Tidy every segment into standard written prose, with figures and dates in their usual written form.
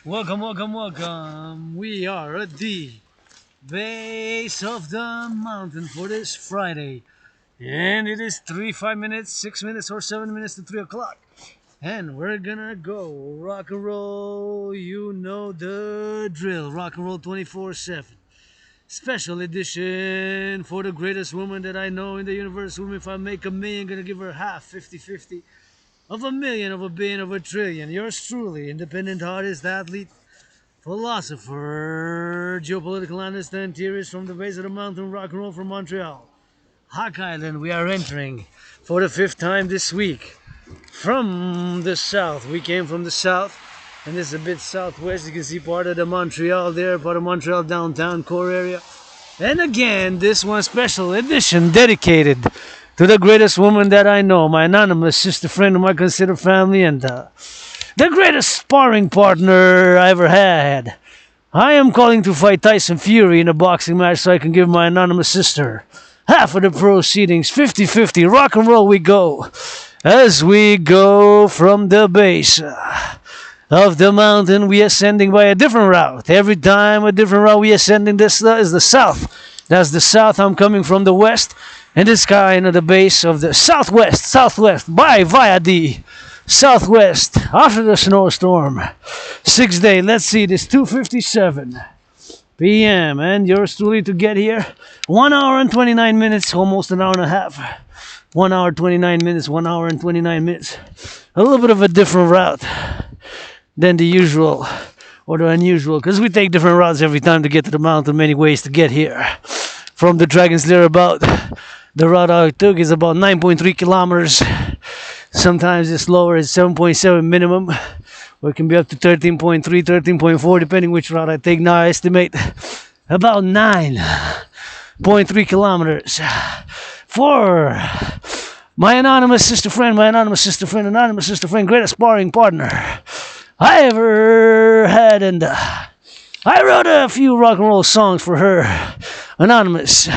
Welcome, welcome, welcome. We are at the base of the mountain for this Friday. And it is 5 minutes, 6 minutes, or 7 minutes to 3 o'clock. And we're gonna go rock and roll. You know the drill. Rock and roll 24/7. Special edition for the greatest woman that I know in the universe. Woman, if I make a million, gonna give her half, 50-50. Of a million, of a billion, of a trillion. Yours truly, independent artist, athlete, philosopher, geopolitical analyst, and theorist from the base of the mountain, rock and roll from Montreal. Hawk Island, we are entering for the 5th time this week. From the south, we came from the south, and this is a bit southwest. You can see part of the Montreal there, part of Montreal downtown core area. And again, this one special edition dedicated to the greatest woman that I know, my anonymous sister friend whom I consider family, and the greatest sparring partner I ever had. I am calling to fight Tyson Fury in a boxing match so I can give my anonymous sister half of the proceedings, 50-50. Rock and roll we go. As we go from the base of the mountain, we ascending by a different route. Every time a different route we ascending. This is the south. That's the south. I'm coming from the west. And this guy at the base of the southwest, via the southwest, after the snowstorm. 6th day, let's see, this 2:57 p.m. And yours truly to get here. 1 hour and 29 minutes, almost an hour and a half. 1 hour, 29 minutes, 1 hour and 29 minutes. A little bit of a different route than the usual or the unusual, because we take different routes every time to get to the mountain, many ways to get here. From the Dragon's Lair about, the route I took is about 9.3 kilometers. Sometimes it's lower, it's 7.7 minimum, or it can be up to 13.3, 13.4, depending which route I take. Now I estimate about 9.3 kilometers for my anonymous sister friend, greatest sparring partner I ever had, and I wrote a few rock and roll songs for her, anonymous.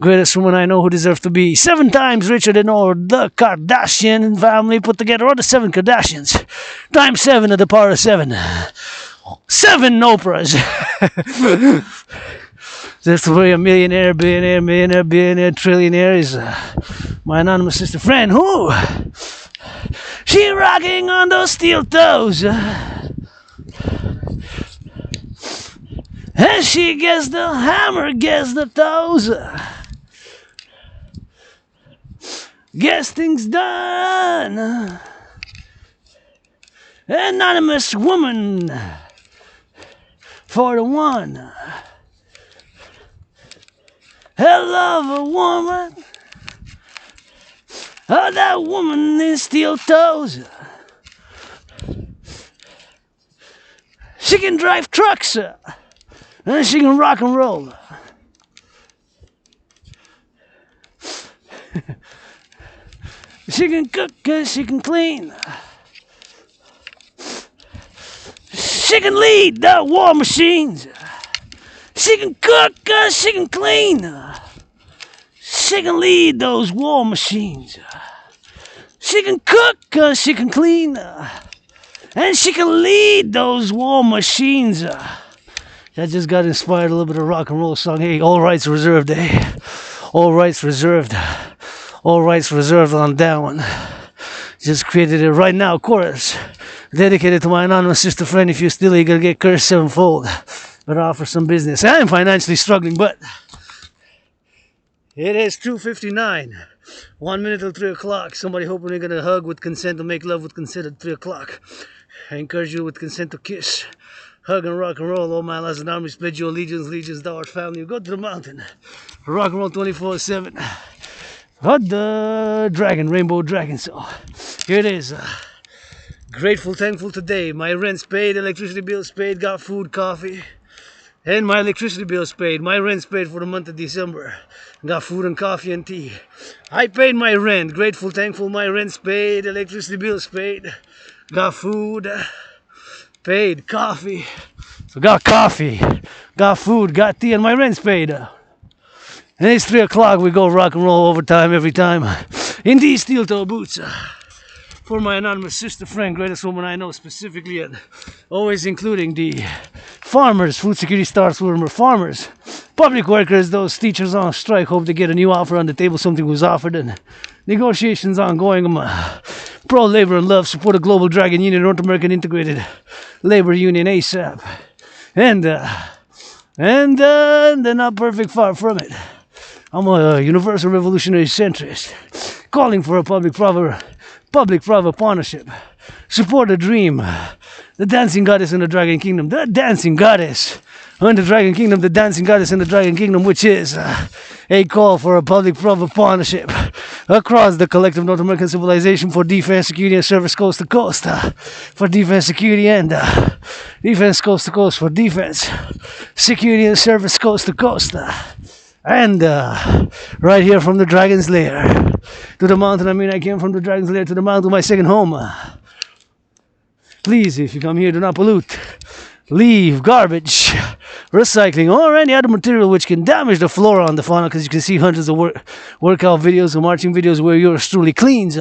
Greatest woman I know who deserves to be 7 times richer than all the Kardashian family put together, or the 7 Kardashians. Times 7 to the power of 7. 7 Oprahs. Just to be a millionaire, billionaire, trillionaire is my anonymous sister friend, who she rocking on those steel toes. And she gets the hammer, gets the toes. Gets things done. Anonymous woman for the one. Hell of a woman. Oh, that woman in steel toes. She can drive trucks, and she can rock and roll. She can cook, she can clean. She can lead the war machines. She can cook, she can clean. She can lead those war machines. She can cook, she can clean. And she can lead those war machines. I just got inspired a little bit of rock and roll song. Hey, all rights reserved, eh? All rights reserved. All rights reserved on that one. Just created it right now, chorus. Dedicated to my anonymous sister friend. If you're still here, you're gonna get cursed 7-fold. But I'll offer some business. I'm financially struggling, but it is 2:59. 1 minute till 3 o'clock. Somebody hoping they're gonna hug with consent or make love with consent at 3 o'clock. I encourage you with consent to kiss. Hug and rock and roll. All my allies and armies pledge your legions, thou art family. Go to the mountain. Rock and roll 24/7. What the dragon, rainbow dragon. So here it is. Grateful, thankful today. My rent's paid, electricity bill's paid, got food, coffee. And my electricity bill's paid. My rent's paid for the month of December. Got food and coffee and tea. I paid my rent. Grateful, thankful. My rent's paid, electricity bill's paid. Got food, paid, coffee. So got coffee, got food, got tea, and my rent's paid. And it's 3 o'clock, we go rock and roll overtime every time. In these steel toe boots. for my anonymous sister friend, greatest woman I know specifically, and always including the farmers. Food security starts with farmers, public workers, those teachers on strike, hope to get a new offer on the table. Something was offered and negotiations ongoing. I'm pro-labor and love, support a global dragon union, North American integrated labor union ASAP. And they're not perfect, far from it. I'm a universal revolutionary centrist, calling for a public-private partnership. Support the dream, the dancing goddess in the dragon kingdom, the dancing goddess in the dragon kingdom, the dancing goddess in the dragon kingdom, which is a call for a public-private partnership across the collective North American civilization for defense, security, and service coast to coast. For defense, security, and defense coast to coast. For defense, security, and service coast to coast. And right here from the Dragon's Lair to the mountain. I came from the Dragon's Lair to the mountain, my second home. Please, if you come here, do not pollute. Leave garbage, recycling, or any other material which can damage the flora on the fauna, because you can see hundreds of workout videos or marching videos where yours truly cleans,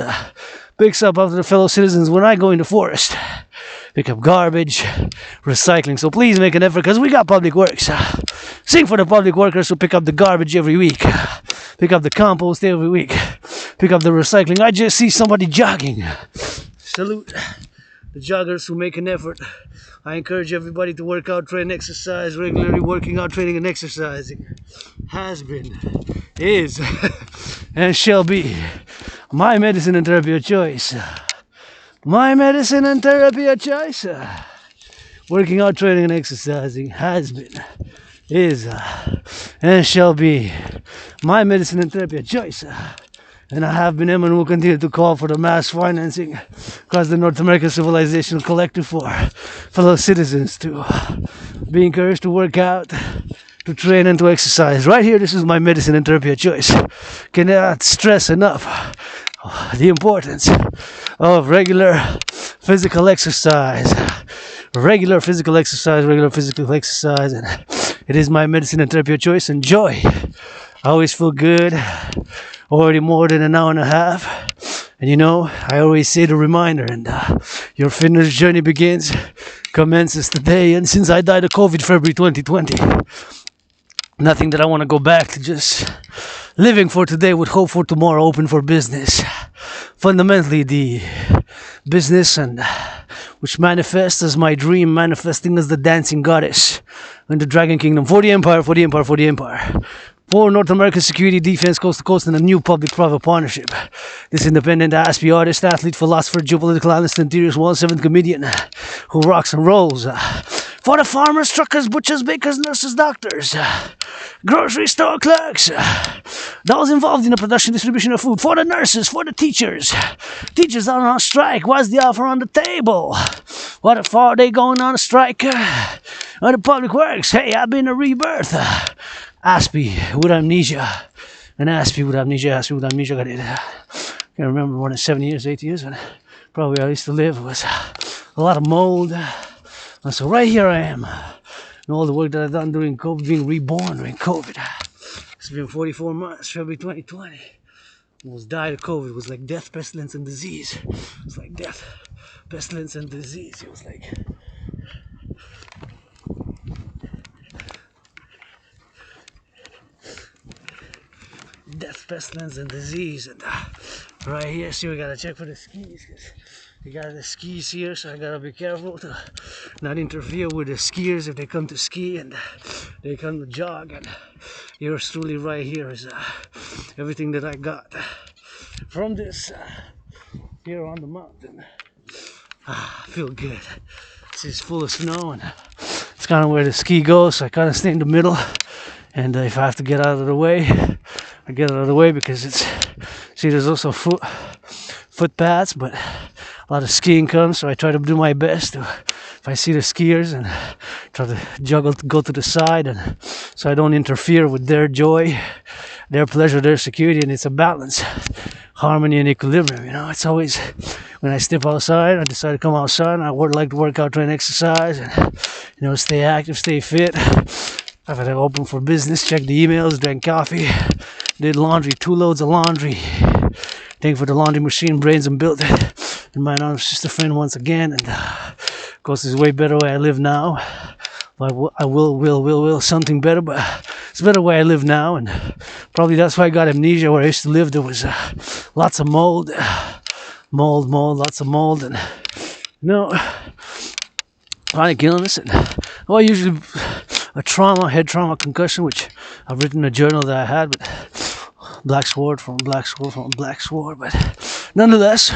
picks up after the fellow citizens when I go in the forest. Pick up garbage, recycling. So please make an effort, because we got public works. Sing for the public workers who pick up the garbage every week. Pick up the compost every week. Pick up the recycling. I just see somebody jogging. Salute the joggers who make an effort. I encourage everybody to work out, train, exercise regularly. Working out, training, and exercising has been, is, and shall be my medicine and therapy of choice. My medicine and therapy of choice. Working out, training, and exercising has been, is, and shall be my medicine and therapy of choice. And I have been and will continue to call for the mass financing across the North American Civilization Collective for fellow citizens to be encouraged to work out, to train, and to exercise. Right here, this is my medicine and therapy of choice. Cannot stress enough the importance of regular physical exercise. Regular physical exercise, and it is my medicine and therapy of choice. Enjoy. I always feel good. Already more than an hour and a half. And you know, I always say the reminder, and your fitness journey commences today. And since I died of COVID February 2020, nothing that I want to go back to, just living for today with hope for tomorrow, open for business. Fundamentally, the business and which manifests as my dream, manifesting as the dancing goddess in the Dragon Kingdom, for the Empire. For North American security, defense, coast to coast, and a new public-private partnership. This independent Aspie artist, athlete, philosopher, geopolitical analyst, interiors, 1/7 comedian who rocks and rolls. For the farmers, truckers, butchers, bakers, nurses, doctors, grocery store clerks, those involved in the production distribution of food. For the nurses, for the teachers. Teachers are on strike. What's the offer on the table? What if are they going on a strike? Or the public works. Hey, I've been a rebirth. Aspie with amnesia. An Aspie with amnesia. Got it. I can't remember, more than 7 years, 8 years, when probably I used to live. It was a lot of mold. And so right here I am. And all the work that I've done during COVID, being reborn during COVID. It's been 44 months, February 2020. Almost died of COVID. It was like death, pestilence, and disease. It's like death, pestilence, and disease. It was like... death, pestilence, and disease. And right here, see, we gotta check for the skis, because we got the skis here, so I gotta be careful to not interfere with the skiers if they come to ski and they come to jog. And yours truly right here is everything that I got from this here on the mountain. I feel good. This is full of snow, and it's kind of where the ski goes, so I kind of stay in the middle. And if I have to get out of the way, I get out of the way, because it's, see, there's also footpaths, but a lot of skiing comes, so I try to do my best to, if I see the skiers, and try to juggle to go to the side, and so I don't interfere with their joy, their pleasure, their security. And it's a balance, harmony, and equilibrium. You know, it's always, when I step outside, I decide to come outside, and I like to work out, train, exercise, and, you know, stay active, stay fit. I've had to open for business, check the emails, drank coffee, did laundry, 2 loads of laundry. Thank for the laundry machine, brains, and built it. and my honor sister friend once again. And of course, it's way better where I live now. But I will something better. But it's better where I live now, and probably that's why I got amnesia. Where I used to live, there was lots of mold, lots of mold, and chronic illness, and usually a trauma, head trauma, concussion, which I've written in a journal that I had, but black sword. But nonetheless,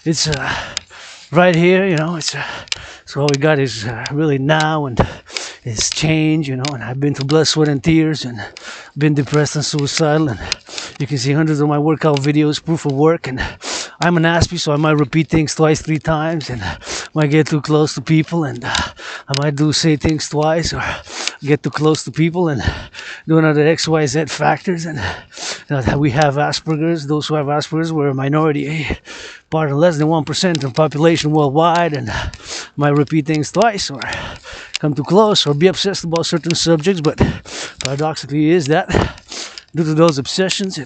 it's right here, so all we got is really now, and it's change, and I've been through blood, sweat, and tears, and been depressed and suicidal, and you can see hundreds of my workout videos, proof of work, and I'm an Aspie, so I might repeat things twice, 3 times, and might get too close to people, and I might say things twice, or get too close to people, and do another XYZ factors, and we have Asperger's. Those who have Asperger's, we're a minority, part of less than 1% of the population worldwide, and might repeat things twice, or come too close, or be obsessed about certain subjects. But paradoxically is that due to those obsessions,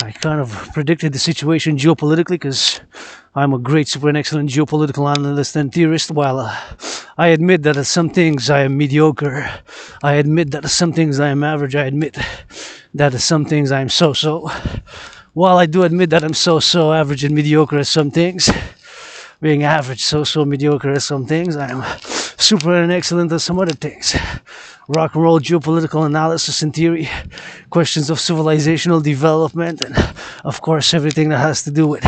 I kind of predicted the situation geopolitically, because I'm a great, super, and excellent geopolitical analyst and theorist. While I admit that at some things I am mediocre, I admit that at some things I am average, I admit that at some things I am so-so. While I do admit that I'm so-so, average, and mediocre at some things, being average, so-so, mediocre at some things, I am super and excellent at some other things. Rock and roll, geopolitical analysis and theory, questions of civilizational development, and of course everything that has to do with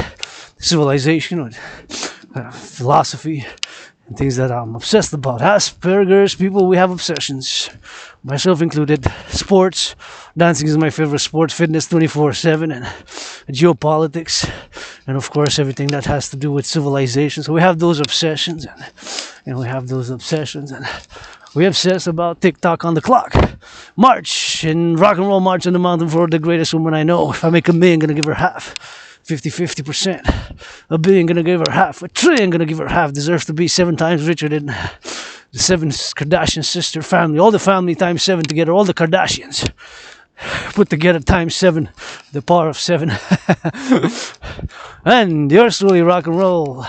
civilization, with philosophy, and things that I'm obsessed about. Asperger's people, we have obsessions, myself included. Sports, dancing is my favorite sport, fitness 24/7, and geopolitics, and of course everything that has to do with civilization. So we have those obsessions, and we obsess about TikTok on the clock. March and rock and roll, march on the mountain for the greatest woman I know. If I make $1 million, gonna give her half. 50%. $1 billion, gonna give her half. $1 trillion, gonna give her half. Deserves to be 7 times richer than the 7 Kardashian sister family. All the family times 7 together. All the Kardashians put together times 7. The power of 7. And yours truly, rock and roll.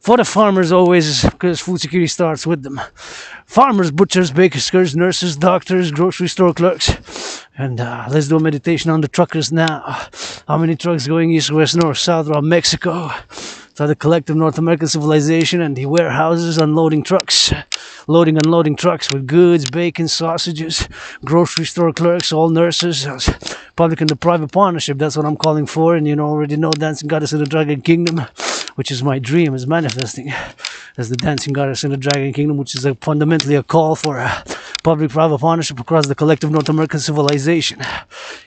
For the farmers always, because food security starts with them. Farmers, butchers, bakers, skirts, nurses, doctors, grocery store clerks. And let's do a meditation on the truckers now. How many trucks going east, west, north, south around Mexico? To the collective North American civilization, and the warehouses unloading trucks. Unloading trucks with goods, bacon, sausages, grocery store clerks, all nurses, public and the private partnership. That's what I'm calling for. And already know Dancing Goddess in the Dragon Kingdom, which is my dream, is manifesting as the Dancing Goddess in the Dragon Kingdom, which is fundamentally a call for public-private partnership across the collective North American civilization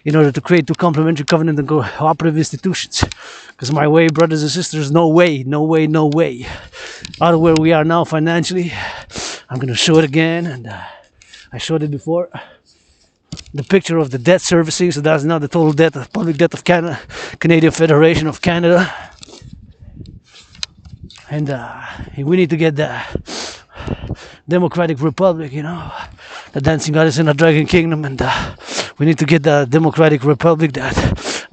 in order to create 2 complementary covenant and cooperative institutions. Because my way, brothers and sisters, no way. Out of where we are now financially, I'm going to show it again, and I showed it before. The picture of the debt servicing, so that's now the total debt, the public debt of Canada, Canadian Federation of Canada. And we need to get the Democratic Republic, the Dancing Goddess in the Dragon Kingdom, and we need to get the Democratic Republic, that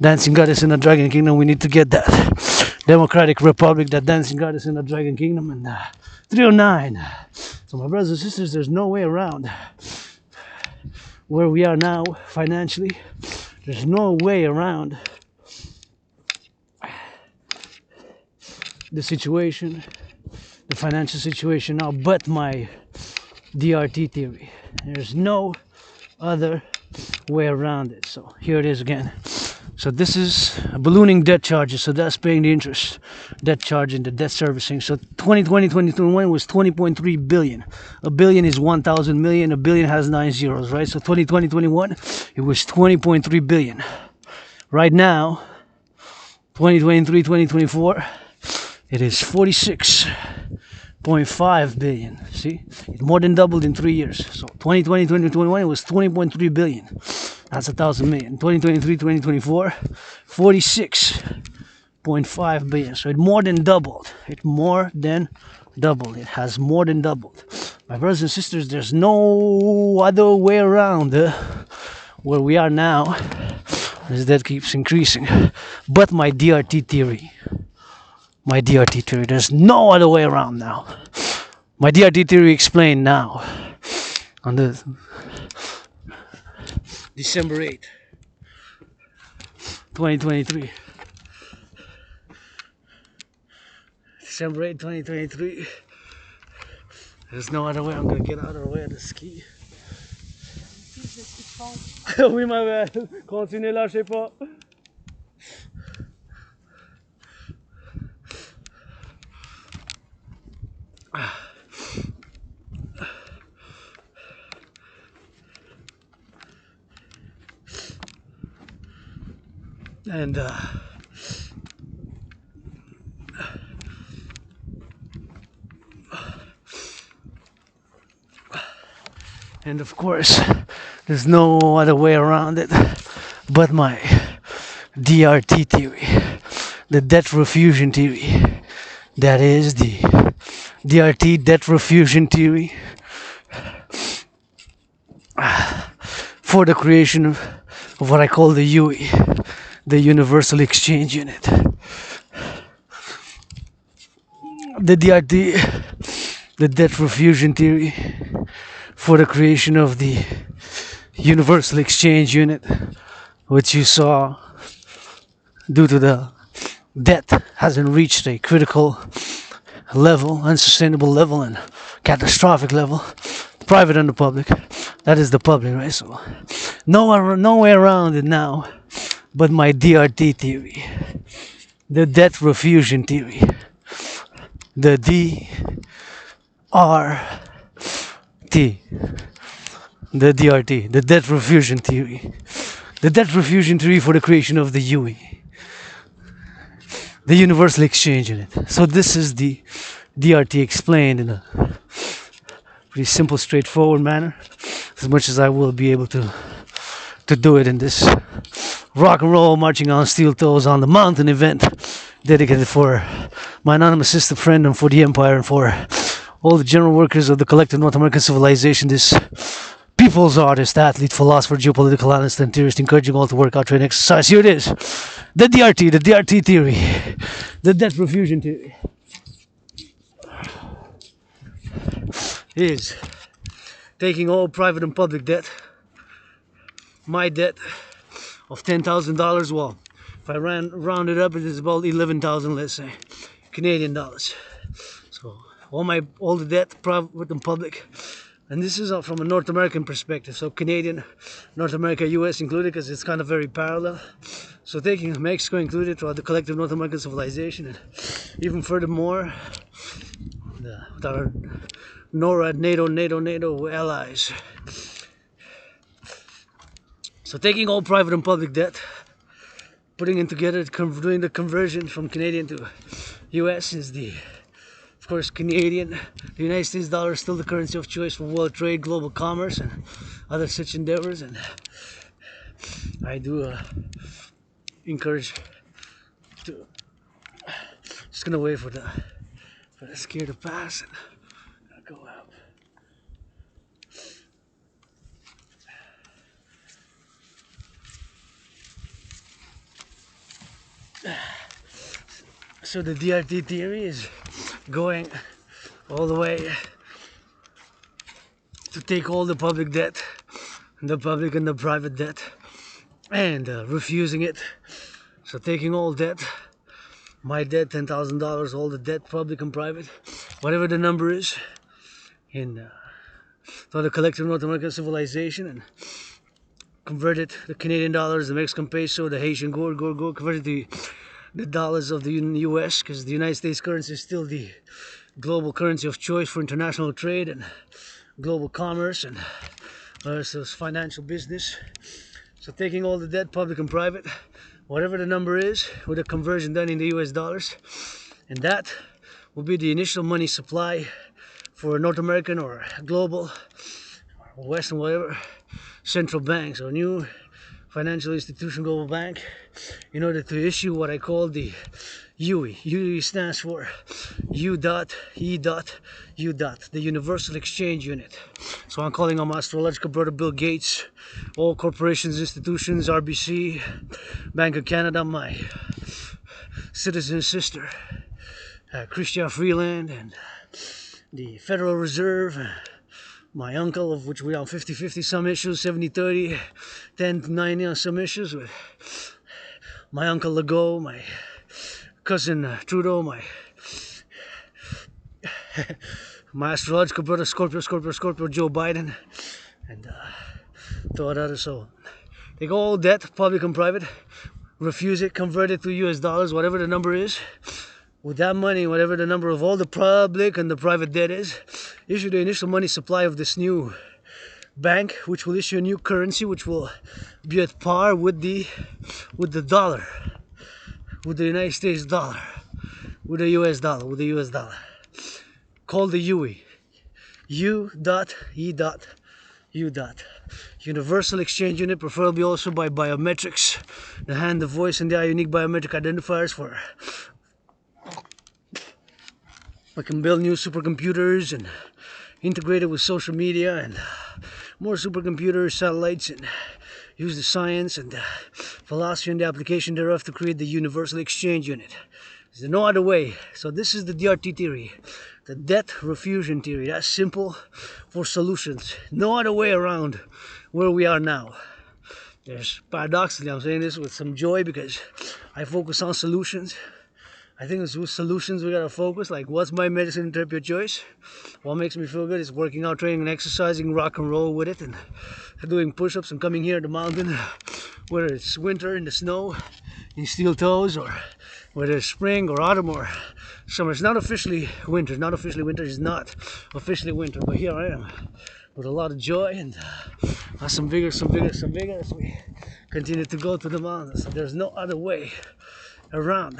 Dancing Goddess in the Dragon Kingdom. We need to get that Democratic Republic, that Dancing Goddess in the Dragon Kingdom, and 309. So my brothers and sisters, there's no way around where we are now financially. There's no way around the situation, the financial situation now, but my DRT theory. There's no other way around it. So here it is again. So this is ballooning debt charges, so that's paying the interest, debt charge and the debt servicing. So 2020, 2021 was 20.3 billion. A billion is 1,000 million. A billion has 9 zeros, right? So 2020, 21, it was 20.3 billion. Right now, 2023, 2024, it is 46.5 billion. See, it more than doubled in 3 years. So 2020, 2021, it was 20.3 billion. That's 1,000 million. 2023, 2024, 46.5 billion. So it more than doubled. It more than doubled. It has more than doubled. My brothers and sisters, there's no other way around where we are now, as debt keeps increasing. But my DRT theory. my DRT theory. There's no other way around now. My DRT theory explained now on the December 8th, 2023. December 8th, 2023. There's no other way. I'm gonna get out of the way of the ski. Oui, ma belle. Continuez, lâchez pas. And of course, there's no other way around it but my DRT theory, the debt refusion theory. That is the DRT debt refusion theory for the creation of what I call the UE, the Universal Exchange Unit. The DRT, the debt refusion theory for the creation of the Universal Exchange Unit, which you saw due to the debt hasn't reached a critical level, unsustainable level, and catastrophic level, private and the public. That is the public, right? So no way around it now but my DRT theory, the debt refusion theory, the DRT, the DRT, the debt refusion theory, the debt refusion theory for the creation of the UE, the Universal Exchange Unit. So this is the DRT explained in a pretty simple, straightforward manner, as much as I will be able to do it in this rock and roll marching on steel toes on the mountain event dedicated for my anonymous sister friend and for the empire and for all the general workers of the collective North American civilization, this people's artist, athlete, philosopher, geopolitical analyst, and theorist, encouraging all to work out, train, exercise. Here it is. The DRT theory, the debt refusion theory, is taking all private and public debt, my debt of $10,000, well, if I round it up, it is about 11,000, let's say, Canadian dollars. So all the debt, private and public, and this is from a North American perspective, so Canadian, North America, US included, because it's kind of very parallel. So taking Mexico included throughout the collective North American civilization, and even furthermore, with our NORAD, NATO allies. So taking all private and public debt, putting it together, doing the conversion from Canadian to US is of course, Canadian. The United States dollar is still the currency of choice for world trade, global commerce, and other such endeavors. And I do encourage to. Just gonna wait for the skier to pass and I'll go out. So the DRT theory is going all the way to take all the public debt, the public and the private debt, and refusing it. So taking all debt, my debt, $10,000, all the debt, public and private, whatever the number is, in the collective North American civilization, and convert it to Canadian dollars, the Mexican peso, the Haitian gourd, convert it to the dollars of the US, because the United States currency is still the global currency of choice for international trade and global commerce and so financial business. So taking all the debt, public and private, whatever the number is, with a conversion done in the US dollars, and that will be the initial money supply for North American or global or Western, whatever, central banks or new financial institution, global bank, in order to issue what I call the UE. UE stands for U.E.U. the Universal Exchange Unit. So I'm calling on my astrological brother Bill Gates, all corporations, institutions, RBC, Bank of Canada, my citizen sister, Christian Freeland and the Federal Reserve, my uncle, of which we are 50-50 some issues, 70-30, 10-90 on some issues, with my uncle Legault, my cousin Trudeau, my astrological brother Scorpio Joe Biden, and throw it out. So they go all debt, public and private, refuse it, convert it to US dollars, whatever the number is. With that money, whatever the number of all the public and the private debt is, issue the initial money supply of this new bank, which will issue a new currency, which will be at par with the dollar, with the United States dollar, with the US dollar, called the UE, U.E.U. Universal Exchange Unit, preferably also by biometrics, the hand, the voice, and the eye, unique biometric identifiers for. I can build new supercomputers and integrate it with social media and more supercomputers, satellites, and use the science and philosophy and the application thereof to create the Universal Exchange Unit. There's no other way. So this is the DRT theory, the debt refusion theory. That's simple for solutions. No other way around where we are now. There's, paradoxically, I'm saying this with some joy because I focus on solutions. I think it's with solutions we gotta focus, like what's my medicine and therapy of choice? What makes me feel good is working out, training and exercising, rock and roll with it, and doing push-ups and coming here at the mountain, whether it's winter in the snow, in steel toes, or whether it's spring or autumn or summer. It's not officially winter, it's not officially winter, but here I am with a lot of joy and some vigor as we continue to go to the mountains. There's no other way around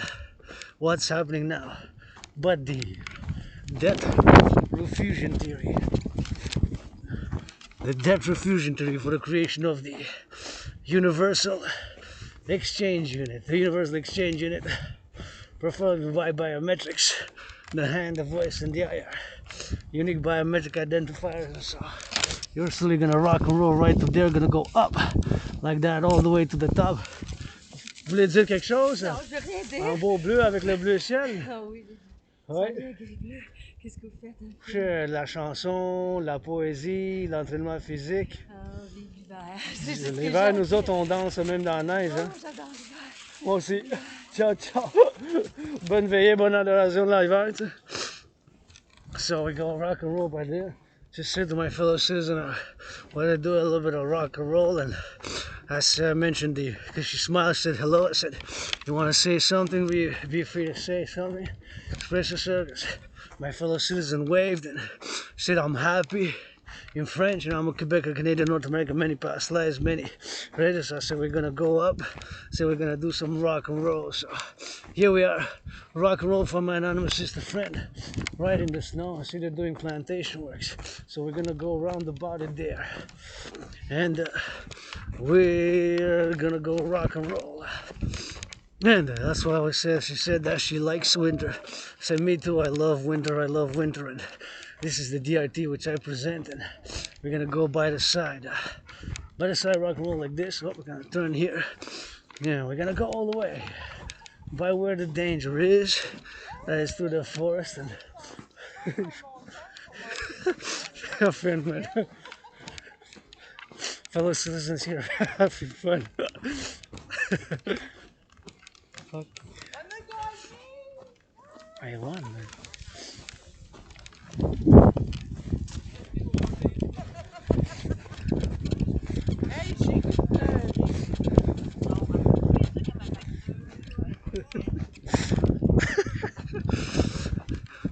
what's happening now but the debt refusion theory. The debt refusion theory for the creation of the Universal Exchange Unit. The Universal Exchange Unit, preferably by biometrics, the hand, the voice, and the eye, unique biometric identifiers. So you're slowly gonna rock and roll right up there, gonna go up like that all the way to the top. Vous voulez dire quelque chose? Non, je veux rien dire. Un beau bleu avec le bleu ciel? Ah oui. Ouais. Qu'est-ce que vous faites? La chanson, la poésie, l'entraînement physique. Ah, vive l'hiver. L'hiver, nous autres, on danse même dans la neige. Hein? Oh, j'adore l'hiver. Moi aussi. Ciao, ciao. Bonne veillée, bonne adoration de l'hiver. Tu sais. So we go rock and roll by there. Just said to my fellow citizen, I want to do a little bit of rock and roll, and as I mentioned, because she smiled, said hello. I said, you want to say something? Be free to say something. Express yourself. My fellow citizen waved and said, I'm happy. In French, I'm a Quebecer, Canadian, North American, many past lives, many races. I said, we're going to go up. I said, we're going to do some rock and roll. So here we are, rock and roll for my anonymous sister friend, right in the snow. I see they're doing plantation works. So we're going to go around the body there. And we're going to go rock and roll. And that's why I always said, she said that she likes winter. I said, me too, I love winter. And this is the DRT which I present, and we're gonna go by the side rock and roll like this. Oh, we're gonna turn here. Yeah, we're gonna go all the way by where the danger is. That is through the forest and fellow citizens here having fun. Fuck. I won, man.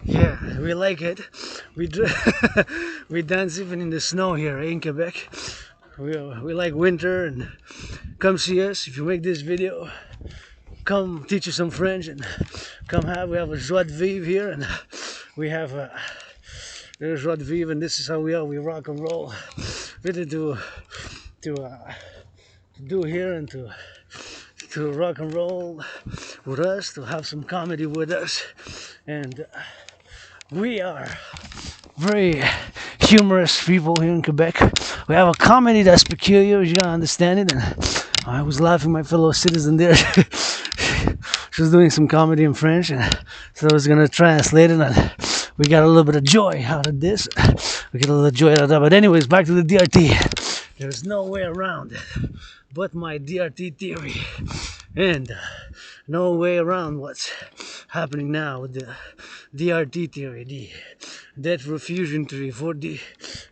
Yeah, we like it. We dance even in the snow here in Quebec. We like winter, and come see us. If you make this video, come teach you some French and come we have a joie de vivre here, and we have there's joie de vivre, and this is how we are. We rock and roll. Really to do here and to rock and roll with us, to have some comedy with us, and we are very humorous people here in Quebec. We have a comedy that's peculiar, you gotta understand it, and I was laughing, my fellow citizen there. She She was doing some comedy in French, and so I was gonna translate it, and we got a little bit of joy out of this. We get a little joy out of that. But anyways, back to the DRT. There's no way around it but my DRT theory, and no way around what's happening now with the DRT theory, the debt refusion theory for the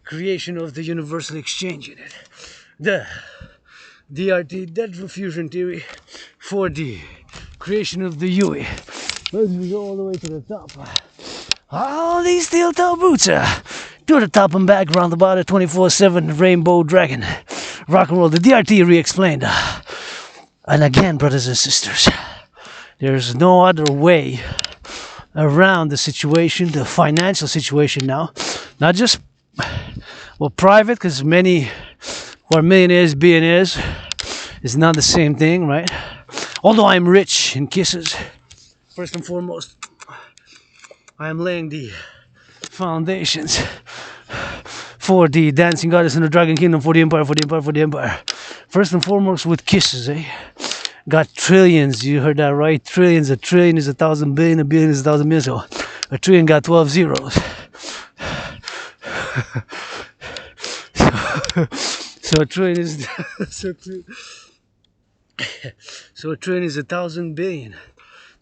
creation of the universal exchange unit. The DRT debt refusion theory for the creation of the UE. Let's go all the way to the top. All these steel toe boots to the top and back round about a 24/7 rainbow dragon. Rock and roll, the DRT re-explained. And again, brothers and sisters, there's no other way around the situation, the financial situation now. Not just, well, private, because many who are millionaires, billionaires, is not the same thing, right? Although I'm rich in kisses, first and foremost, I am laying the foundations for the dancing goddess in the dragon kingdom, for the empire, for the empire, for the empire. First and foremost with kisses, eh? Got trillions, you heard that right? Trillions. A trillion is 1,000 billion, a billion is 1,000 million. So a trillion got 12 zeros. So a trillion is so a trillion is 1,000 billion.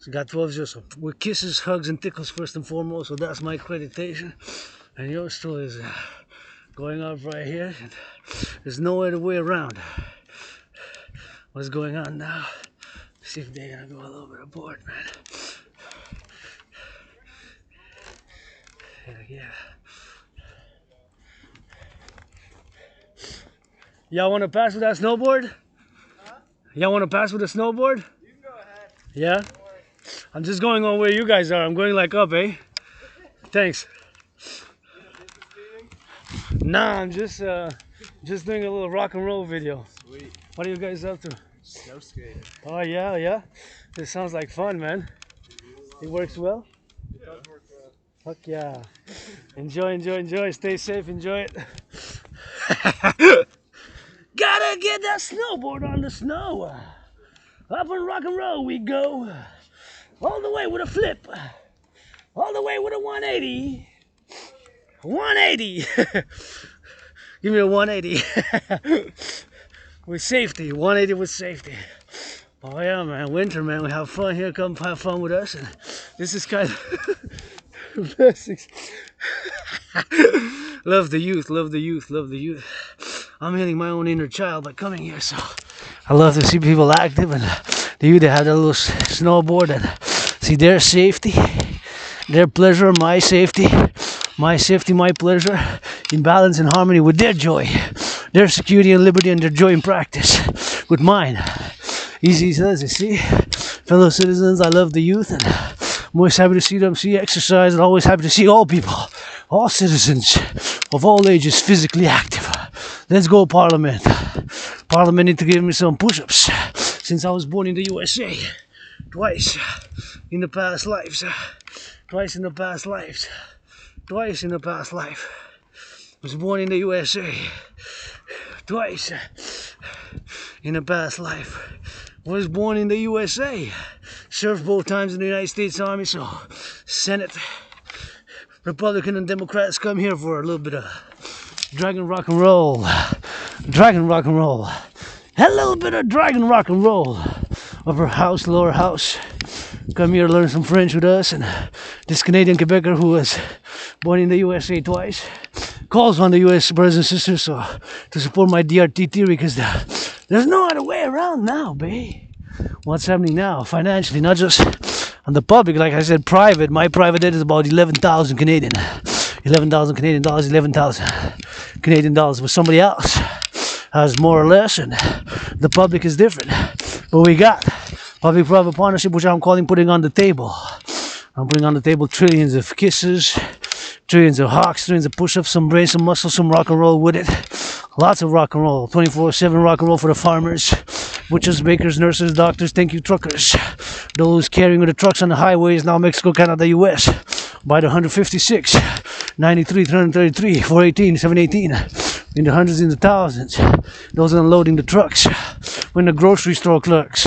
So got 12 zeros. So with kisses, hugs, and tickles first and foremost. So that's my accreditation, and yours still is going up right here. There's no other way around. What's going on now? See if they're gonna go a little bit aboard, man. Yeah. Y'all want to pass with that snowboard? Huh? Y'all want to pass with a snowboard? You can go ahead. Yeah? I'm just going on where you guys are. I'm going like up, eh? Thanks. Nah, I'm just doing a little rock and roll video. Sweet. What are you guys up to? Snow skating. Oh yeah, yeah. This sounds like fun, man. It works well? It does work well. Fuck yeah. Enjoy, enjoy, enjoy. Stay safe, enjoy it. Gotta get that snowboard on the snow. Up on rock and roll we go. All the way with a flip. All the way with a 180. 180. Give me a 180. With safety. 180 with safety. Oh yeah, man. Winter, man. We have fun here. Come have fun with us. And this is kind of basics. Love the youth. Love the youth. Love the youth. I'm healing my own inner child by coming here. So I love to see people active, and the youth that have that little snowboard and see their safety, their pleasure, my safety. My safety, my pleasure, in balance and harmony with their joy, their security and liberty, and their joy in practice with mine. Easy says, you see, fellow citizens, I love the youth, and I'm always happy to see them see exercise, and always happy to see all people, all citizens of all ages physically active. Let's go, Parliament. Parliament need to give me some push-ups since I was born in the USA twice in the past lives. Twice in the past lives. Twice in the past life. Was born in the USA. Twice in the past life. Was born in the USA. Served both times in the United States Army. So Senate, Republican and Democrats come here for a little bit of dragon rock and roll. Dragon rock and roll. A little bit of dragon rock and roll. Upper house, lower house. Come here, learn some French with us, and this Canadian Quebecer who was born in the USA twice calls on the US brothers and sisters to support my DRT theory, because there's no other way around now, babe. What's happening now financially, not just on the public, like I said, private. My private debt is about 11,000 Canadian. 11,000 Canadian dollars, 11,000 Canadian dollars. But somebody else has more or less, and the public is different. But we got public-private partnership, which I'm calling putting on the table. I'm putting on the table trillions of kisses, trillions of hugs, trillions of push-ups, some brain, some muscle, some rock and roll with it. Lots of rock and roll. 24/7 rock and roll for the farmers, butchers, bakers, nurses, doctors, thank you truckers. Those carrying the trucks on the highways, now Mexico, Canada, US. By the 156, 93, 333, 418, 718. In the hundreds, in the thousands. Those unloading the trucks. when the grocery store clerks.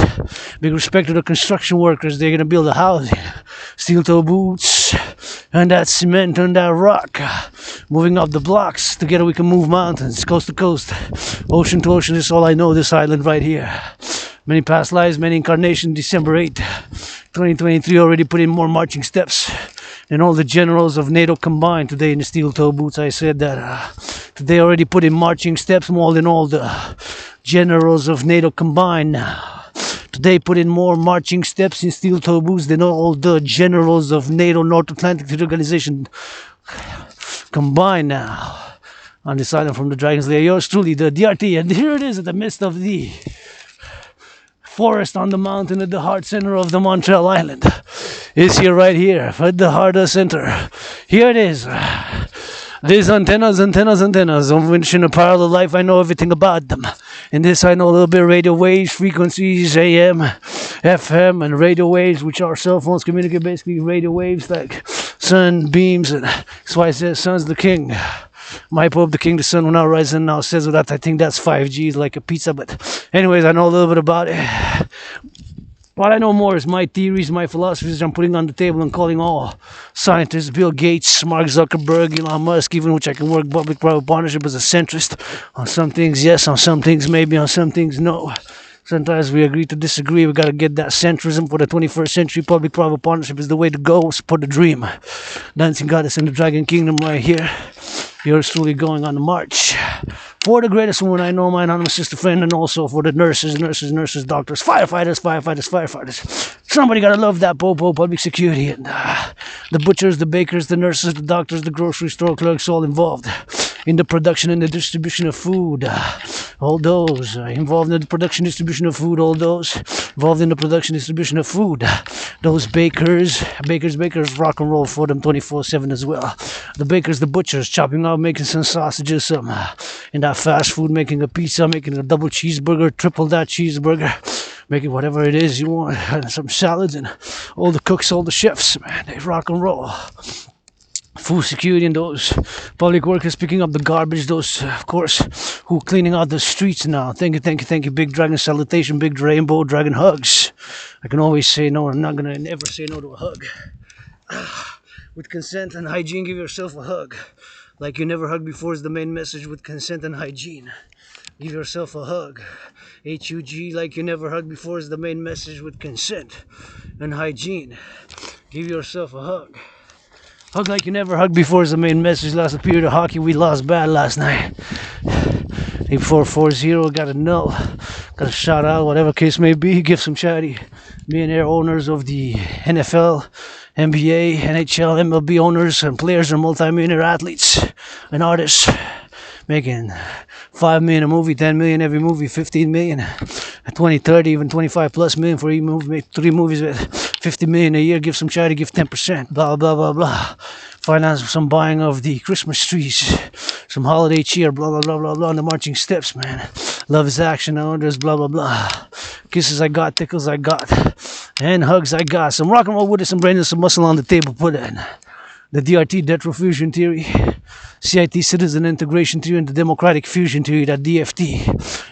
Big respect to the construction workers. They're gonna build the housing. Steel toe boots and that cement and that rock. Moving up the blocks. Together we can move mountains, coast to coast, ocean to ocean. This is all I know, this island right here. Many past lives, many incarnations. December 8, 2023 already put in more marching steps than all the generals of NATO combined. Today in the steel toe boots I said that today already put in marching steps more than all the generals of NATO combined. Today put in more marching steps in steel toe boots than all the generals of NATO North Atlantic Treaty Organization combined now. On this island from the Dragon's Lair, yours truly, the DRT, and here it is in the midst of the forest on the mountain at the heart center of the Montreal Island. It's here, right here, at the heart of center. Here it is. These antennas, of which in a parallel life I know everything about them. In this I know a little bit of radio waves, frequencies, AM, FM, and radio waves, which our cell phones communicate basically radio waves like sun, beams, and that's why I say sun's the king. My Pope, the king, the sun will now rise and now says that I think that's 5G, like a pizza, but anyways, I know a little bit about it. What I know more is my theories, my philosophies I'm putting on the table and calling all scientists, Bill Gates, Mark Zuckerberg, Elon Musk, even which I can work public-private partnership as a centrist. On some things, yes, on some things, maybe, on some things, no. Sometimes we agree to disagree. We got to get that centrism for the 21st century. Public-private partnership is the way to go. Support the dream. Dancing Goddess in the Dragon Kingdom right here. Yours truly going on the march. For the greatest woman I know, my anonymous sister friend, and also for the nurses, doctors, firefighters. Somebody gotta love that Popo, public security, and the butchers, the bakers, the nurses, the doctors, the grocery store clerks, all involved in the production and the distribution of food. All those involved in the production distribution of food, all those involved in the production distribution of food. Those bakers, rock and roll for them 24/7 as well. The bakers, the butchers, chopping out, making some sausages, some in that fast food, making a pizza, making a double cheeseburger, triple that cheeseburger, making whatever it is you want, and some salads, and all the cooks, all the chefs, man, they rock and roll. Food security and those public workers picking up the garbage, those, of course, who cleaning out the streets now. Thank you. Big dragon salutation, big rainbow dragon hugs. I can always say no. I'm not gonna ever say no to a hug. With consent and hygiene, give yourself a hug. Like you never hugged before is the main message with consent and hygiene. Give yourself a hug. HUG, like you never hugged before is the main message with consent and hygiene. Give yourself a hug. Hug like you never hugged before is the main message. Last period of hockey, we lost bad last night. 4-0, got a null, got a shout out, whatever case may be. Give some charity. Millionaire owners of the NFL, NBA, NHL, MLB owners and players and multi-millionaire athletes and artists making $5 million a movie, $10 million every movie, $15 million, 20, 30, even 25 plus million for each movie. Make 3 movies with $50 million a year. Give some charity, give 10%. Blah blah blah blah. Finance some buying of the Christmas trees, some holiday cheer. Blah blah blah blah blah. On the marching steps, man. Love is action. I there's blah blah blah. Kisses I got, tickles I got, and hugs I got. Some rock and roll with it, some brain and some muscle on the table. Put in the DRT, debt fusion theory, CIT, citizen integration theory, and the democratic fusion theory, that DFT.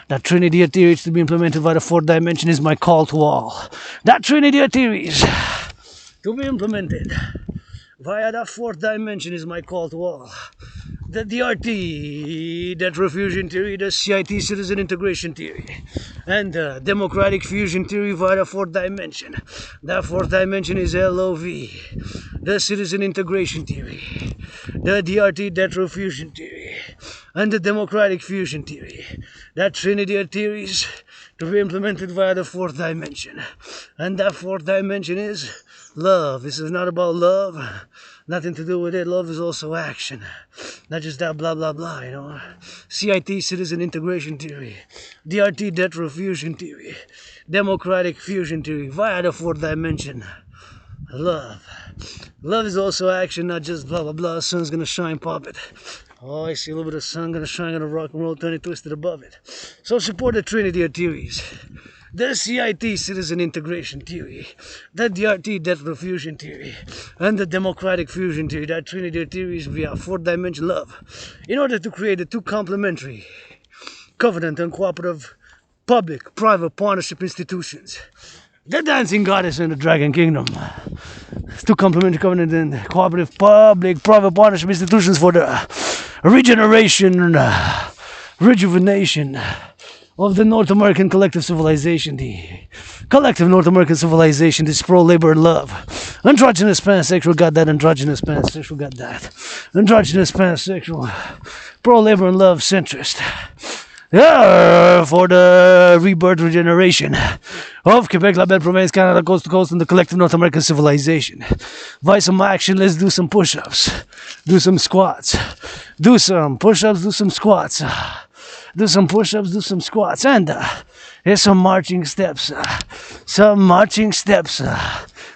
That trinity of theories to be implemented by the fourth dimension is my call to all. That trinity of theories to be implemented via that fourth dimension is my call to all. The DRT, debt fusion theory, the CIT, citizen integration theory, and the democratic fusion theory via the fourth dimension. That fourth dimension is LOV, the citizen integration theory, the DRT, debt fusion theory, and the democratic fusion theory. That trinity of theories to be implemented via the fourth dimension. And that fourth dimension is love. This is not about love. Nothing to do with it. Love is also action. Not just that blah, blah, blah, you know. CIT, citizen integration theory. DRT, debt fusion theory. Democratic fusion theory via the fourth dimension. Love. Love is also action, not just blah, blah, blah. Sun's gonna shine, pop it. Oh, I see a little bit of sun gonna shine, gonna rock and roll, turn it twisted above it. So support the trinity of theories. The CIT, citizen integration theory, the DRT, debt fusion theory, and the democratic fusion theory, that trinity of theories via fourth dimension love, in order to create the two complementary, covenant and cooperative public-private partnership institutions. The dancing goddess in the dragon kingdom. Two complementary covenant and cooperative public-private partnership institutions for the regeneration and rejuvenation of the North American collective civilization. The collective North American civilization is pro-labor and love. Androgynous pansexual, got that. Androgynous pansexual, got that. Androgynous pansexual, pro-labor and love centrist. For the rebirth regeneration of Quebec, La Belle Province, Canada, coast to coast, and the collective North American civilization. By some action, let's do some push-ups, do some squats, do some push-ups, do some squats, do some push-ups, do some squats, and here's some marching steps,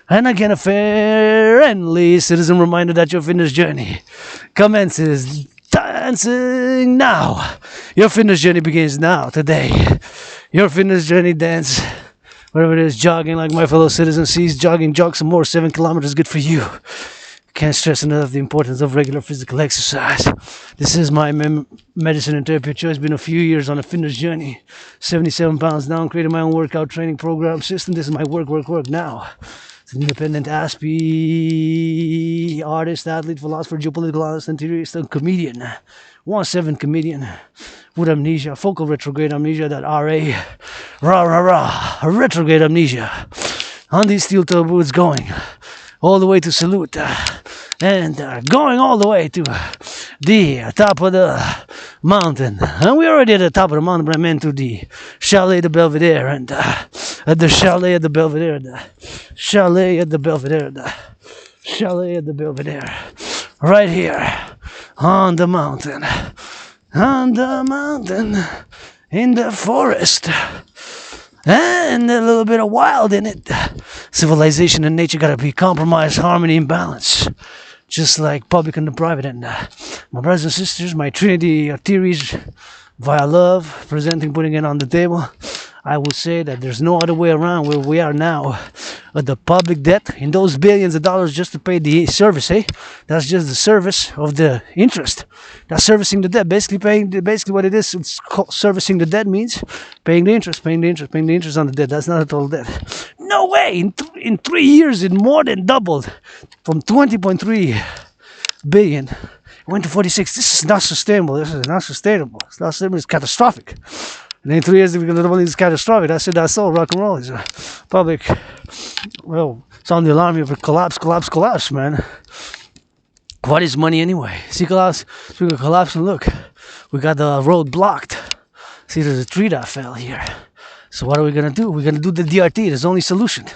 and again a friendly citizen reminder that your fitness journey commences dancing now. Your fitness journey begins now, today. Your fitness journey dance, whatever it is, jogging like my fellow citizen sees, jog some more, 7 kilometers, good for you. Can't stress enough the importance of regular physical exercise. This is my medicine and therapy choice. Been a few years on a fitness journey. 77 pounds down, created my own workout training program system. This is my work now. It's an independent ASPE artist, athlete, philosopher, geopolitical analyst, and theorist, and comedian. 1-7 comedian with amnesia, focal retrograde amnesia, that retrograde amnesia. On these steel toe boots going all the way to Salute, and going all the way to the top of the mountain. And we're already at the top of the mountain, but I meant to the Chalet de Belvedere, and at the Chalet at the Belvedere, right here on the mountain, in the forest. And a little bit of wild in it. Civilization and nature gotta be compromised, harmony, and balance. Just like public and the private. And my brothers and sisters, my trinity of theories via love, presenting, putting it on the table. I will say that there's no other way around where we are now. The public debt in those billions of dollars just to pay the service, that's just the service of the interest. That's servicing the debt. Basically what it is, it's called servicing the debt means paying the interest on the debt. That's not a total debt. No way! In 3 years, it more than doubled from 20.3 billion. It went to 46. This is not sustainable. It's catastrophic. And in 3 years, it's catastrophic. That's all. Rock and roll is a public. Well, it's on the alarm here for collapse, man. What is money anyway? See, collapse. So we can collapse and look. We got the road blocked. See, there's a tree that fell here. So what are we gonna do? We're gonna do the DRT. There's only solution.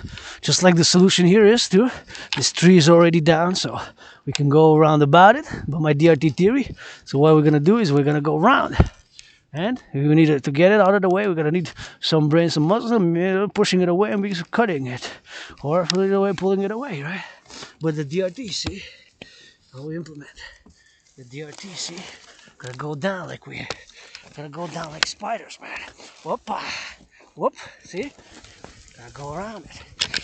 Just like the solution here is too. This tree is already down, so we can go around about it. But my DRT theory. So what we're gonna do is we're gonna go around. And if we need to get it out of the way, we're going to need some brain, some muscle, pushing it away and we're cutting it. Or pulling it away, right? But the DRT, see? How we implement the DRT, see? Gotta go down like spiders, man. Whoop, see? Gotta go around it.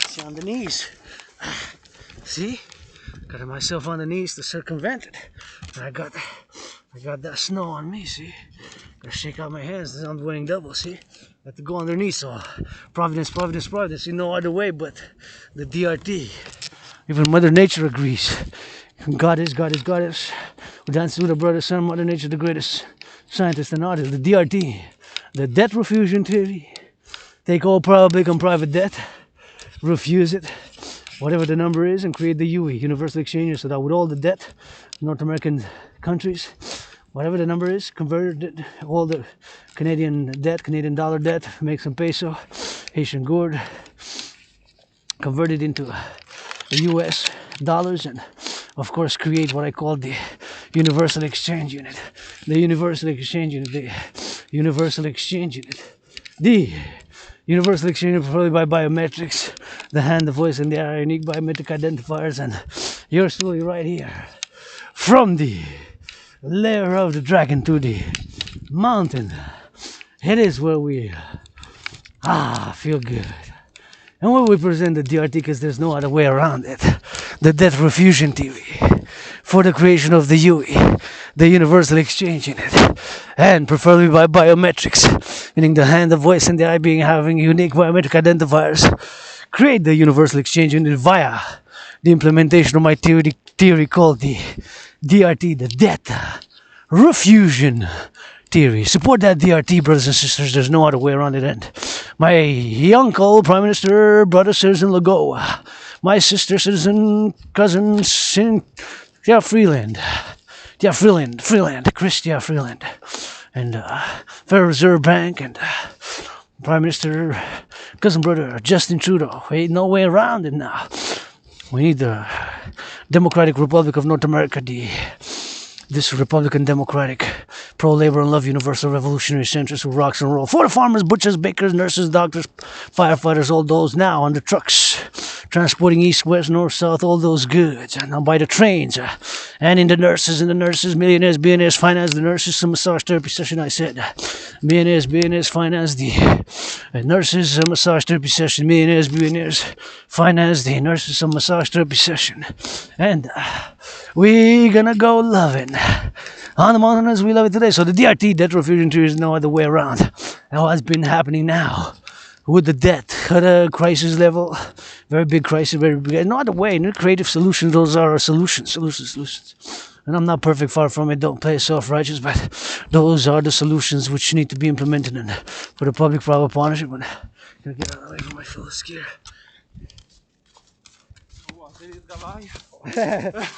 See, on the knees. See? Got myself on the knees to circumvent it. And I got that snow on me, see? Gotta shake out my hands, I'm wearing double, see? Got to go underneath, so Providence, see, no other way but the DRT. Even Mother Nature agrees. Goddess. We dance with the brother, son, Mother Nature, the greatest scientist and artist. The DRT, the debt refusion theory. Take all public and private debt, refuse it, whatever the number is, and create the UE, Universal Exchange, so that with all the debt, North American countries, whatever the number is, converted all the Canadian dollar debt, make some peso, Haitian gourd, convert it into the US dollars, and of course create what I call the Universal Exchange Unit. The Universal Exchange Unit. Probably by biometrics, the hand, the voice, and the eye are unique biometric identifiers, and yours truly right here. From the lair of the dragon to the mountain, it is where we feel good. And where we present the DRT, because there's no other way around it. The debt refusion theory for the creation of the UE. the universal exchange in it, and preferably by biometrics, meaning the hand, the voice, and the eye being having unique biometric identifiers. Create the universal exchange in it via the implementation of my theory called the DRT, the data refusion theory. Support that DRT, brothers and sisters. There's no other way around it. And my uncle, Prime Minister, brother, citizen Legault, my sister, citizen, cousin, Freeland, Christia Freeland, and Federal Reserve Bank, and Prime Minister, cousin brother, Justin Trudeau. Ain't no way around it now. We need the Democratic Republic of North America, this Republican Democratic pro-labor and love universal revolutionary centrist who rocks and roll. For the farmers, butchers, bakers, nurses, doctors, firefighters, all those now on the trucks, transporting east, west, north, south, all those goods. And now by the trains, and in the nurses, millionaires, billionaires, finance the nurses, some massage therapy session, I said. Millionaires, finance the nurses, a massage therapy session. Millionaires, billionaires, finance the nurses, some massage therapy session. And we gonna go loving on the mountain as we love it today. So the DRT, debt refusion theory, is no other way around. And what's been happening now with the debt at a crisis level, very big crisis, very big, no other way, no creative solutions. Those are our solutions. And I'm not perfect, far from it, don't play self-righteous, but those are the solutions which need to be implemented in for the public-private partnership. But I'm gonna get out of the way from my fellow skier.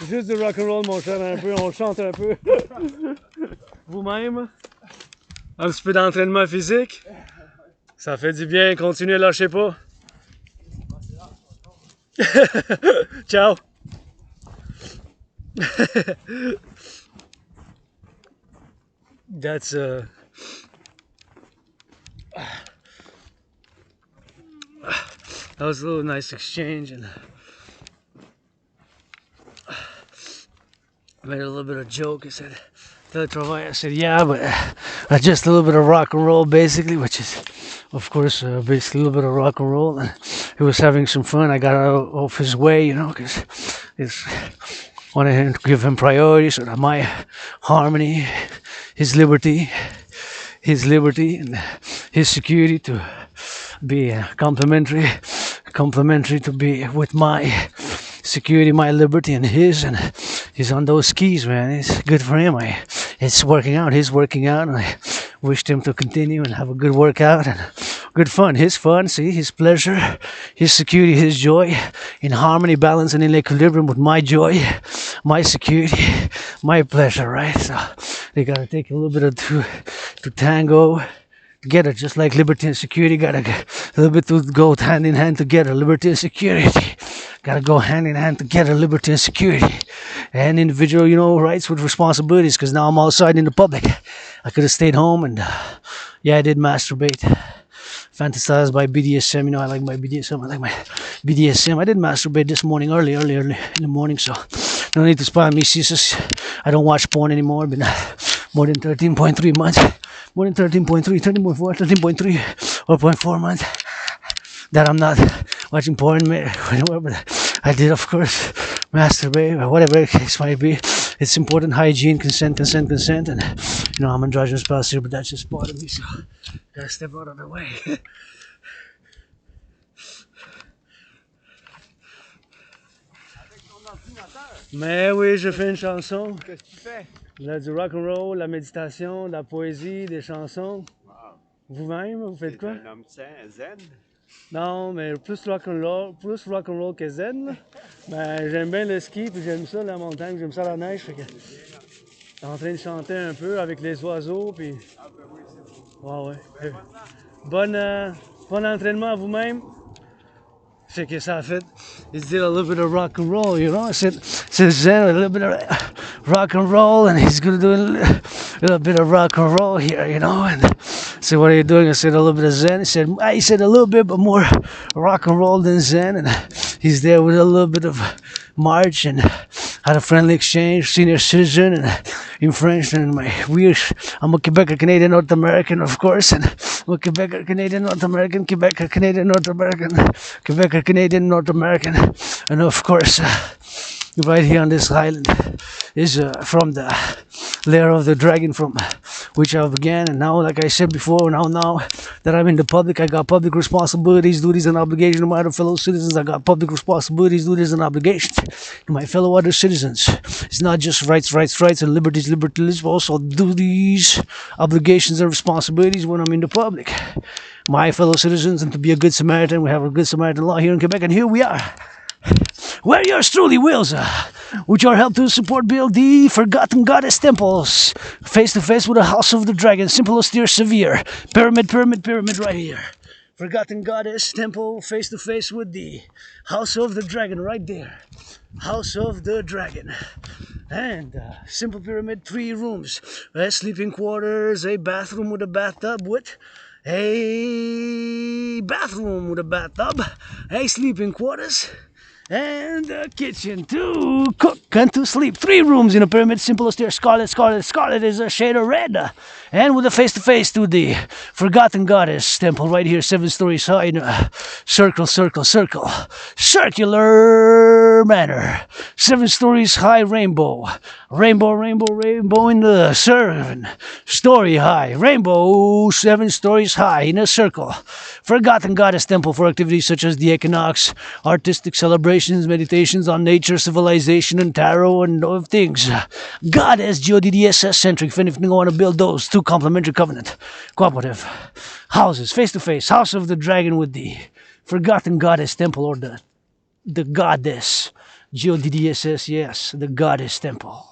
Juste du rock-and-roll, mon cher, un peu, on chante un peu. Vous-même, un petit peu d'entraînement physique. Ça fait du bien, continuez, lâchez pas. Ciao. That's that was a little nice exchange, and I made a little bit of joke. I said, travailleurs. I said, yeah, but just a little bit of rock and roll, basically, which is, of course, basically a little bit of rock and roll. And he was having some fun. I got out of his way, because it's wanted him to give him priority, so that my harmony, his liberty, and his security to be complementary to be with my security, my liberty, and his. And he's on those skis, man. It's good for him. It's working out. He's working out, and I wished him to continue and have a good workout and good fun. His fun, see, his pleasure, his security, his joy, in harmony, balance, and in equilibrium with my joy, my security, my pleasure, right? So they gotta take a little bit of to tango together, just like liberty and security gotta a little bit to go hand in hand together. Liberty and security gotta go hand in hand together. Liberty and security, and individual, rights with responsibilities. Because now I'm outside in the public. I could have stayed home, and I did masturbate. Fantasized by BDSM, I like my BDSM. I did masturbate this morning, early in the morning. So no need to spoil me, Jesus. I don't watch porn anymore. Been more than 13.3 months. More than 13.3, 13.4, 13.3 or 0.4 months that I'm not watching porn, but I did, of course, masturbate, or whatever the case might be. It's important, hygiene, consent, and I'm androgynous spouse here, but that's just part of me, so gotta step out of the way. Mais oui, je fais une chanson. Qu'est-ce que tu fais? Là, du rock and roll, la méditation, de la poésie, des chansons. Wow. Vous-même, vous faites quoi? Un homme zen? Non, mais plus rock and roll que zen. Là. Ben, j'aime bien le ski, puis j'aime ça la montagne, j'aime ça la neige. Fait que, en train de chanter un peu avec les oiseaux, puis. Ah ben oui, c'est beau. Ouais. Bon entraînement à vous-même. Fait que ça a fait. He did a little bit of rock and roll, I said Zen, a little bit of rock and roll, and he's gonna do a little bit of rock and roll here, and I said, what are you doing? I said, a little bit of Zen. He said a little bit, but more rock and roll than Zen, and he's there with a little bit of march, and had a friendly exchange, senior citizen, and in French, and I'm a Quebecer, Canadian, North American, of course, and I'm a Quebecer, Canadian, North American, Quebecer, Canadian, North American, Quebecer, Canadian, North American, and of course, right here on this island is from the layer of the dragon from which I began. And now, like I said before, now that I'm in the public, I got public responsibilities, duties, and obligations to my other fellow citizens. I got public responsibilities, duties, and obligations to my fellow other citizens. It's not just rights, and liberties, but also duties, obligations, and responsibilities when I'm in the public. My fellow citizens, and to be a good Samaritan, we have a good Samaritan law here in Quebec, and here we are. Where yours truly wills, which are helped to support build the forgotten goddess temples, face to face with the house of the dragon, simple, austere, severe, pyramid right here. Forgotten goddess temple, face to face with the house of the dragon right there. House of the dragon. And simple pyramid, 3 rooms, sleeping quarters, a bathroom with a bathtub with a bathroom with a bathtub, a sleeping quarters, and a kitchen to cook and to sleep. 3 rooms in a pyramid, simple, austere, scarlet. Scarlet is a shade of red. And with a face-to-face to the forgotten goddess temple right here, 7 stories high in a circular manner. 7 stories high rainbow. Rainbow in the 7-story high. Rainbow 7 stories high in a circle. Forgotten goddess temple for activities such as the equinox, artistic celebrations, meditations on nature, civilization, and tarot, and other things. Goddess, GODDSS centric. If anything, I want to build those 2 complementary cooperative houses, face to face. House of the dragon with the forgotten goddess temple, or the goddess, GODDSS, yes, the goddess temple.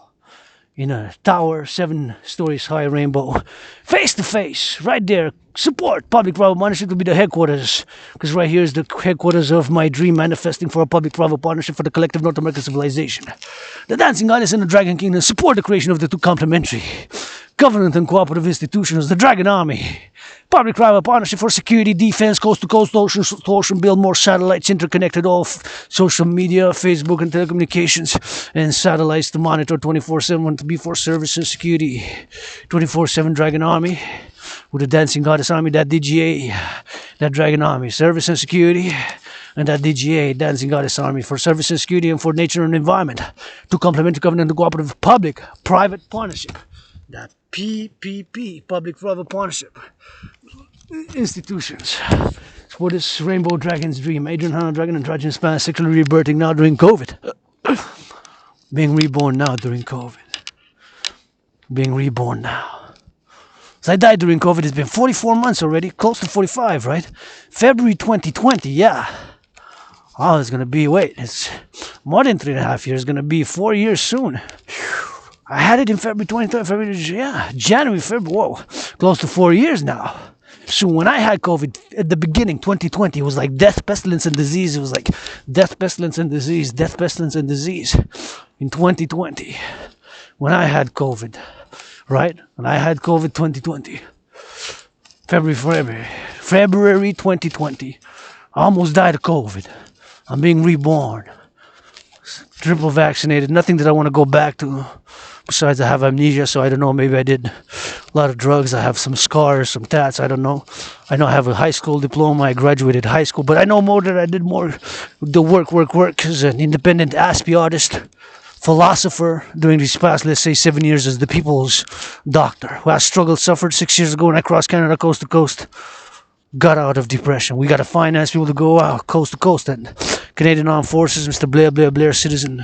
In a tower, 7 stories high, rainbow, face to face, right there. Support public-private partnership to be the headquarters, because right here is the headquarters of my dream manifesting for a public-private partnership for the collective North American civilization. The dancing goddess and the dragon kingdom support the creation of the 2 complementary government and cooperative institutions, the Dragon Army, public-private partnership for security, defense, coast-to-coast, ocean-to-ocean, build more satellites, interconnected all social media, Facebook and telecommunications, and satellites to monitor 24/7 to be for service and security. 24/7 Dragon Army, with the dancing goddess army, that DGA, that Dragon Army, service and security, and that DGA, dancing goddess army, for service and security and for nature and environment, to complement the government and cooperative public-private partnership. That PPP, public-private partnership institutions. For this rainbow dragon's dream, Adrian Hanna Dragon and Dragon Span, sexually rebirthing now during COVID. Being reborn now during COVID. Being reborn now. So I died during COVID. It's been 44 months already, close to 45, right? February 2020, yeah. Oh, it's gonna be, it's more than 3.5 years. It's gonna be 4 years soon. I had it in February 23rd, January, February, whoa, close to 4 years now. So when I had COVID at the beginning, 2020, it was like death, pestilence, and disease. It was like death, pestilence, and disease, death, pestilence, and disease. In 2020, when I had COVID, right? When I had COVID 2020, February 2020, I almost died of COVID. I'm being reborn. Triple vaccinated, nothing that I want to go back to. Besides, I have amnesia, so I don't know, maybe I did a lot of drugs. I have some scars, some tats, I don't know. I know I have a high school diploma. I graduated high school, but I know more that I did more the work as an independent ASPE artist, philosopher during these past, let's say, 7 years as the people's doctor, who I suffered 6 years ago when I crossed Canada coast to coast. Got out of depression. We got to finance people to go out coast to coast. And Canadian Armed Forces, Mr. Blair, citizen.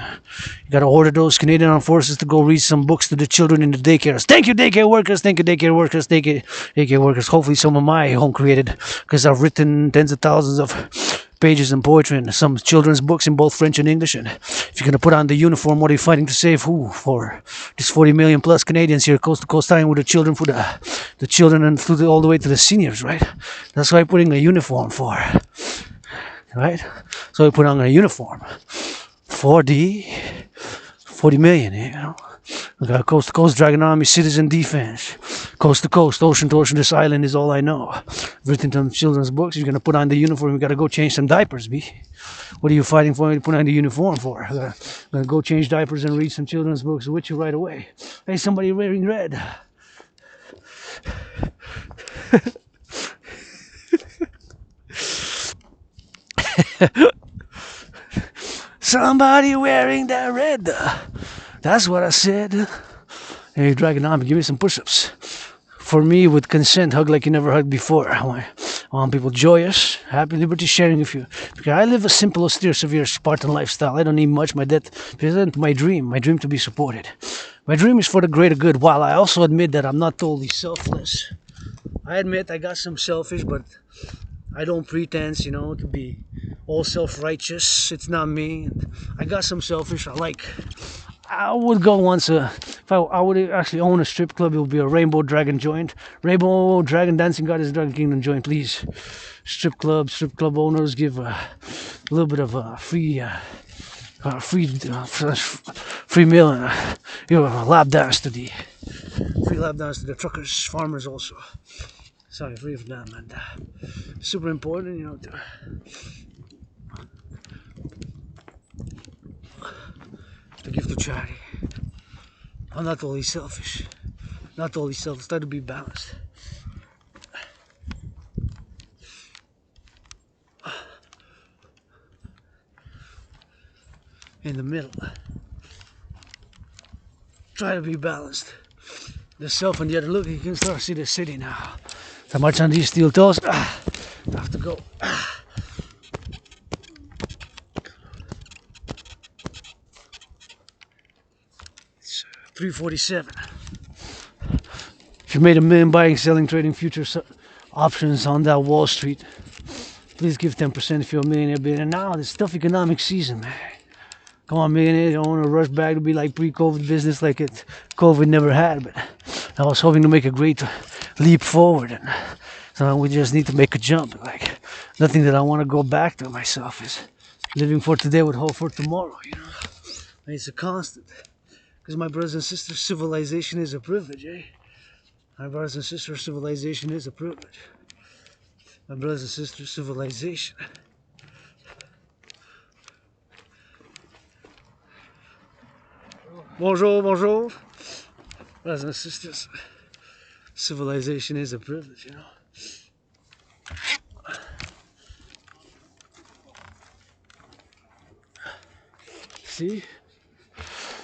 You got to order those Canadian Armed Forces to go read some books to the children in the daycares. Thank you, daycare workers. Thank you, daycare workers. Thank you, daycare workers. Hopefully some of my home created, because I've written tens of thousands of pages in poetry and some children's books in both French and English. And if you're going to put on the uniform, what are you fighting to save? Who? For these 40 million plus Canadians here coast to coast, time with the children, for the children, and all the way to the seniors, right? That's why I'm putting a uniform for, right? So I put on a uniform for the 40 million, you know. We got coast to coast, Dragon Army, citizen defense. Coast to coast, ocean to ocean, this island is all I know. Written some children's books. You're gonna put on the uniform, you gotta go change some diapers, B. What are you fighting for me to put on the uniform for? I'm gonna go change diapers and read some children's books with you right away. Hey, somebody wearing red. Somebody wearing that red. That's what I said. Hey, Dragonomic, give me some push-ups. For me, with consent, hug like you never hugged before. I want people joyous, happy, liberty sharing with you. Because I live a simple, austere, severe Spartan lifestyle. I don't need much. My debt present my dream to be supported. My dream is for the greater good, while I also admit that I'm not totally selfless. I admit I got some selfish, but I don't pretend, to be all self-righteous. It's not me. I got some selfish. I would go once, if I would actually own a strip club, it would be a Rainbow Dragon joint. Rainbow Dragon Dancing Goddess Dragon Kingdom joint, please. Strip club owners give a little bit of a free meal and a lap dance to the truckers, farmers also. Sorry, free of them, and super important, to give to charity. I'm not totally selfish. Try to be balanced. In the middle. Try to be balanced. The self and the other. Look, you can start to see the city now. So much on these steel toes. I have to go. It's 3:47. If you made $1 million buying, selling, trading futures options on that Wall Street, please give 10% if you're a millionaire. And now it's tough economic season, man. Come on, millionaire, you don't want to rush back to be like pre-COVID business like COVID never had. But I was hoping to make a great leap forward, and so we just need to make a jump. Like nothing that I want to go back to myself is living for today with hope for tomorrow. And it's a constant. Because my brothers and sisters, civilization is a privilege, eh? My brothers and sisters, civilization is a privilege. My brothers and sisters, civilization. Bonjour, bonjour. Brothers and sisters, civilization is a privilege, See?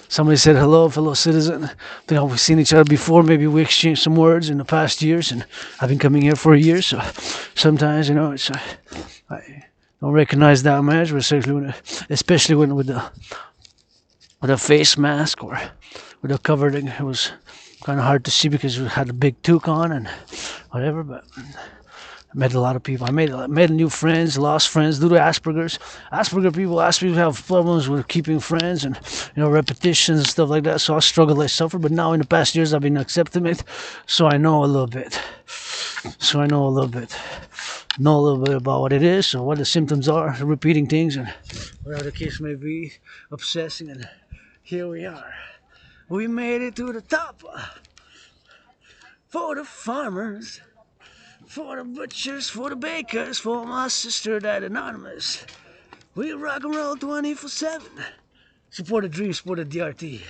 Somebody said hello, fellow citizen. I think we've seen each other before. Maybe we exchanged some words in the past years, and I've been coming here for a year, so sometimes, it's I don't recognize that much, especially when with a face mask or with a covering. It was kind of hard to see because we had a big toque on and whatever, but I met a lot of people. I made new friends, lost friends due to Asperger's. Asperger people have problems with keeping friends and repetitions and stuff like that. So I struggled, I suffered. But now in the past years I've been accepting it, so I know a little bit. Know a little bit about what it is, so what the symptoms are, repeating things, and whatever the case may be, obsessing, and here we are. We made it to the top. For the farmers. For the butchers, for the bakers, for my sister that anonymous. We rock and roll 24/7. Support the dream, support the DRT.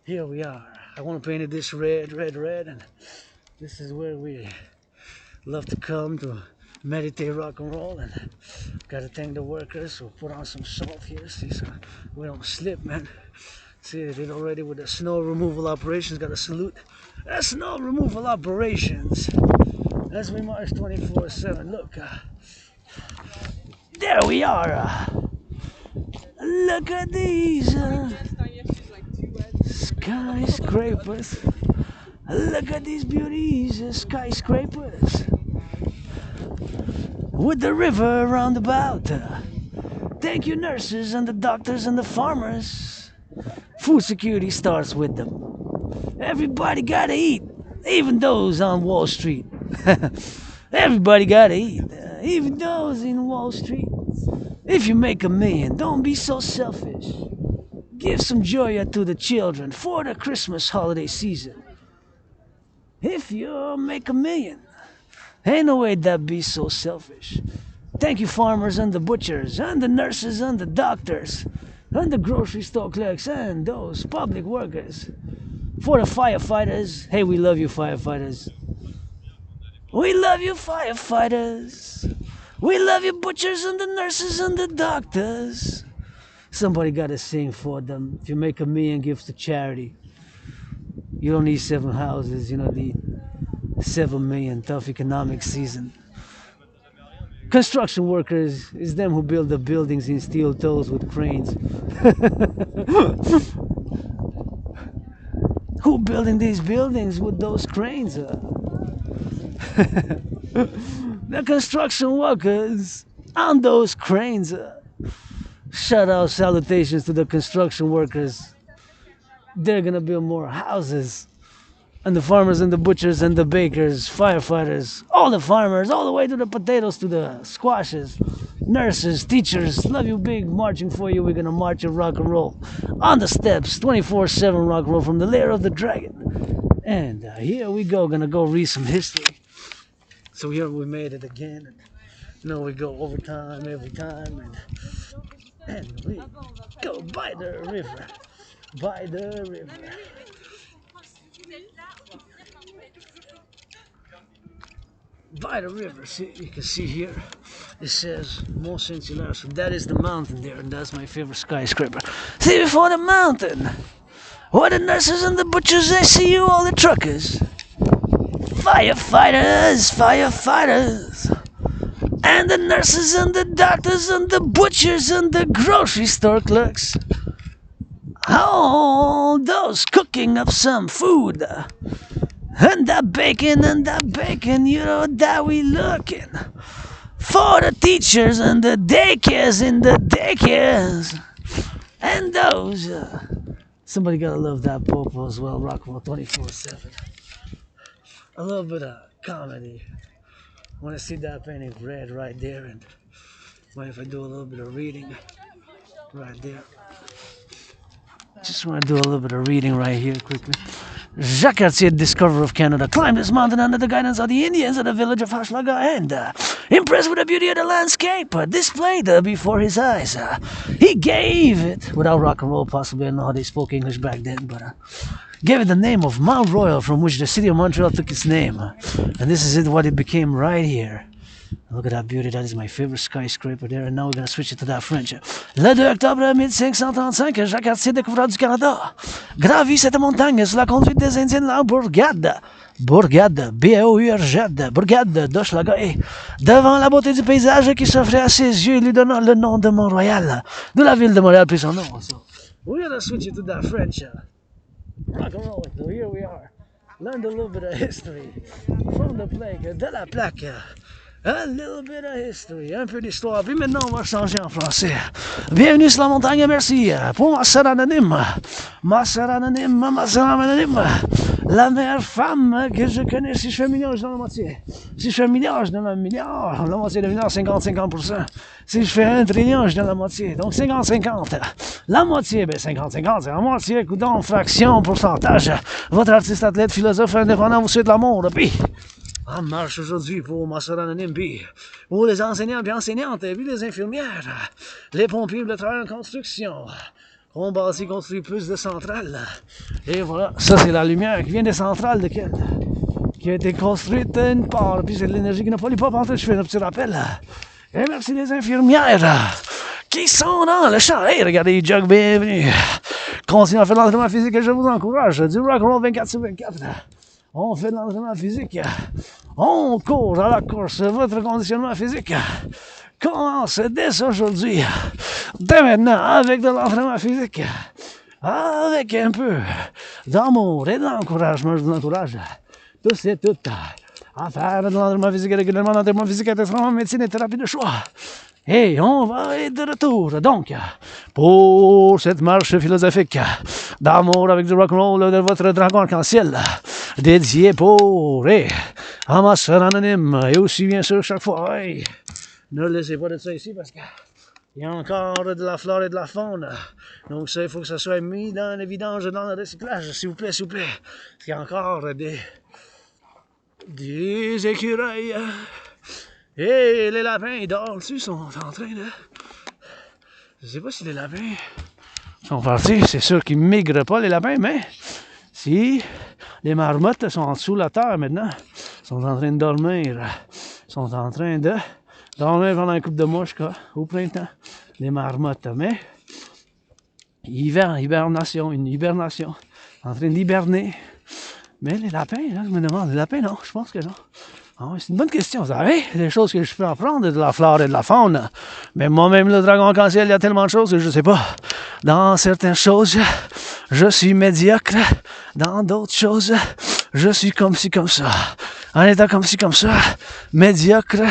Here we are. I want to paint it this red, and this is where we love to come to meditate, rock and roll, and gotta thank the workers who put on some salt here, see, so we don't slip, man. See, they did already with the snow removal operations. Gotta salute the snow removal operations. As we march 24/7, look, there we are. Look at these skyscrapers. Look at these beauties, skyscrapers. With the river round about. Thank you, nurses and the doctors and the farmers. Food security starts with them. Everybody gotta eat, even those on Wall Street. Everybody gotta eat, even those in Wall Street. If you make $1 million, don't be so selfish. Give some joy to the children for the Christmas holiday season. If you make $1 million, ain't no way that be so selfish. Thank you, farmers and the butchers and the nurses and the doctors and the grocery store clerks and those public workers. For the firefighters, hey, we love you, firefighters. We love you, firefighters. We love you, butchers and the nurses and the doctors. Somebody gotta sing for them. If you make $1 million, give to charity. You don't need 7 houses, you don't need 7 million tough economic season. Construction workers is them who build the buildings in steel toes with cranes. Who building these buildings with those cranes? The construction workers on those cranes. Shout out salutations to the construction workers. They're gonna build more houses. And the farmers and the butchers and the bakers, firefighters, all the farmers, all the way to the potatoes, to the squashes, nurses, teachers, love you big, marching for you. We're gonna march and rock and roll on the steps, 24/7 rock and roll from the lair of the dragon. And here we go, gonna go read some history. So here we made it again. And, you know, we go overtime every time, and we go by the river, by the river. By the river, see, you can see here, it says Mont Saint-Hilaire, so that is the mountain there, and that's my favorite skyscraper. See before the mountain, where the nurses and the butchers, they see you, all the truckers. Firefighters, firefighters, and the nurses and the doctors and the butchers and the grocery store clerks. All those cooking up some food. And that bacon, you know, that we looking for the teachers and the daycares in the daycares. And those, somebody gotta love that popo as well, Rock&Roll 24/7. A little bit of comedy. Want to see that painting red right there, and what if I do a little bit of reading right there? Just want to do a little bit of reading right here quickly. Jacques Cartier, discoverer of Canada, climbed this mountain under the guidance of the Indians at the village of Hochelaga, and impressed with the beauty of the landscape displayed before his eyes, he gave it, without rock and roll possibly, I don't know how they spoke English back then, but gave it the name of Mount Royal, from which the city of Montreal took its name. And this is what it became right here. Look at that beauty, that is my favorite skyscraper there, and now we're going to switch it to that French. Le 2 octobre 1535, Jacques Cartier, découvreur du Canada, gravit cette montagne sous la conduite des Indiens de la bourgade, B-A-U-R-G-A-D-E, bourgade d'Hochelaga, devant la beauté du paysage qui s'offrait à ses yeux, lui donnant le nom de Mont-Royal, d'où la ville de Montréal prit son nom. So, we're going to switch it to that French. Rock and roll, so here we are. Learned a little bit of history from the plaque, de la plaque. A little bit of history, un peu d'histoire. Puis maintenant, on va changer en français. Bienvenue sur la montagne, merci pour ma sœur anonyme. Ma sœur anonyme, ma sœur anonyme. La meilleure femme que je connais. Si je fais un million, je donne la moitié. Si je fais un milliard, je donne un milliard. La moitié de milliard, 50-50%. Si je fais 1 trillion, je donne la moitié. Donc 50-50. La moitié, ben 50-50, c'est la moitié. Coudon, fraction, pourcentage. Votre artiste, athlète, philosophe, indépendant, vous souhaite l'amour. Puis, en marche aujourd'hui pour ma sœur anonyme, puis pour les enseignants et enseignantes, puis les infirmières, les pompiers, le travail en construction. On bâtit, construit plus de centrales. Et voilà, ça c'est la lumière qui vient des centrales de quelle? Qui a été construite une part, puis c'est de l'énergie qui n'a pas lu pas pensé, je fais un petit rappel. Et merci les infirmières qui sont dans le champ. Hey, regardez, les jugs, bienvenue. Continuez à faire l'entraînement physique et je vous encourage. Du rock-and-roll 24/24. On fait de l'entraînement physique. On court à la course. Votre conditionnement physique commence dès aujourd'hui. Dès maintenant, avec de l'entraînement physique. Avec un peu d'amour et d'encouragement. Je vous encourage tous et toutes à faire de l'entraînement physique régulièrement. L'entraînement physique est extrêmement médecine et thérapie de choix. Et on va être de retour, donc, pour cette marche philosophique d'amour avec du rock'n'roll de votre dragon arc-en-ciel, dédié pour à ma sœur anonyme, et aussi bien sûr chaque fois, hey, ne laissez pas de ça ici parce qu'il y a encore de la flore et de la faune, donc ça, il faut que ça soit mis dans les vidanges, dans le recyclage, s'il vous plaît, s'il vous plaît, parce qu'il y a encore des écureuils. Et les lapins, ils dorment dessus, sont en train de... Je sais pas si les lapins sont partis, c'est sûr qu'ils migrent pas les lapins, mais si les marmottes sont en dessous de la terre maintenant, sont en train de dormir, sont en train de dormir pendant un couple de mouches, quoi, au printemps, les marmottes, mais hibernation, une hibernation, en train d'hiberner, Mais les lapins, là, je me demande, les lapins, non, je pense que non. Ah oui, c'est une bonne question, vous savez. Des choses que je peux apprendre de la flore et de la faune. Mais moi-même, le dragon arc-en-ciel, il y a tellement de choses que je sais pas. Dans certaines choses, je suis médiocre. Dans d'autres choses, je suis comme ci, comme ça. En étant comme ci, comme ça, médiocre.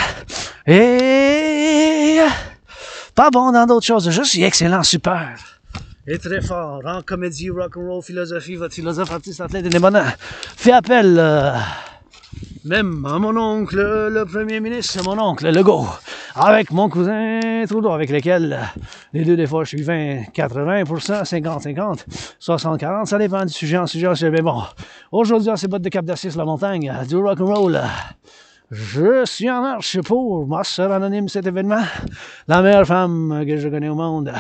Et pas bon dans d'autres choses. Je suis excellent, super. Et très fort. En comédie, rock'n'roll, philosophie, votre philosophe, artiste, athlète, indépendant. Fais appel... même à mon oncle, le premier ministre, mon oncle, Legault, avec mon cousin Trudeau, avec lesquels les deux, des fois, je suis 20-80%, 50-50, 60-40, ça dépend du sujet en sujet. Mais bon, aujourd'hui, on ces bottes de cap d'acier sur la montagne, du rock'n'roll. Je suis en marche pour ma soeur anonyme cet événement, la meilleure femme que je connais au monde.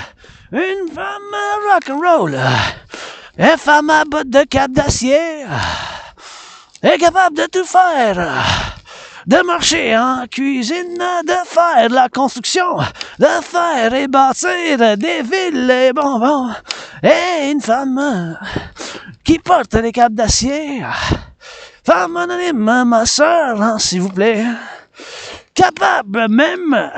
Une femme rock'n'roll, une femme à bottes de cap d'acier. Est capable de tout faire, de marcher en cuisine, de faire de la construction, de faire et bâtir des villes et bonbons, et une femme qui porte des capes d'acier, femme anonyme, ma sœur, s'il vous plaît, capable même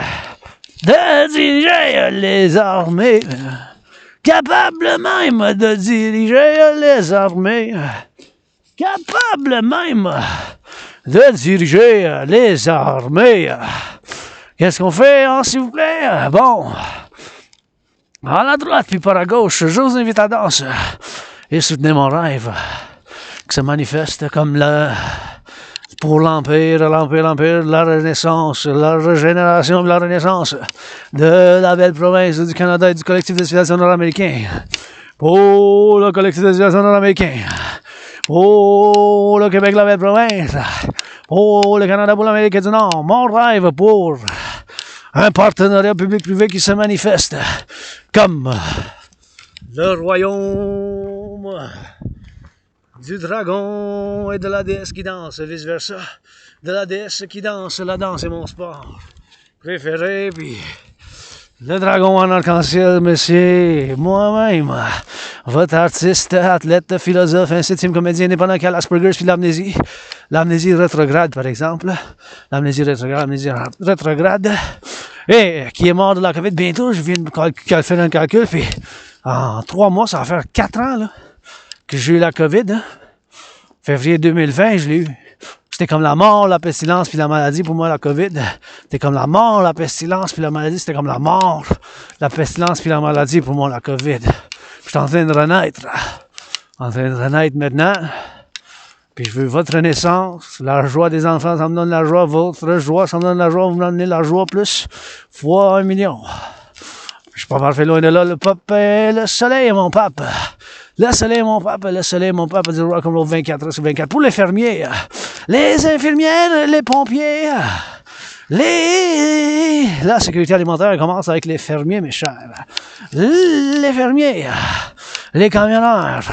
de diriger les armées, capable même de diriger les armées, capable même de diriger les armées. Qu'est-ce qu'on fait, s'il vous plaît? Bon, à la droite puis par à gauche, je vous invite à danser et soutenez mon rêve qui se manifeste comme pour l'Empire, la Renaissance, la régénération et la Renaissance de la belle province du Canada et du Collectif de Civilisation nord-américain. Pour le Collectif de Civilisation nord-américain. Pour le Québec, la belle province. Pour le Canada, pour l'Amérique du Nord. Mon rêve pour un partenariat public-privé qui se manifeste comme le royaume du dragon et de la déesse qui danse, vice-versa. De la déesse qui danse, la danse est mon sport préféré, puis le dragon en arc-en-ciel, monsieur, moi-même, votre artiste, athlète, philosophe, un septième comédien indépendant qui a l'Asperger's puis l'amnésie. L'amnésie rétrograde, par exemple. L'amnésie rétrograde. Et qui est mort de la COVID bientôt. Je viens de faire un calcul, puis en 3 mois, ça va faire 4 ans là, que j'ai eu la COVID. Hein. Février 2020, je l'ai eu. C'était comme la mort, la pestilence, puis la maladie. Pour moi, la COVID, c'était comme la mort, la pestilence, puis la maladie. C'était comme la mort, la pestilence, puis la maladie. Pour moi, la COVID. Je suis en train de renaître. En train de renaître maintenant. Puis je veux votre renaissance. La joie des enfants, ça me donne la joie. Votre joie, ça me donne la joie. Vous me donnez la joie plus fois 1 million. Je suis pas parfait loin de là. Le pape, le soleil est mon pape. Le soleil est mon pape. Le soleil est mon pape. Du Rock&Roll 24/24. Pour les fermiers, les infirmières, les pompiers, la sécurité alimentaire commence avec les fermiers, mes chers. Les fermiers, les camionneurs,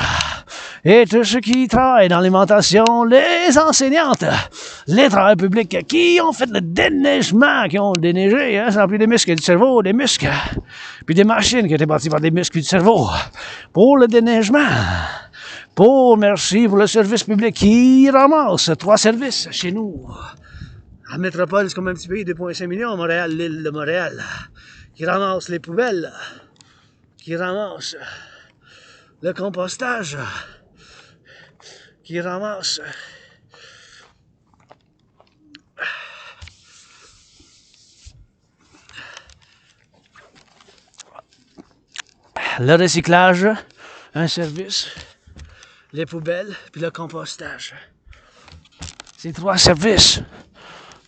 et tous ceux qui travaillent dans l'alimentation, les enseignantes, les travailleurs publics qui ont fait le déneigement, qui ont déneigé, ça a pris des muscles et du cerveau, des muscles, puis des machines qui ont été bâties par des muscles et du cerveau, pour le déneigement. Merci pour le service public qui ramasse 3 services chez nous. À Métropole, c'est comme un petit pays, 2,5 millions, Montréal, l'île de Montréal, qui ramasse les poubelles, qui ramasse le compostage, qui ramasse le recyclage, un service, les poubelles, puis le compostage. C'est 3 services.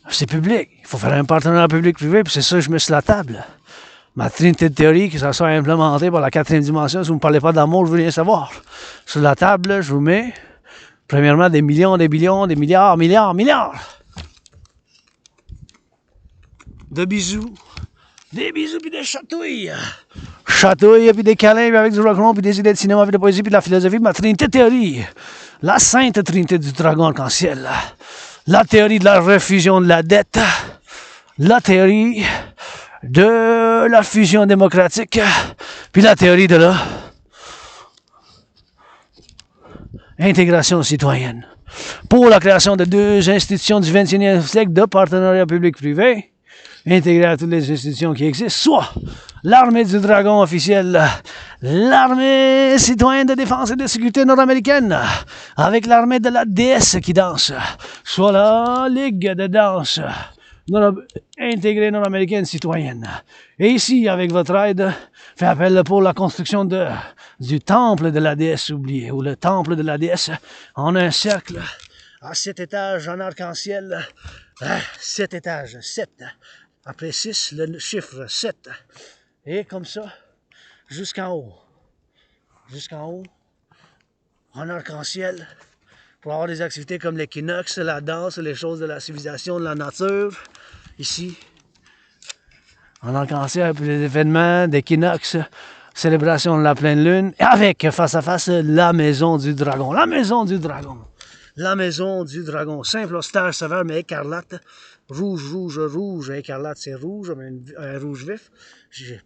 C'est public. Il faut faire un partenariat public-privé, puis c'est ça que je mets sur la table. Ma trinité de théorie, que ça soit implémenté par la 4e dimension, si vous ne me parlez pas d'amour, je veux rien savoir. Sur la table, je vous mets, premièrement, des millions, des billions, des milliards de bisous. Des bisous puis des chatouilles. Chatouilles puis des câlins, puis avec du rock'n'roll, puis des idées de cinéma, puis de poésie, puis de la philosophie, puis ma trinité de théorie. La sainte trinité du dragon arc-en-ciel. La théorie de la refusion de la dette. La théorie de la fusion démocratique. Puis la théorie de la intégration citoyenne. pour la création de 2 institutions du 21e siècle de partenariat public-privé, intégrées à toutes les institutions qui existent, soit l'armée du dragon officielle, l'armée citoyenne de défense et de sécurité nord-américaine, avec l'armée de la déesse qui danse, soit la ligue de danse intégrée nord-américaine citoyenne. Et ici, avec votre aide, fait appel pour la construction du temple de la déesse oubliée, ou le temple de la déesse en un cercle à 7 étages en arc-en-ciel. 7 étages, 7. Après 6, le chiffre 7. Et comme ça, jusqu'en haut. Jusqu'en haut, en arc-en-ciel, pour avoir des activités comme l'équinoxe, la danse, les choses de la civilisation, de la nature. Ici, en arc-en-ciel, puis les événements d'équinoxe, célébration de la pleine lune, et avec face à face la maison du dragon. La maison du dragon. La maison du dragon. Simple austère sévère, mais écarlate. Rouge, rouge, rouge. Écarlate, c'est rouge, mais un rouge vif.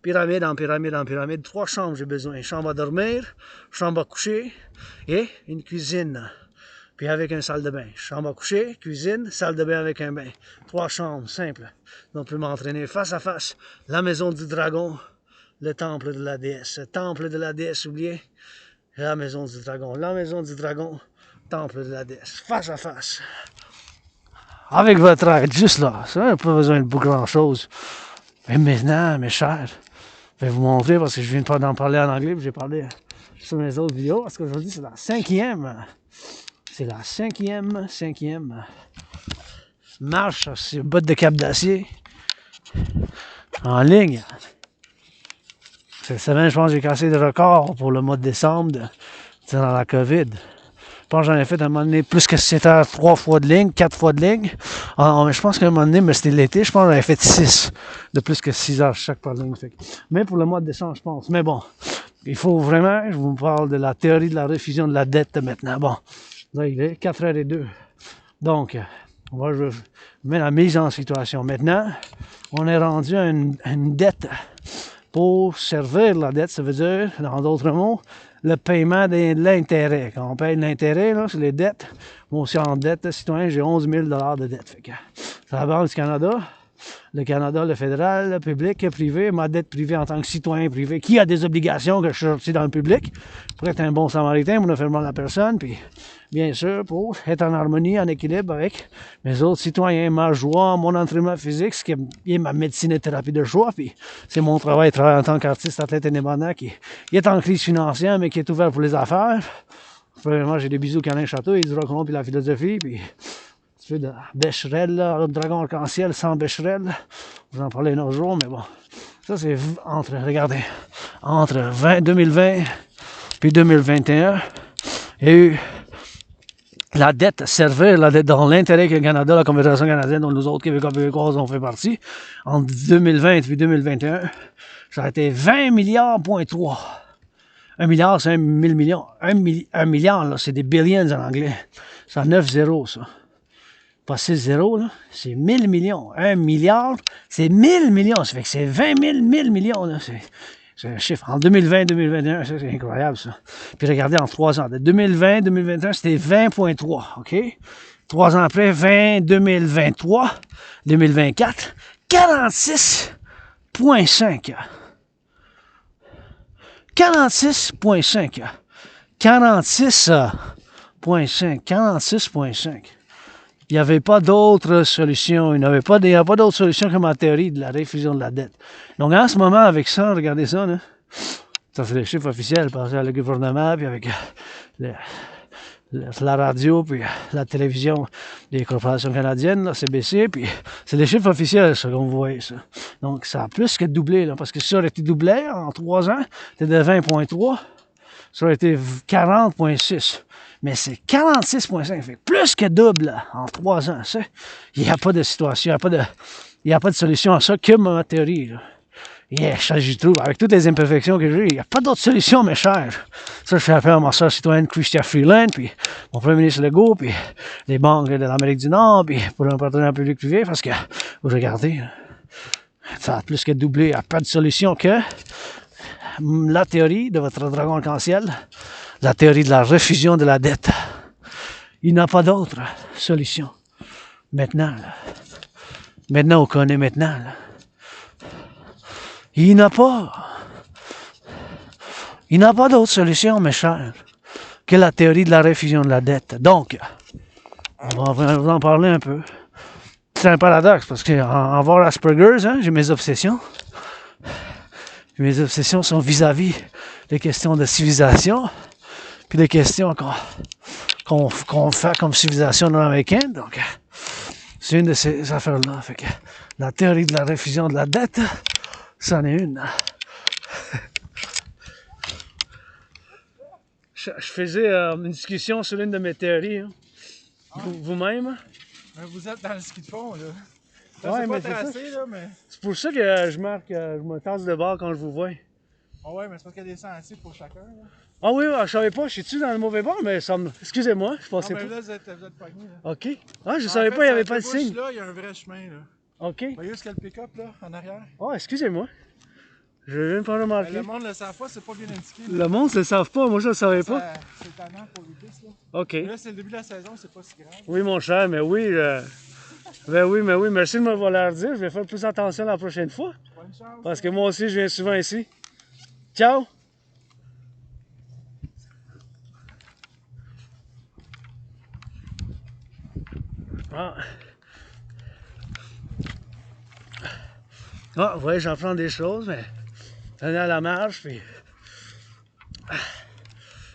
Pyramide en pyramide en pyramide. 3 chambres, j'ai besoin. Chambre à dormir, chambre à coucher et une cuisine. Puis avec une salle de bain. Chambre à coucher, cuisine, salle de bain avec un bain. 3 chambres, simple. Donc, je peux m'entraîner face à face. La maison du dragon, le temple de la déesse. Le temple de la déesse oublié, la maison du dragon. La maison du dragon, temple de la déesse. Face à face. Avec votre aide, juste là. Ça n'a pas besoin de beaucoup grand-chose. Mais maintenant, mes chers, je vais vous montrer parce que je viens d'en parler en anglais, puis j'ai parlé sur mes autres vidéos, parce qu'aujourd'hui, c'est la 5e. C'est la cinquième marche sur botte de câble d'acier en ligne. Cette semaine, je pense que j'ai cassé le record pour le mois de décembre dans la COVID. Je pense que j'en ai fait à un moment donné plus que 7 heures, 3 fois de ligne, 4 fois de ligne. Je pense qu'à un moment donné, mais c'était l'été, je pense que j'en ai fait 6, de plus que 6 heures chaque par ligne. Mais pour le mois de décembre, je pense. Mais bon, il faut vraiment, je vous parle de la théorie de la réfusion de la dette maintenant. Bon. Là, il est 4h02. Donc, moi, je mets la mise en situation. Maintenant, on est rendu à une dette. Pour servir la dette, ça veut dire, dans d'autres mots, le paiement de l'intérêt. Quand on paye l'intérêt, là, c'est les dettes. Moi aussi, en dette, citoyen, j'ai 11 000 de dette. Fait que, c'est la Banque du Canada. Le Canada, le fédéral, le public, le privé, ma dette privée en tant que citoyen privé, qui a des obligations que je suis sorti dans le public, pour être un bon samaritain, pour ne faire mal à la personne, puis bien sûr, pour être en harmonie, en équilibre avec mes autres citoyens, ma joie, mon entraînement physique, ce qui est ma médecine et thérapie de choix, puis c'est mon travail en tant qu'artiste, athlète indépendant, qui est en crise financière, mais qui est ouvert pour les affaires. Premièrement, j'ai des bisous câlins château, et du rock-and-roll, puis la philosophie, puis de Becherel, là, dragon arc-en-ciel sans Becherel. Vous en parlez un autre jour, mais bon. Ça, c'est regardez, entre 2020 puis 2021, il y a eu la dette servir, la dette dans l'intérêt que le Canada, la Confédération canadienne, dont nous autres Québécois ont fait partie, entre 2020 et 2021, ça a été 20 milliards, point 3. 1 milliard, c'est 1 000 millions. 1 milliard, là, c'est des billions en anglais. C'est à 9 zéros, ça. Pas 6 zéros, là. C'est 1000 millions. 1 milliard, c'est 1000 millions. Ça fait que c'est 20 000 millions, là. C'est un chiffre. En 2020, 2021, ça, c'est incroyable, ça. Puis regardez, en 3 ans. De 2020, 2021, c'était 20,3, OK? 3 ans après, 2023, 2024, 46,5. 46,5. 46,5. Il n'y avait pas d'autre solution. Il n'y a pas d'autre solution que ma théorie de la réfusion de la dette. Donc, en ce moment, avec ça, regardez ça, là. Ça, c'est les chiffres officiels, passés à le gouvernement, puis avec la radio, puis la télévision des corporations canadiennes, là, CBC, puis c'est les chiffres officiels, ça, qu'on voit, ça. Donc, ça a plus que doublé, là, parce que si ça aurait été doublé en 3 ans, c'était de 20,3, ça aurait été 40,6. Mais c'est 46,5, fait plus que double là, en 3 ans. Il n'y a pas de situation, il n'y a pas de solution à ça que ma théorie. Là. Yeah, ça, j'y trouve. Avec toutes les imperfections que j'ai, il n'y a pas d'autre solution, mes chers. Ça, je fais appel à ma soeur citoyenne Christian Freeland, puis mon premier ministre Legault, puis les banques de l'Amérique du Nord, puis pour un partenariat public-privé, parce que, vous regardez, ça a plus que doublé. Il n'y a pas de solution que la théorie de votre dragon arc-en-ciel, la théorie de la réfusion de la dette. Il n'y a pas d'autre solution. Maintenant, là. Maintenant, on connaît maintenant, là. Il n'y a pas d'autre solution, mes chers, que la théorie de la réfusion de la dette. Donc, on va vous en parler un peu. C'est un paradoxe, parce qu'en voir Asperger's, hein, j'ai mes obsessions. Mes obsessions sont vis-à-vis des questions de civilisation, puis des questions qu'on fait comme civilisation nord-américaine. Donc, c'est une de ces affaires-là. Fait que la théorie de la réfusion de la dette, c'en est une. Je faisais une discussion sur l'une de mes théories. Hein. Vous-même. Mais vous êtes dans le ski de fond, là. Ouais, c'est mais pas tracé, là, mais... C'est pour ça que je me tasse de bord quand je vous vois. Ah ouais, mais c'est parce qu'il y a des sentiers pour chacun, là. Ah oui, je savais pas, je suis-tu dans le mauvais bord, mais ça me... Excusez-moi, je pensais non, mais pas. là, vous êtes pognés, là. OK. Ah, je savais pas, il n'y avait pas de signe. Là, il y a un vrai chemin, là. OK. Voyez où est-ce qu'il y a le pick-up, là, en arrière? Ah, excusez-moi. Je viens de pas remarquer. Le monde le savent pas, c'est pas bien indiqué. Là. Le monde ne le savent pas, moi je le savais pas. C'est tannant pour les pistes, là. OK. Là, c'est le début de la saison, c'est pas si grave. Oui, mon cher, mais oui. Ben oui, mais oui, merci de me l'air dire. Je vais faire plus attention la prochaine fois. Bonne chance. Parce que moi aussi, je viens souvent ici. Ciao! Ah. Ah, ouais, j'apprends des choses, mais on est à la marche, puis...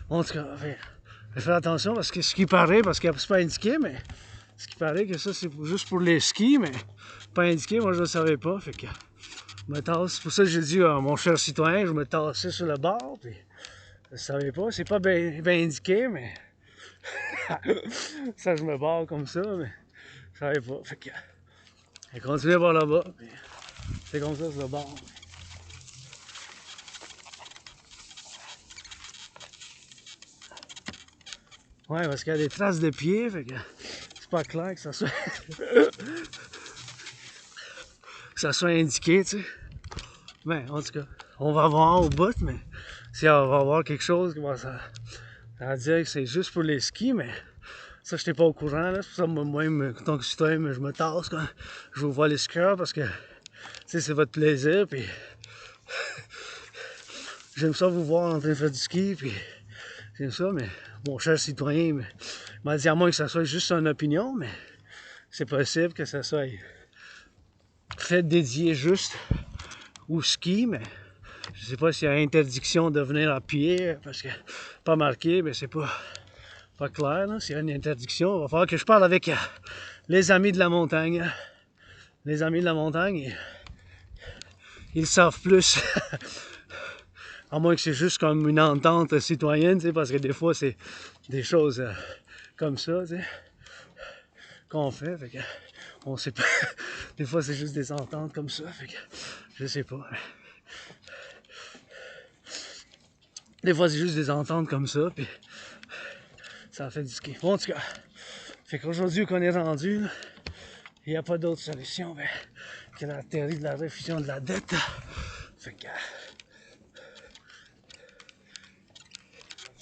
En tout cas, je vais faire attention parce que ce qui paraît, parce que c'est pas indiqué, mais ce qui paraît que ça, c'est juste pour les skis, mais pas indiqué, moi je ne savais pas, fait que je me tasse. C'est pour ça que j'ai dit à mon cher citoyen, je me tassais sur le bord, puis je ne savais pas, c'est pas bien indiqué, mais ça je me barre comme ça, mais je savais pas, fait que je continue par là-bas, puis c'est comme ça sur le bord. Ouais, parce qu'il y a des traces de pieds, fait que c'est pas clair que ça soit que ça soit indiqué, tu sais. Ben, en tout cas, on va voir au bout, mais si on va voir quelque chose qui va ça dire que c'est juste pour les skis, mais ça, je n'étais pas au courant, là. C'est pour ça que moi-même, en tant que citoyen, je me tasse quand je vous vois les skieurs, parce que, tu sais, c'est votre plaisir, puis j'aime ça vous voir en train de faire du ski, puis j'aime ça, mais mon cher citoyen m'a dit à moins que ça soit juste une opinion, mais c'est possible que ça soit fait dédié juste au ski, mais je sais pas s'il y a interdiction de venir à pied, parce que pas marqué, mais c'est pas clair, là. S'il y a une interdiction, il va falloir que je parle avec les amis de la montagne. Les amis de la montagne, ils savent plus. À moins que c'est juste comme une entente citoyenne, tu sais, parce que des fois, c'est des choses comme ça, tu sais, qu'on fait, que on sait pas. Des fois, c'est juste des ententes comme ça, fait que je sais pas. Des fois, c'est juste des ententes comme ça, puis ça fait du ski. Bon, en tout cas, fait qu'aujourd'hui qu'on est rendu, il n'y a pas d'autre solution que la théorie de la réfusion de la dette. Fait que...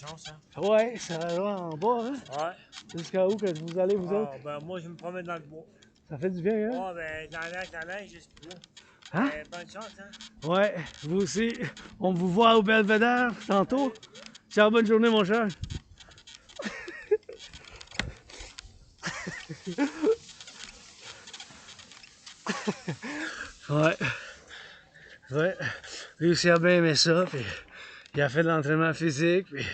Chance, hein? Ouais, ça va en bas, hein? Ouais. Jusqu'à où que vous allez, vous autres? Ben moi, je me promène dans le bois. Ça fait du bien, hein? Ouais, ben dans la neige, juste là. Hein? Bonne chance, hein? Ouais, vous aussi. On vous voit au Belvédère tantôt. Ciao, bonne journée, mon cher. Ouais. Ouais. Lui aussi a bien aimé ça, puis il a fait de l'entraînement physique, puis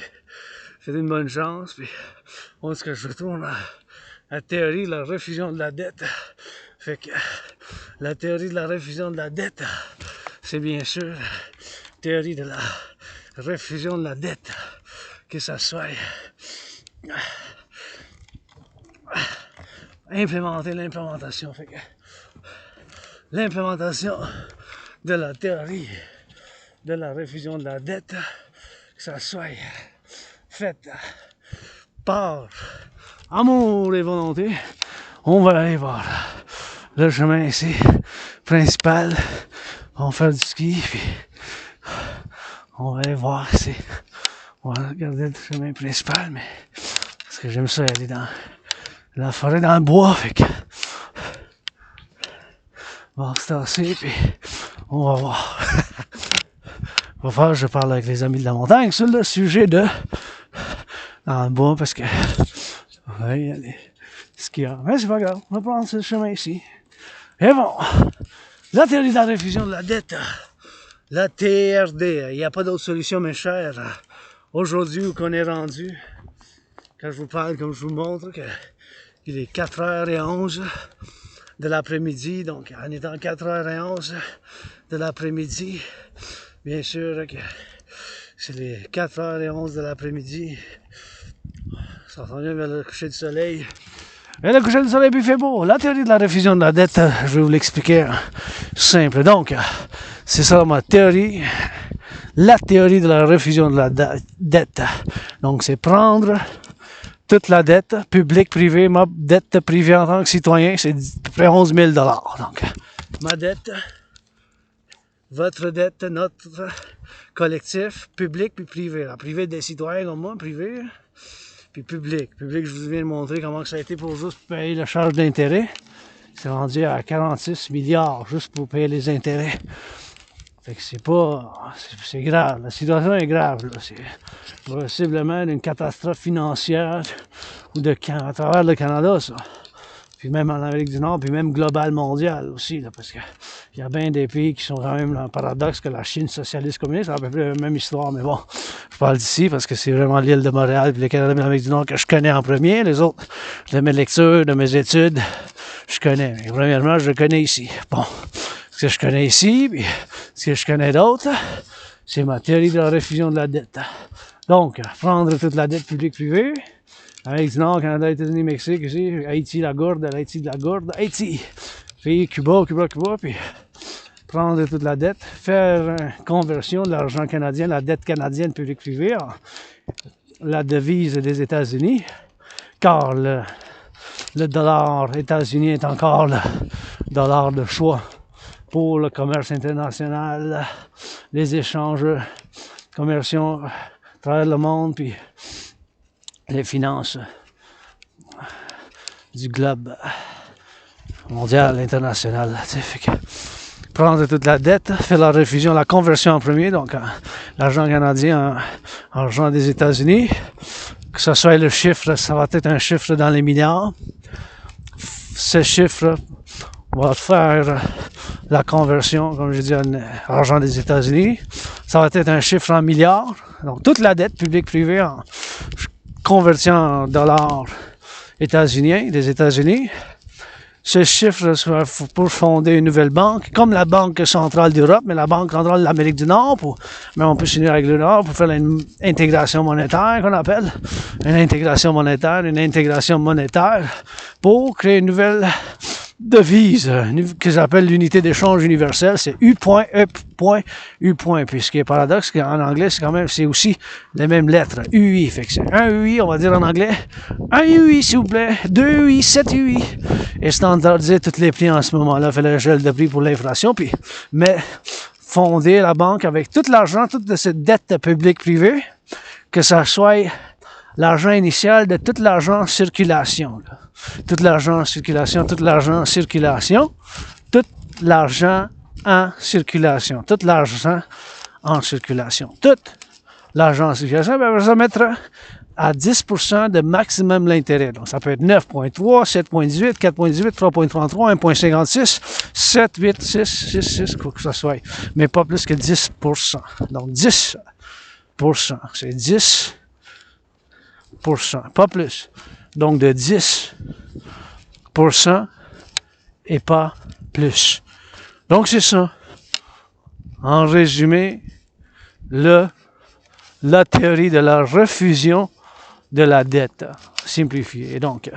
fait une bonne chance, puis on dit que je retourne à la théorie de la réfusion de la dette. Fait que la théorie de la réfusion de la dette, c'est bien sûr la théorie de la réfusion de la dette, que ça soit implémenter l'implémentation. Fait que l'implémentation de la théorie de la réfusion de la dette, que ça soit faite par amour et volonté. On va aller voir le chemin ici principal. On va faire du ski, puis on va aller voir ici. On va regarder le chemin principal, mais Parce que j'aime ça aller dans la forêt, dans le bois, fait que on va se tasser, puis on va voir. On va faire, je parle avec les amis de la montagne sur le sujet de dans le bois, parce que ouais, allez, ce qu'il y a. Mais c'est pas grave, on va prendre ce chemin ici. Et bon, la théorie de la réfusion de la dette, la TRD, il n'y a pas d'autre solution, mes chers. Aujourd'hui, où qu'on est rendu, quand je vous parle, comme je vous montre, qu'il est 4h11 de l'après-midi, donc en étant 4h11 de l'après-midi, bien sûr que c'est les 4h11 de l'après-midi, ça s'en vient vers le coucher du soleil. Et le coucher du soleil, puis il fait beau. La théorie de la réfusion de la dette, je vais vous l'expliquer simple. Donc, c'est ça ma théorie. La théorie de la réfusion de la dette. Donc, c'est prendre toute la dette, publique, privée, ma dette privée en tant que citoyen, c'est à peu près 11 000 $. Donc, ma dette, votre dette, notre collectif, public puis privé. La privée des citoyens comme moi, privé, puis public. Public, je vous viens de montrer comment ça a été pour juste payer la charge d'intérêt. C'est rendu à 46 milliards juste pour payer les intérêts. Fait que c'est pas... c'est grave. La situation est grave, là. C'est possiblement une catastrophe financière ou à travers le Canada, ça. Puis même en Amérique du Nord, puis même global mondial aussi, là, parce que il y a bien des pays qui sont quand même dans le paradoxe que la Chine socialiste communiste, c'est à peu près la même histoire, mais bon, je parle d'ici parce que c'est vraiment l'île de Montréal puis le Canada et l'Amérique du Nord que je connais en premier. Les autres, de mes lectures, de mes études, je connais. Mais premièrement, je connais ici. Bon, ce que je connais ici, puis ce que je connais d'autre, c'est ma théorie de la réfusion de la dette. Donc, prendre toute la dette publique-privée, Amérique du Nord, Canada, États-Unis, Mexique, ici, Haïti, la gourde, Haïti, puis Cuba, puis prendre toute la dette, faire une conversion de l'argent canadien, la dette canadienne publique-privée, la devise des États-Unis, car le dollar états-unien est encore le dollar de choix pour le commerce international, les échanges commerciaux à travers le monde, puis les finances du globe mondial, international. Fait que prendre toute la dette, faire la réfusion, la conversion en premier, donc l'argent canadien en argent des États-Unis, que ce soit le chiffre, ça va être un chiffre dans les milliards. Ce chiffre va faire la conversion, comme je dis, en argent des États-Unis. Ça va être un chiffre en milliards. Donc toute la dette publique-privée en conversion en dollars états-uniens, des États-Unis. Ce chiffre sera pour fonder une nouvelle banque, comme la Banque centrale d'Europe, mais la Banque centrale de l'Amérique du Nord, mais on peut s'unir avec le Nord pour faire une intégration monétaire, qu'on appelle. Une intégration monétaire pour créer une nouvelle devise que j'appelle l'unité d'échange universelle, c'est U.E.U. Puis ce qui est paradoxe, c'est qu'en anglais, c'est aussi les mêmes lettres, UI. Fait que c'est un UI, on va dire en anglais, un UI s'il vous plaît, 2 UI, 7 UI. Et standardiser tous les prix en ce moment-là, fait le gel de prix pour l'inflation, puis mais fonder la banque avec tout l'argent, toute cette dette publique-privée, que ça soit l'argent initial de tout l'argent en circulation. Là. Tout l'argent en circulation, tout l'argent en circulation, tout l'argent en circulation, tout l'argent en circulation, tout l'argent en circulation, ben, ça va mettre à 10% de maximum l'intérêt. Donc, ça peut être 9.3, 7.18, 4.18, 3.33, 1.56, 7, 8, 6, 6, 6, quoi que ce soit. Mais pas plus que 10%. Donc, 10%. C'est 10%. Pas plus. Donc, de 10% et pas plus. Donc, c'est ça. En résumé, la théorie de la refusion de la dette simplifiée. Et donc,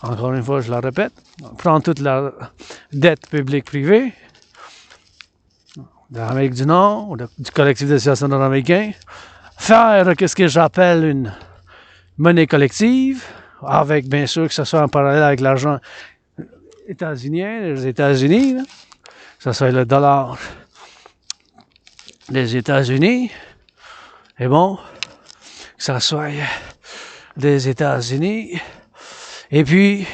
encore une fois, je la répète, prendre toute la dette publique-privée de l'Amérique du Nord, ou du Collectif de Civilisation nord-américain, faire ce que j'appelle une monnaie collective, avec bien sûr que ce soit en parallèle avec l'argent états-unien, les États-Unis, là, que ce soit le dollar des États-Unis, et bon, que ça soit des États-Unis. Et puis,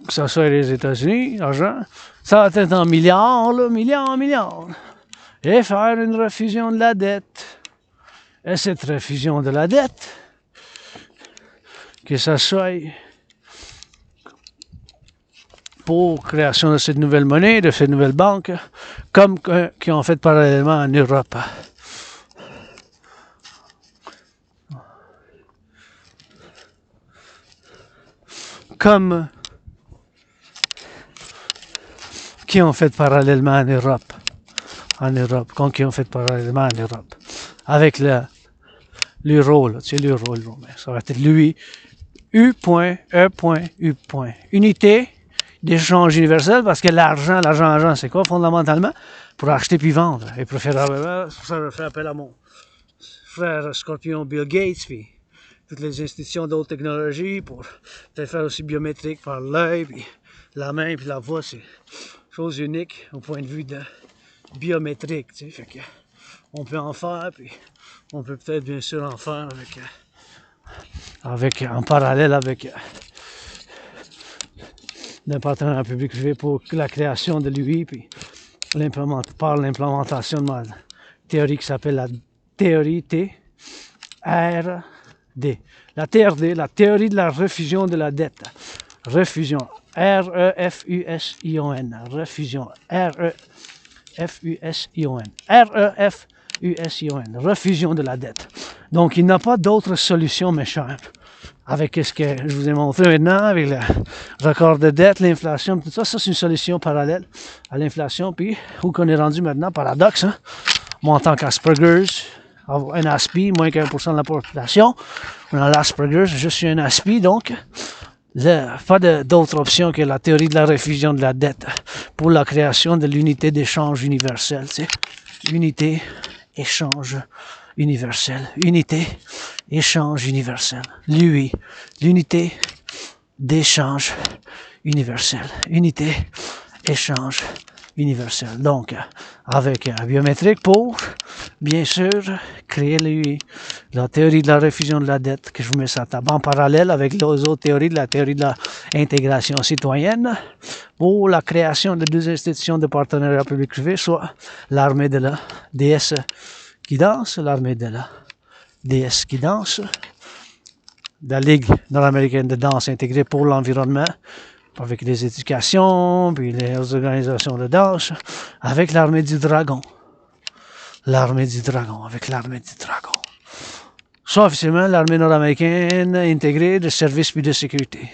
que ce soit les États-Unis, l'argent, ça va être en milliards, là, milliards. Et faire une refusion de la dette. Et cette refusion de la dette, que ça soit pour création de cette nouvelle monnaie, de cette nouvelle banque, comme qui ont fait parallèlement en Europe. Comme qui ont fait parallèlement en Europe. Comme qui ont fait parallèlement en Europe. Avec l'euro, là, tu sais, l'euro, ça va être lui, U.E.U. Unité d'échange universel, parce que l'argent, c'est quoi fondamentalement? Pour acheter puis vendre. Et préférablement, ça fait appel à mon frère Scorpion Bill Gates, puis toutes les institutions d'autres technologies, pour peut-être faire aussi biométrique par l'œil, puis la main, puis la voix, c'est chose unique au point de vue de biométrique, tu sais, fait que on peut en faire, puis on peut peut-être bien sûr en faire en parallèle avec le partenariat public-privé pour la création de l'UI, puis par l'implémentation de ma théorie qui s'appelle la théorie TRD. La TRD, la théorie de la refusion de la dette. Refusion, R-E-F-U-S-I-O-N. Refusion, R-E-F-U-S-I-O-N. R-E-F-U-S-I-O-N. Refusion de la dette. Donc, il n'y a pas d'autre solution, mes chers. Avec ce que je vous ai montré maintenant, avec le record de dette, l'inflation, tout ça, c'est une solution parallèle à l'inflation. Puis, où qu'on est rendu maintenant, paradoxe, hein? Moi, en tant qu'Asperger's, un ASPI, moins qu'1% de la population, on a l'Asperger's, je suis un ASPI, donc, pas d'autre option que la théorie de la refusion de la dette pour la création de l'unité d'échange universelle. Tu sais? Unité, échange universel. Unité, échange universel. L'UI, l'unité d'échange universel. Unité, échange universel. Donc, avec un biométrique pour, bien sûr, créer l'UI. La théorie de la refusion de la dette, que je vous mets ça à table en parallèle avec les autres théories de la théorie de l'intégration citoyenne pour la création de deux institutions de partenariat public-privé, soit l'armée de la déesse qui danse, l'armée de la déesse qui danse, la Ligue nord-américaine de danse intégrée pour l'environnement, avec les éducations, puis les organisations de danse, avec l'armée du dragon. L'armée du dragon, avec l'armée du dragon. Soit officiellement l'armée nord-américaine intégrée de services puis de sécurité.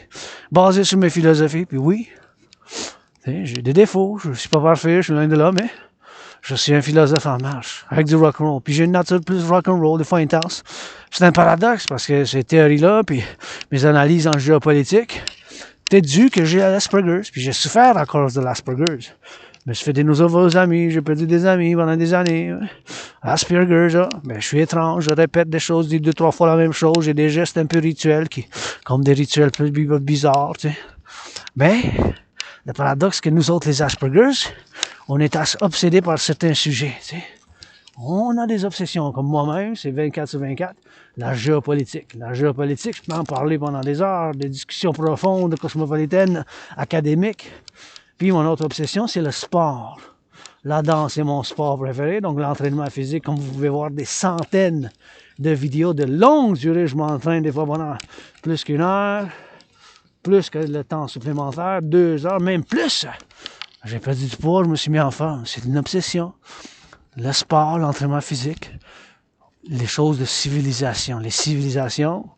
Basée sur mes philosophies, puis oui, j'ai des défauts, je suis pas parfait, je suis loin de là, mais je suis un philosophe en marche, avec du rock&roll. Puis j'ai une nature plus rock&roll, des fois intense. C'est un paradoxe, parce que ces théories-là, puis mes analyses en géopolitique, peut-être dû que j'ai l'Asperger's, puis j'ai souffert à cause de l'Asperger's. Je me suis fait des nouveaux amis, j'ai perdu des amis pendant des années. Asperger's, je suis étrange, je répète des choses, dis 2-3 fois la même chose, j'ai des gestes un peu rituels, comme des rituels plus bizarres, tu sais. Mais, le paradoxe que nous autres, les Asperger's, on est obsédés par certains sujets, tu sais. On a des obsessions, comme moi-même, c'est 24 sur 24, la géopolitique. La géopolitique, je peux en parler pendant des heures, des discussions profondes, cosmopolitaines, académiques. Puis mon autre obsession, c'est le sport. La danse est mon sport préféré, donc l'entraînement physique, comme vous pouvez voir des centaines de vidéos de longue durée, je m'entraîne des fois pendant plus qu'1 heure, plus que le temps supplémentaire, 2 heures, même plus. J'ai perdu du poids, je me suis mis en forme, c'est une obsession. Le sport, l'entraînement physique, les choses de civilisation. Les civilisations,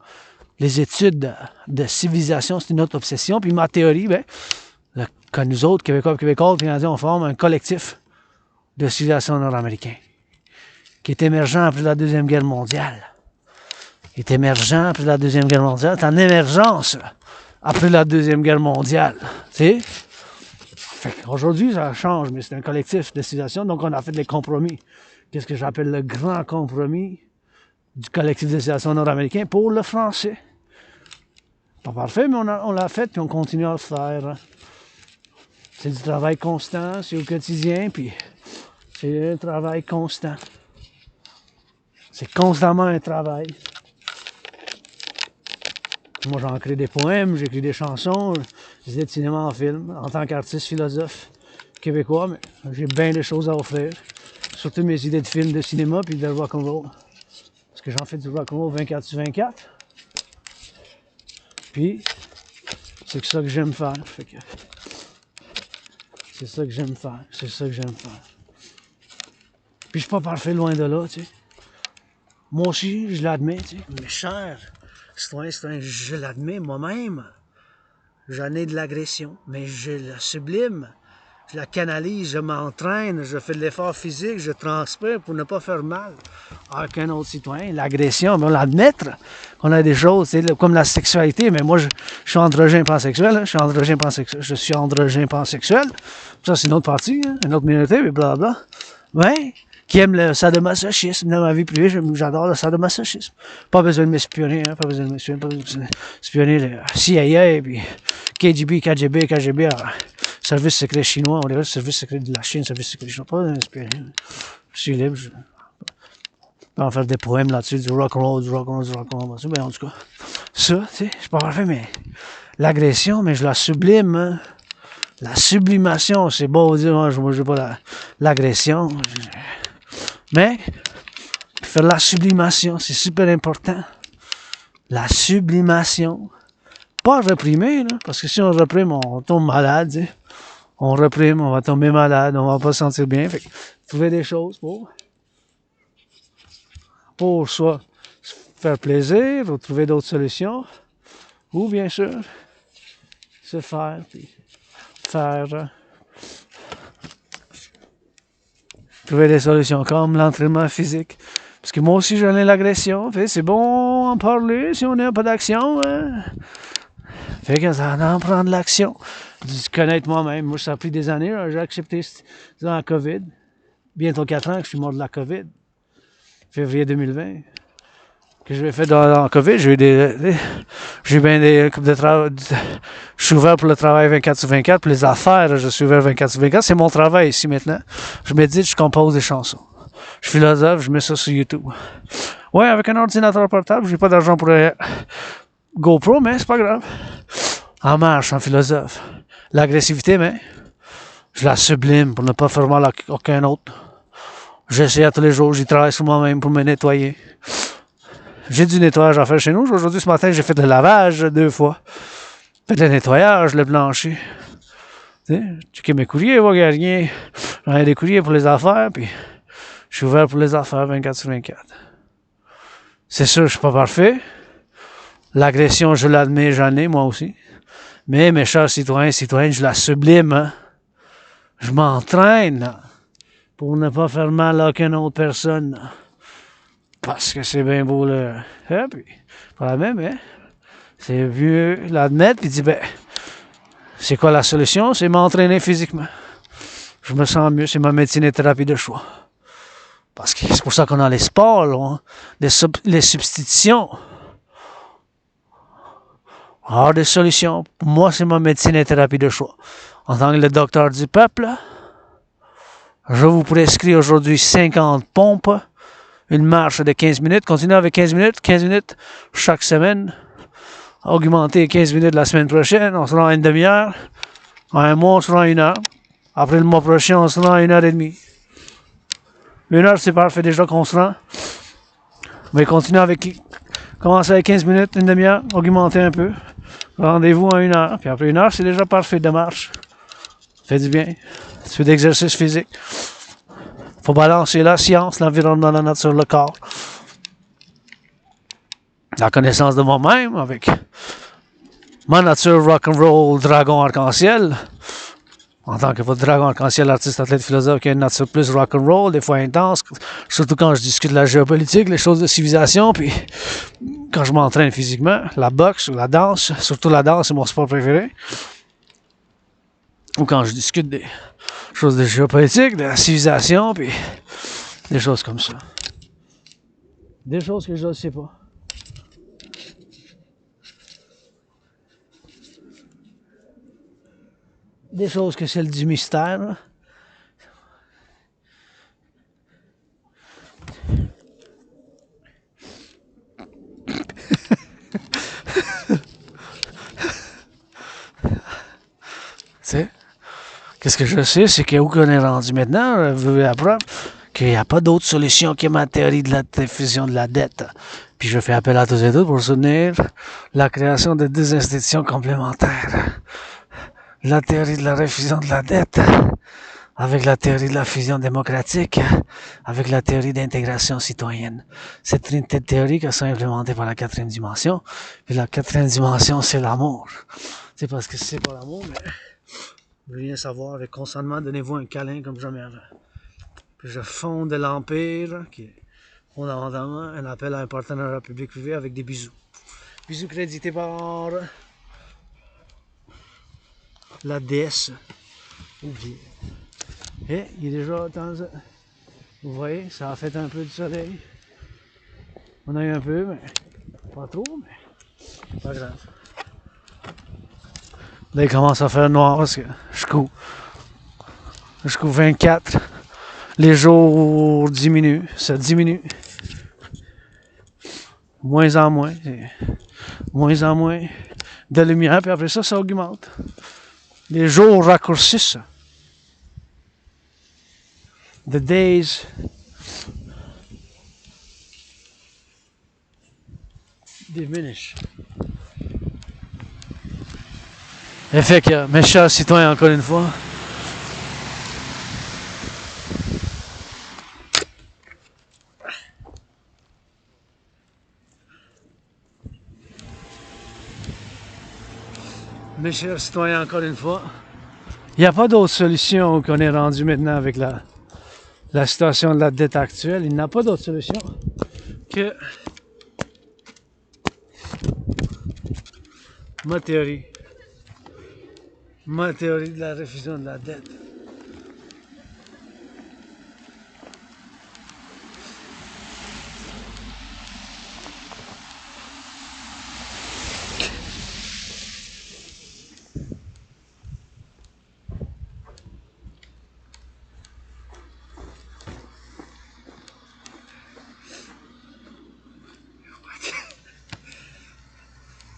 les études de civilisation, c'est une autre obsession. Puis ma théorie, que nous autres, Québécois, Canadiens, on forme un collectif de civilisation nord-américain qui est émergent après la Deuxième Guerre mondiale. Qui est émergent après la Deuxième Guerre mondiale. C'est en émergence après la Deuxième Guerre mondiale. Tu sais? Aujourd'hui, ça change, mais c'est un collectif de civilisation, donc on a fait des compromis. Qu'est-ce que j'appelle le grand compromis du collectif de civilisation nord-américain pour le français. Pas parfait, mais on l'a fait, puis on continue à le faire. C'est du travail constant, c'est au quotidien, puis c'est un travail constant. C'est constamment un travail. Moi, j'en crée des poèmes, j'écris des chansons, des idées de cinéma en film, en tant qu'artiste philosophe québécois, mais j'ai bien des choses à offrir. Surtout mes idées de films, de cinéma, puis de rock&roll. Parce que j'en fais du rock&roll 24/24. Puis, c'est ça que j'aime faire. Fait que c'est ça que j'aime faire. C'est ça que j'aime faire. Puis je suis pas parfait loin de là, tu sais. Moi aussi, je l'admets, tu sais. Mais cher, citoyen, je l'admets moi-même. J'en ai de l'agression, mais je la sublime. Je la canalise, je m'entraîne, je fais de l'effort physique, je transpire pour ne pas faire mal à aucun autre citoyen. L'agression, mais on l'admettre qu'on a des choses, comme la sexualité, mais moi je suis androgène pansexuel, hein, je suis androgène pansexuel. Ça c'est une autre partie, hein, une autre minorité, mais blablabla. Ouais, qui aime le sadomasochisme. Dans ma vie privée, j'adore le sadomasochisme. Pas besoin de m'espionner, hein, pas besoin de m'espionner le CIA, puis KGB, KGB, service secret chinois, on dirait service secret de la Chine, service secret chinois, pas d'espionner. Je suis libre, je peux en faire des poèmes là-dessus, du rock'n'roll. Ben, en tout cas, ça, tu sais, je suis pas parfait, mais l'agression, mais je la sublime, hein. La sublimation, c'est beau dire, moi, je n'ai pas l'agression. Mais, faire la sublimation, c'est super important. La sublimation. Pas réprimer, là, parce que si on réprime, on tombe malade. Tu sais. On réprime, on va tomber malade, on va pas se sentir bien. Fait que, trouver des choses pour soit se faire plaisir, ou trouver d'autres solutions, ou bien sûr, se faire, puis faire... trouver des solutions comme l'entraînement physique. Parce que moi aussi, j'en ai l'agression. Fait c'est bon en parler si on n'a pas d'action. Hein? Fait que ça en prend de l'action. De connaître moi-même. Moi, ça a pris des années. J'ai accepté dans la COVID. Bientôt 4 ans que je suis mort de la COVID. Février 2020. Que j'ai fait dans la COVID, j'ai eu bien des coupes de travail. Je suis ouvert pour le travail 24/24. Pour les affaires, je suis ouvert 24/24. C'est mon travail ici maintenant. Je médite, je compose des chansons. Je suis philosophe, je mets ça sur YouTube. Ouais, avec un ordinateur portable, j'ai pas d'argent pour GoPro, mais c'est pas grave. En marche, en philosophe. L'agressivité, mais je la sublime pour ne pas faire mal à aucun autre. J'essaie à tous les jours, j'y travaille sur moi-même pour me nettoyer. J'ai du nettoyage à faire chez nous. Aujourd'hui, ce matin, j'ai fait le lavage 2 fois. Fait le nettoyage, le plancher. J'ai checké mes courriers, voir qu'il n'y a rien. J'en ai des courriers pour les affaires, puis je suis ouvert pour les affaires 24/24. C'est sûr, je suis pas parfait. L'agression, je l'admets, j'en ai, moi aussi. Mais mes chers citoyens, citoyennes, je la sublime. Hein? Je m'entraîne pour ne pas faire mal à aucune autre personne. Parce que c'est bien beau le... Hein, puis, pas la même, hein? C'est mieux l'admettre, puis dire, ben, c'est quoi la solution? C'est m'entraîner physiquement. Je me sens mieux, c'est ma médecine et thérapie de choix. Parce que c'est pour ça qu'on a les sports, là, hein? Les substitutions. Alors, des solutions. Pour moi, c'est ma médecine et thérapie de choix. En tant que le docteur du peuple, je vous prescris aujourd'hui 50 pompes, une marche de 15 minutes, continuez avec 15 minutes chaque semaine, augmenter 15 minutes la semaine prochaine, on sera à une demi-heure, en un mois, on sera à 1 heure, après le mois prochain, on sera à 1h30. 1 heure, c'est parfait déjà qu'on se rend, mais continuez avec, commencez avec 15 minutes, une demi-heure, augmenter un peu, rendez-vous à 1 heure, puis après 1 heure, c'est déjà parfait de marche, fait du bien, tu fais d'exercice physique. Faut balancer la science, l'environnement, la nature, le corps. La connaissance de moi-même avec ma nature rock'n'roll, dragon arc-en-ciel. En tant que votre dragon arc-en-ciel, artiste, athlète, philosophe, qui a une nature plus rock'n'roll, des fois intense, surtout quand je discute de la géopolitique, les choses de civilisation, puis quand je m'entraîne physiquement, la boxe ou la danse, surtout la danse, c'est mon sport préféré. Ou quand je discute des choses de géopolitique, de la civilisation, puis des choses comme ça. Des choses que je ne sais pas. Des choses que c'est du mystère. Là. sais? Qu'est-ce que je sais, c'est qu'où qu'on est rendu maintenant, la preuve, qu'il n'y a pas d'autre solution que ma théorie de la diffusion de la dette. Puis je fais appel à tous et toutes pour soutenir la création de deux institutions complémentaires. La théorie de la réfusion de la dette, avec la théorie de la fusion démocratique, avec la théorie d'intégration citoyenne. Cette trinité de théories qui sont implémentées par la quatrième dimension. Puis la quatrième dimension, c'est l'amour. C'est parce que c'est pas l'amour, mais je viens savoir avec constamment, donnez-vous un câlin comme jamais avant. Puis je fonde l'Empire, qui est fondamentalement un appel à un partenariat public-privé avec des bisous. Bisous crédités par la déesse. Oublié. Et il est déjà temps. Vous voyez, ça a fait un peu de soleil. On a eu un peu, mais pas trop, mais pas grave. Là, il commence à faire noir parce que jusqu'au 24, les jours diminuent, ça diminue. Moins en moins de lumière, puis après ça, ça augmente. Les jours raccourcissent. The days diminish. Et fait que, mes chers citoyens, encore une fois, mes chers citoyens, encore une fois, il n'y a pas d'autre solution qu'on est rendu maintenant avec la situation de la dette actuelle. Il n'y a pas d'autre solution que ma théorie de la réfusion de la dette.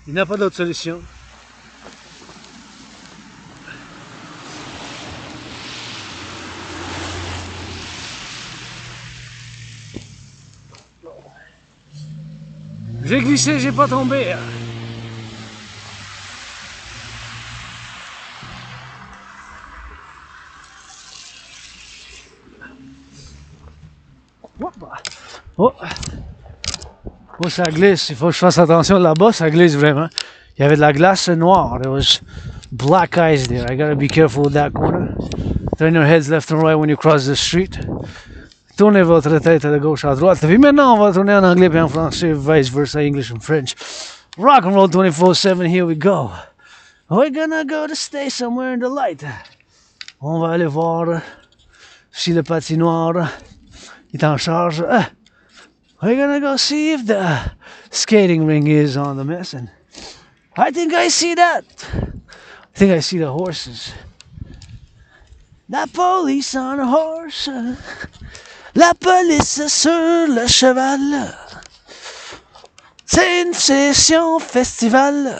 Il n'y a pas d'autre solution. J'ai glissé, j'ai pas tombé. Oh. Oh, ça glisse. Il faut que je fasse attention là-bas, ça glisse vraiment. Il y avait de la glace noire. There was black ice there. I gotta be careful with that corner. Turn your heads left and right when you cross the street. Tournez votre tête de gauche à droite. Puis maintenant, on va tourner en anglais et en français, vice versa, English and French. Rock and roll 24/7, here we go. We're gonna go to stay somewhere in the light. On va aller voir si le patinoire est en charge. We're gonna go see if the skating ring is on the mess. And I think I see that. I think I see the horses. La police on a horse. La police sur le cheval. C'est une session festival.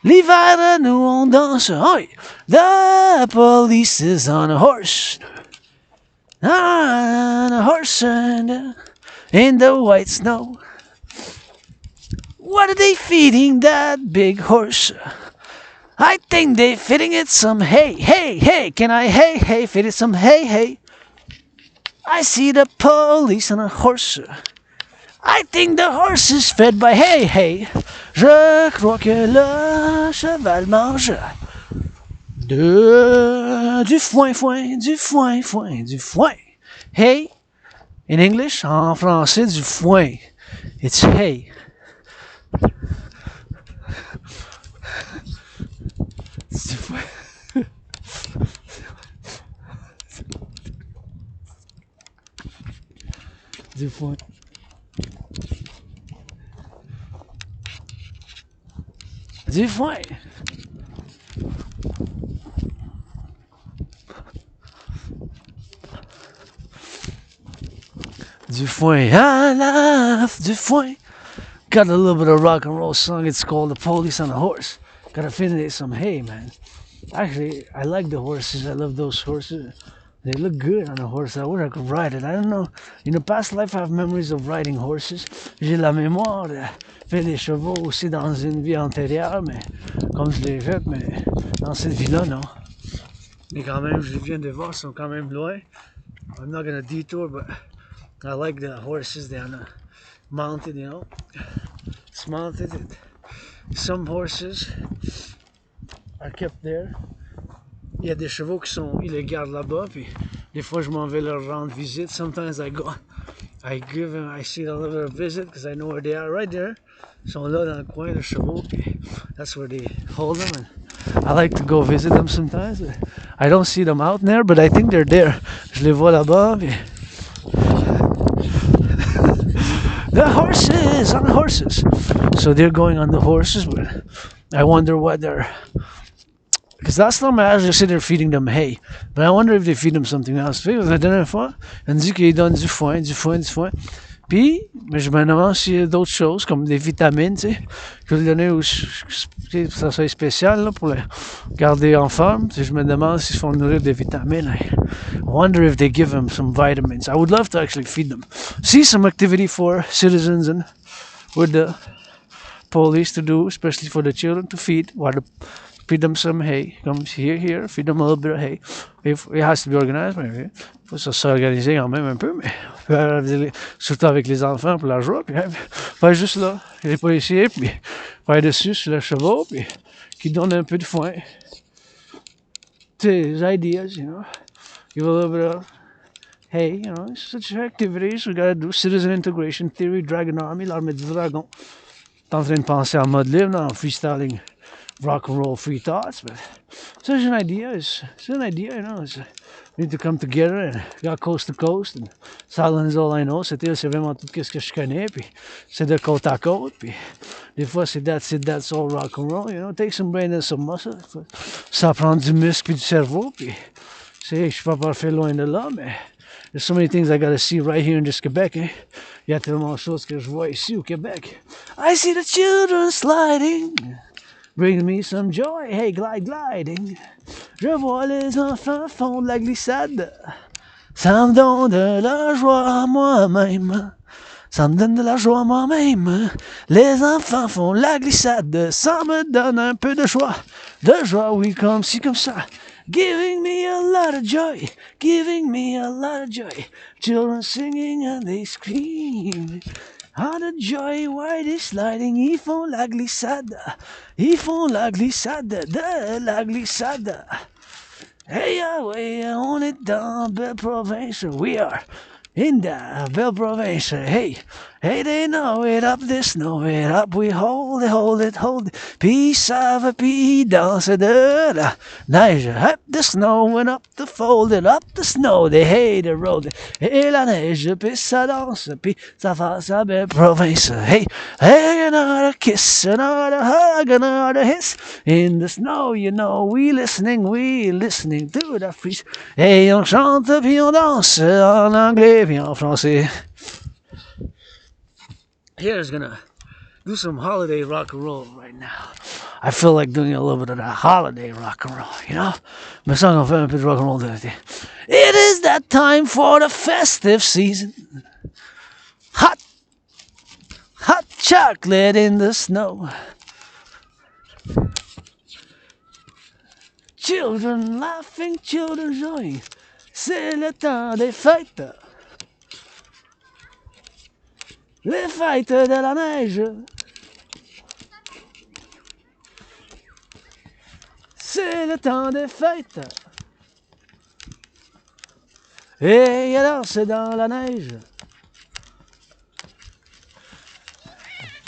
L'hiver, nous on danse. Oh, the police is on a horse. On a horse in the white snow. What are they feeding that big horse? I think they feeding it some hay. Hey, hey, can I hey, feed it some hay? I see the police on a horse. I think the horse is fed by hay. Je crois que le cheval mange du foin. Hey, in English, en français, du foin. It's hay. Du foin. Du foin. Du foin. Du foin. I love du foin. Got a little bit of rock and roll song. It's called The Police on a Horse. Gotta finish some hay, man. Actually, I like the horses. I love those horses. They look good on a horse. I wish I could ride it. I don't know. In a past life, I have memories of riding horses. J'ai la mémoire de faire des chevaux aussi dans une vie antérieure, mais comme je l'ai fait, mais dans cette vie-là, non. Mais quand même, je viens de voir, ils sont quand même loin. I'm not gonna detour, but I like the horses. They're mounted, you know. It's mounted. Some horses are kept there. Il y a des chevaux qui sont, ils les gardent là-bas, puis des fois je m'en vais leur rendre visite. Sometimes I go, I give them, I see a little visit because I know where they are. Right there, ils sont là dans le coin, les chevaux, puis that's where they hold them. And I like to go visit them sometimes. I don't see them out there, but I think they're there. Je les vois là-bas, puis the horses, on the horses. So they're going on the horses, but I wonder what they're. Because last time I actually said they're feeding them hay. But I wonder if they feed them something else. La dernière fois, on dit qu'ils donnent du foin, du foin, du foin. Puis, mais je me demande s'il y a d'autres choses, comme des vitamines, tu sais, que je donner que ça soit spécial là, pour les garder en forme. Je me demande s'ils font nourrir des vitamines. I wonder if they give them some vitamins. I would love to actually feed them. See some activity for citizens and with the police to do, especially for the children to feed, feed them some hay. Comme here, feed them a little bit of hay. It has to be organized, mais il faut s'organiser quand même un peu, mais surtout avec les enfants pour la joie, puis faire juste là, les policiers, puis faire dessus sur le chevaux, puis qui donne un peu de foin. His ideas, you know, give a little bit of hay, you know, such activities we gotta do. Citizen integration theory, Dragon Army, l'armée du dragon. T'es en train de penser en mode libre, dans freestyling, rock-and-roll free thoughts, but such an idea, you know, we need to come together and go coast to coast, and Silent is all I know, c'est vraiment tout ce que je connais, puis c'est de côte à côte, puis des fois c'est that's all rock-and-roll, you know, take some brain and some muscle, ça prend du muscle puis du cerveau, puis je suis pas parfait loin de là, mais there's so many things I gotta see right here in this Quebec, hein. Il y a tellement de choses que je vois ici au Québec. I see the children sliding, bring me some joy, hey gliding. Je vois les enfants font de la glissade, ça me donne de la joie à moi-même. Ça me donne de la joie à moi-même. Les enfants font la glissade, ça me donne un peu de joie, oui, comme ci, comme ça. Giving me a lot of joy, giving me a lot of joy. Children singing and they scream. Ah, the joy, why they sliding, ils font la glissade, de la glissade. Hey, ouais, on est dans belle province, we are in the belle province. Hey, they know it up, they know it up, we hold it. Puis ça va, puis danse de la neige. Up the snow and up the folded, up the snow, they hate the road. Et la neige, puis ça danse, puis ça fait sa belle province. Hey, another kiss, another hug, another hiss. In the snow, you know, we listening to the freeze. Et on chante, puis on danse en anglais, puis en français. Here's gonna do some holiday rock and roll right now. I feel like doing a little bit of that holiday rock and roll, you know? Me sens qu'on fait un peu de rock and roll de l'été. It is that time for the festive season. Hot chocolate in the snow. Children laughing, children joying. C'est le temps des fêtes. Les fêtes de la neige. C'est le temps des fêtes. Et alors c'est dans la neige.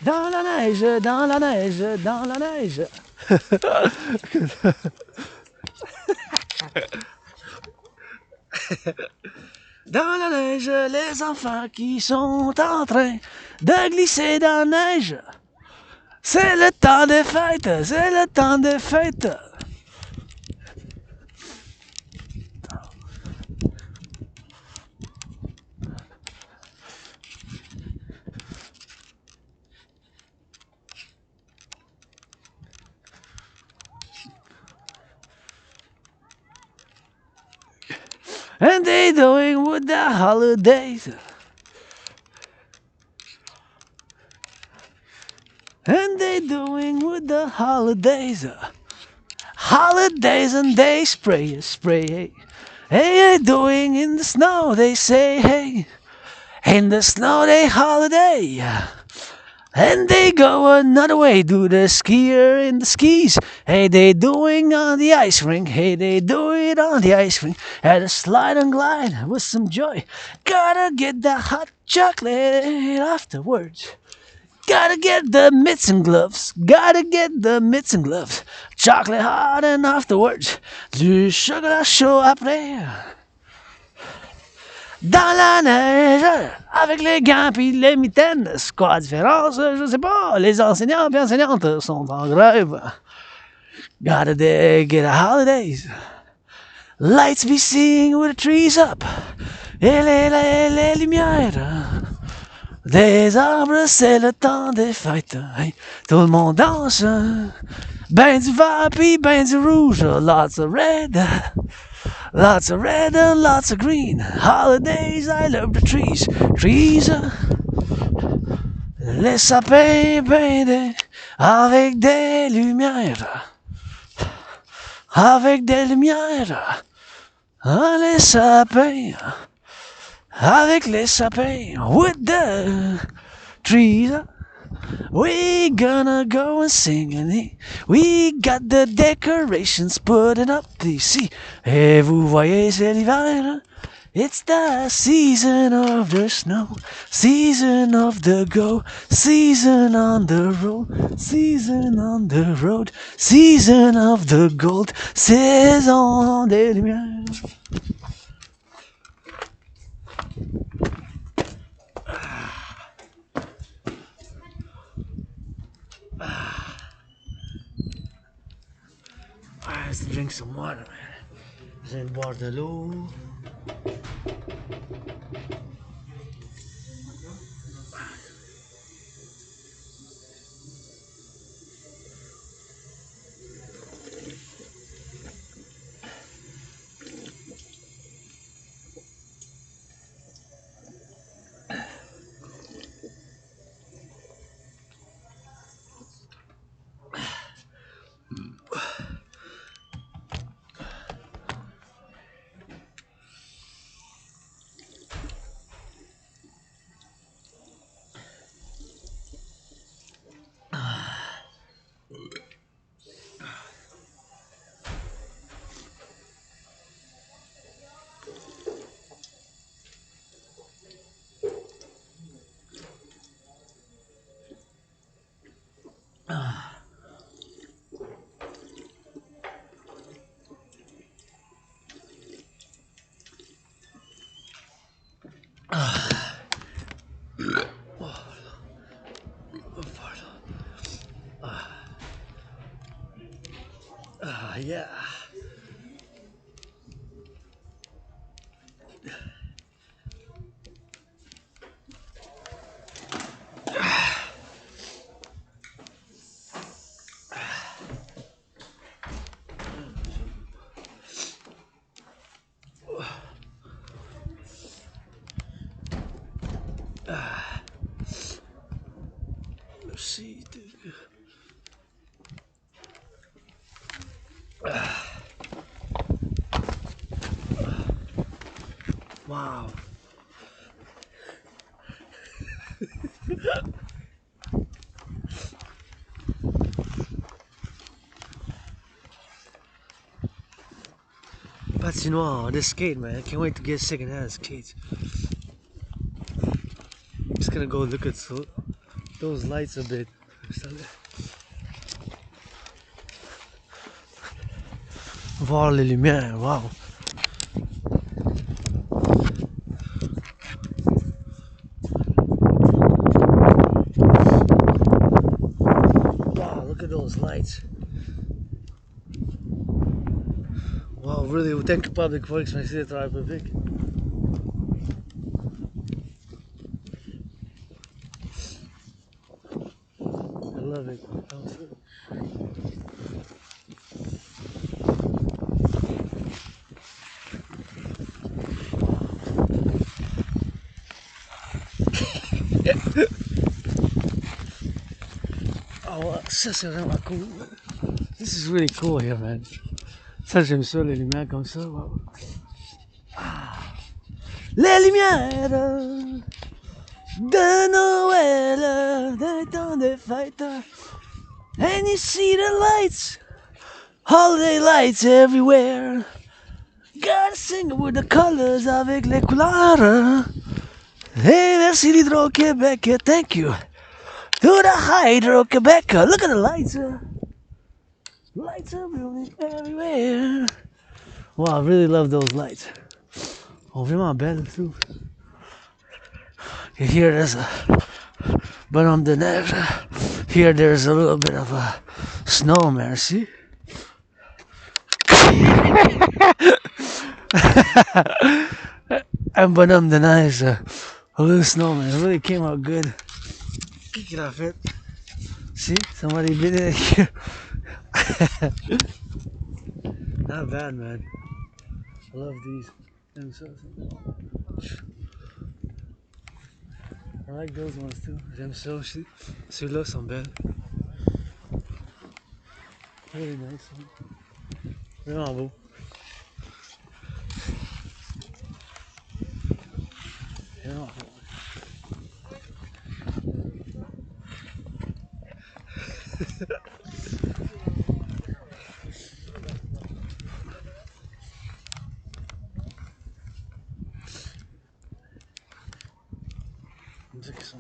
Dans la neige, dans la neige, dans la neige. Dans la neige, les enfants qui sont en train de glisser dans la neige. C'est le temps des fêtes, c'est le temps des fêtes. And they doing with the holidays. And they doing with the holidays. Holidays and they spray, spray. Hey, they doing in the snow, they say, hey. In the snow they holiday. And they go another way, do the skier in the skis. Hey, they doing on the ice rink. Hey, they do it on the ice rink. At a slide and glide with some joy. Gotta get the hot chocolate afterwards. Gotta get the mitts and gloves. Gotta get the mitts and gloves. Chocolate hot and afterwards. Du chocolat chaud après. Dans la neige, avec les gants puis les mitaines, c'est quoi la différence? Je sais pas. Les enseignants et enseignantes sont en grève. Gotta get the holidays. Lights be seen with the trees up. Et les lumières. Des arbres, c'est le temps des fêtes. Hey, tout le monde danse. Ben du vert puis ben du rouge. Lots of red. Lots of red and lots of green. Holidays, I love the trees. Trees, les sapins peints avec des lumières. Avec des lumières. Ah, les sapins. Avec les sapins. With the trees. We gonna go and sing and we got the decorations putting up the sea. Et vous voyez, c'est l'hiver. It's the season of the snow, season of the go, season on the road, season on the road, season of the gold, saison des lumières. I have to drink some water, man. Je viens de boire de l'eau. Yeah. Let's see. Wow. Patinoire, this skate, man. I can't wait to get second-hand skates. Just gonna go look at those lights a bit. Voir les lumières, wow. Wow, look at those lights. Wow, really, thank you Public Works, merci d'être travail public. I love it. Oh, ça c'est vraiment cool. This is really cool here, man. Ça, j'aime ça, les lumières comme ça. Wow. Ah. Les lumières de Noël, d'un temps de fête. And you see the lights, holiday lights everywhere. Gotta sing with the colors avec les couleurs. Hey, merci l'Hydro-Québec, thank you. To the Hydro-Québec, look at the lights. Lights are really everywhere. Wow, I really love those lights. Oh, vraiment belle, too. Here there's a bonhomme de neige. Here there's a little bit of a snow, merci. Un bonhomme de neige, a little snowman. It really came out good. Qu'est-ce qu'il a fait? See, somebody did it here. Not bad, man. I love these. I like those ones too. J'aime ça aussi. Ceux-là sont belles. Really nice. Vraiment beau. Vraiment beau. On dirait qu'ils sont...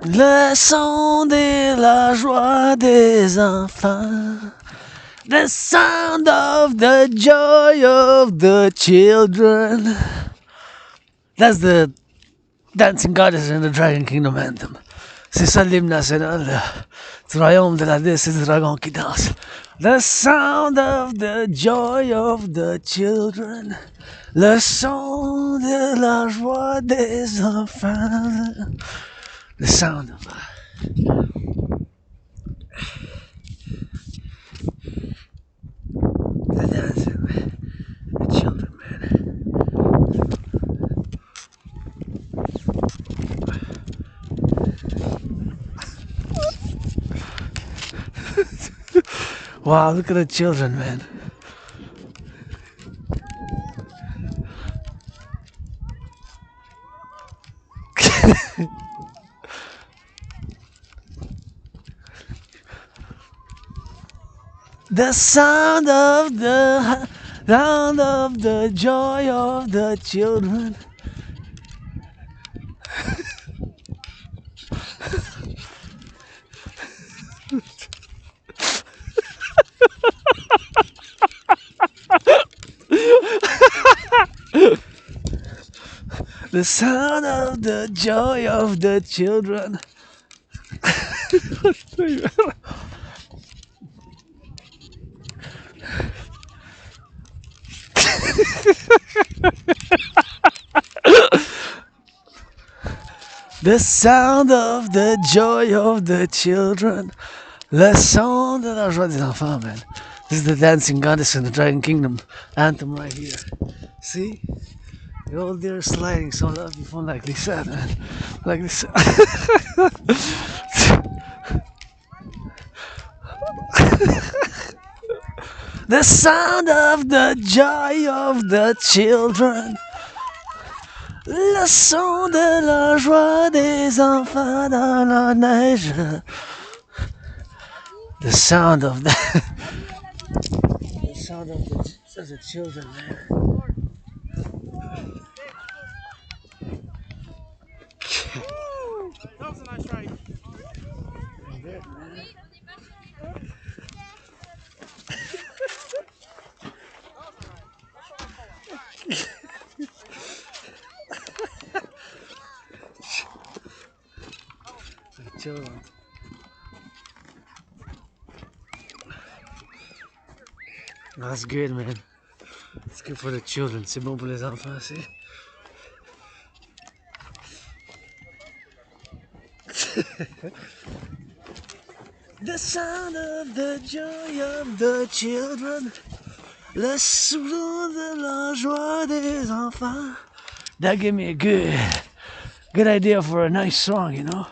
Le son de la joie des enfants. The sound of the joy of the children. That's the Dancing Goddess in the Dragon Kingdom Anthem. C'est ça l'hymne national du royaume de la déesse et du dragon qui danse. The sound of the joy of the children. Le son de la joie des enfants. The sound of the dancing, the children, man. Wow, look at the children, man. The sound of the joy of the children. The sound of the joy of the children. The sound of the joy of the children. Le son de la joie des enfants, man. This is the dancing goddess in the Dragon Kingdom anthem right here. See? The old deer is sliding so lovely fun like this, man. Like this. The sound of the joy of the children. Le son de la joie des enfants dans la neige. The sound of the the sound of the children, man. That was a nice ride. Good, man. The children. That's good, man. It's good for the children. C'est bon pour les enfants, c'est. The sound of the joy of the children. Le son de la joie des enfants. That gave me a good idea for a nice song, you know.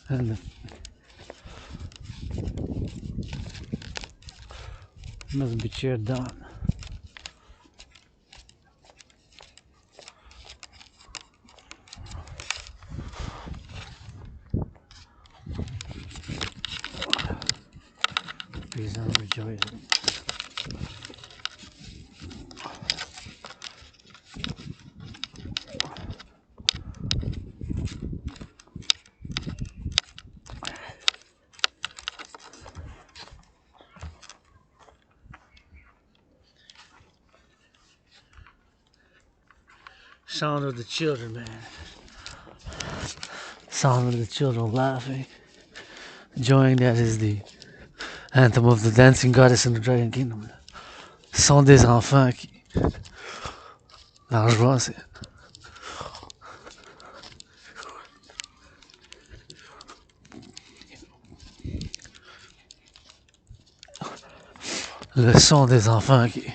And must be cheered down. Please don't rejoice. Sound of the children, man. Sound of the children laughing. Enjoying that is the anthem of the dancing goddess in the Dragon Kingdom. Son des enfants qui. La joie, c'est. Le son des enfants qui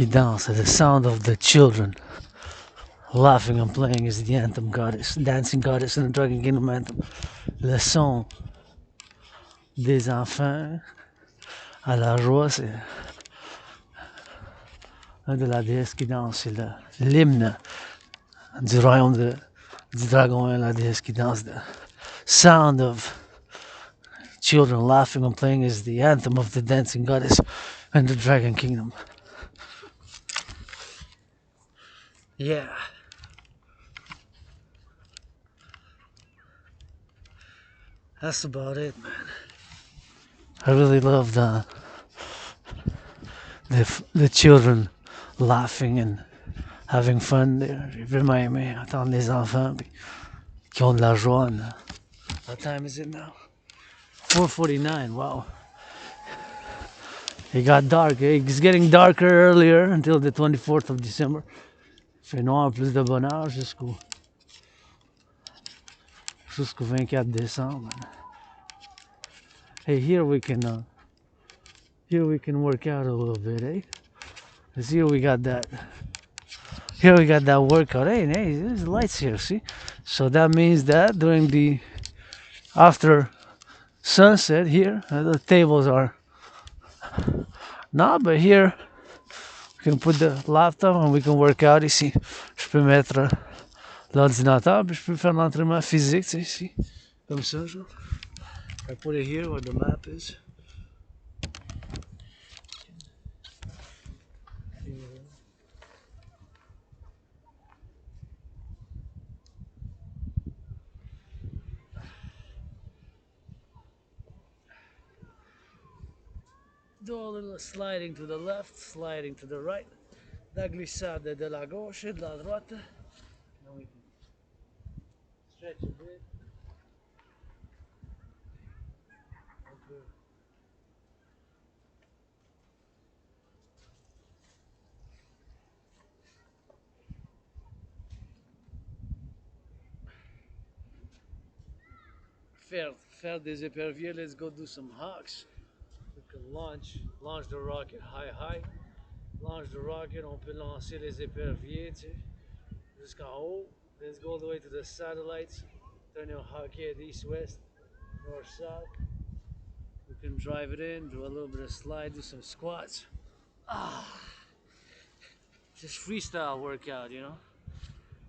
dansent. The sound of the children laughing and playing is the anthem goddess, dancing goddess in the Dragon Kingdom anthem. Le son des enfants à la joie, c'est un de la déesse qui danse, c'est l'hymne du royaume du dragon et la déesse qui danse. The sound of children laughing and playing is the anthem of the dancing goddess in the Dragon Kingdom. Yeah. That's about it, man. I really love the children laughing and having fun there. J'ai vraiment aimé entendre les enfants qui ont de la joie. What time is it now? 4:49. Wow. It got dark. It's getting darker earlier until the 24th of December. Il fait noir plus de bonheur jusqu'au 24 décembre. Hey, here we can work out a little bit, eh? Cause here we got that workout. Hey, there's lights here, see? So that means that during after sunset here, the tables are not, but here we can put the laptop and we can work out ici. Je peux mettre l'ordinateur, puis je peux faire l'entraînement physique, tu sais, ici, comme ça, genre. I put it here where the map is. Do a little sliding to the left, sliding to the right. La glissade de la gauche et de la droite. Now we can stretch a bit. Okay. Faire des éperviers, let's go do some hawks. We can launch the rocket high. Launch the rocket, on peut lancer les éperviers, tu sais, jusqu'en haut. Let's go all the way to the satellites. Turn your hawk head east-west, north-south. We can drive it in, do a little bit of slide, do some squats. Just freestyle workout, you know.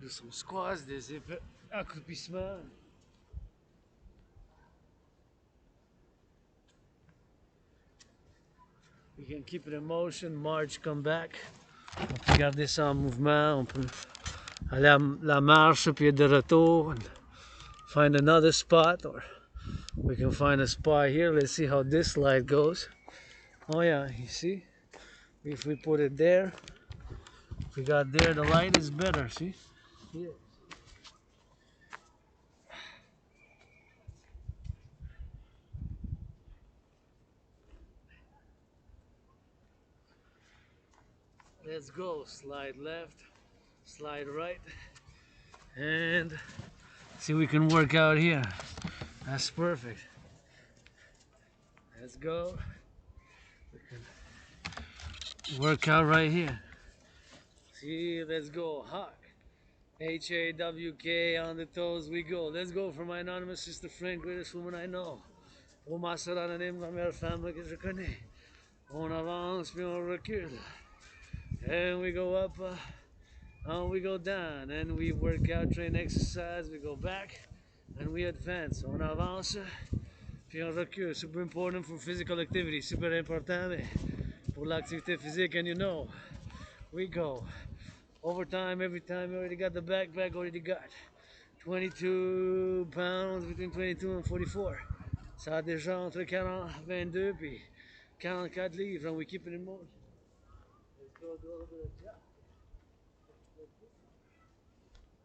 Do some squats, des accroupissements. We can keep it in motion, march, come back. On peut garder ça en mouvement, on peut aller à la marche puis être de retour and find another spot, or we can find a spot here. Let's see how this slide goes. Oh yeah, you see? If we put it there, if we got there, the light is better, see? Yeah. Let's go, slide left, slide right, and see we can work out here. That's perfect. Let's go. We can work out right here. See, let's go, hawk. H-A-W-K, on the toes we go. Let's go for my anonymous sister friend, greatest woman I know. Oh, ma soeur anonyme, la meilleure femme que je connais. On avance puis on recule. And we go up, and we go down, and we work out, train, exercise, we go back, and we advance. On avance, puis on recule. Super important for physical activity, super important pour l'activité physique, and you know, we go. Overtime, every time, you already got the backpack, already got 22 pounds, between 22 and 44. Ça a déjà entre 40, 22, puis 44 livres, and we keep it in motion. Let's go do a little bit of jog.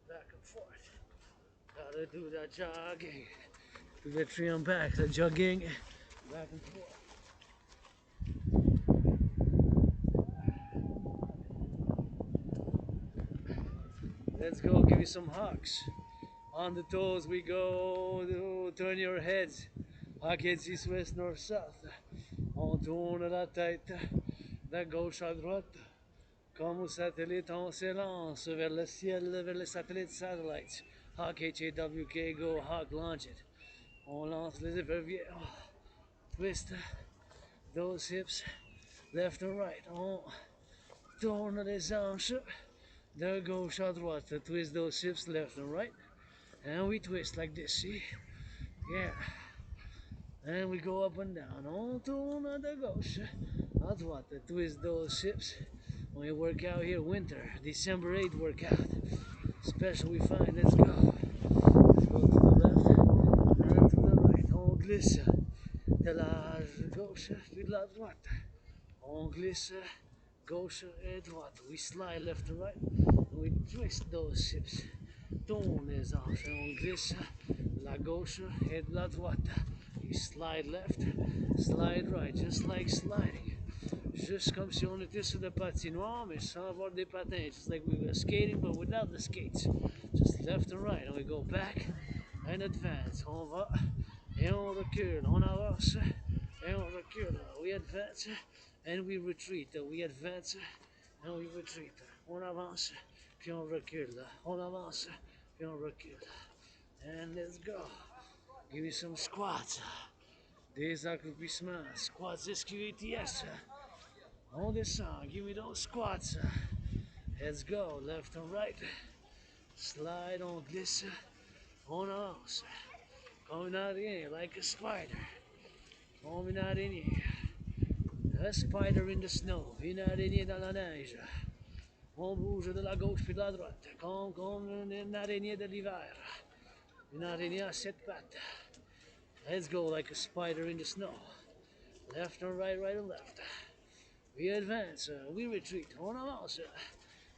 Back and forth. Gotta do that jogging. Do the tree and back, the jogging, back and forth. Let's go, give you some hawks. On the toes we go, turn your heads. Hawk heads east, west, north, south. On tourne la tête, de gauche à droite. Comme au satellite, on s'élance vers le ciel, vers les satellites, satellites. Hawk, H-A-W-K, go, hawk, launch it. On lance les éperviers. Twist those hips, left and right. On tourne les hanches, de gauche à droite. Twist those hips, left and right. And we twist like this, see? Yeah. And we go up and down. On tourne de gauche à droite. Twist those hips. When we work out here, winter, December 8th workout. Special we find, let's go. Let's go to the left and to the right. On glisse de la gauche puis de la droite. On glisse gauche et droite. We slide left and right. And we twist those hips. Tourne les hanches. On glisse la gauche et de la droite. You slide left, slide right, just like sliding. Juste comme si on était sur le patinoire, mais sans avoir des patins. Just like we were skating, but without the skates. Just left and right. And we go back and advance. On va et on recule. On avance et on recule. We advance and we retreat. We advance and we retreat. On avance puis on recule. On avance puis on recule. And let's go. Give me some squats. Des accroupissements. Squats SQATS. On descend. Give me those squats. Let's go. Left and right. Slide, on glisse. On avance. Comme une araignée, like a spider. Comme une araignée. A spider in the snow. Une araignée dans la neige. On bouge de la gauche puis de la droite. Comme une araignée de l'hiver. Une araignée à 7 pattes. Let's go like a spider in the snow. Left and right, right and left. We advance, we retreat, on avance.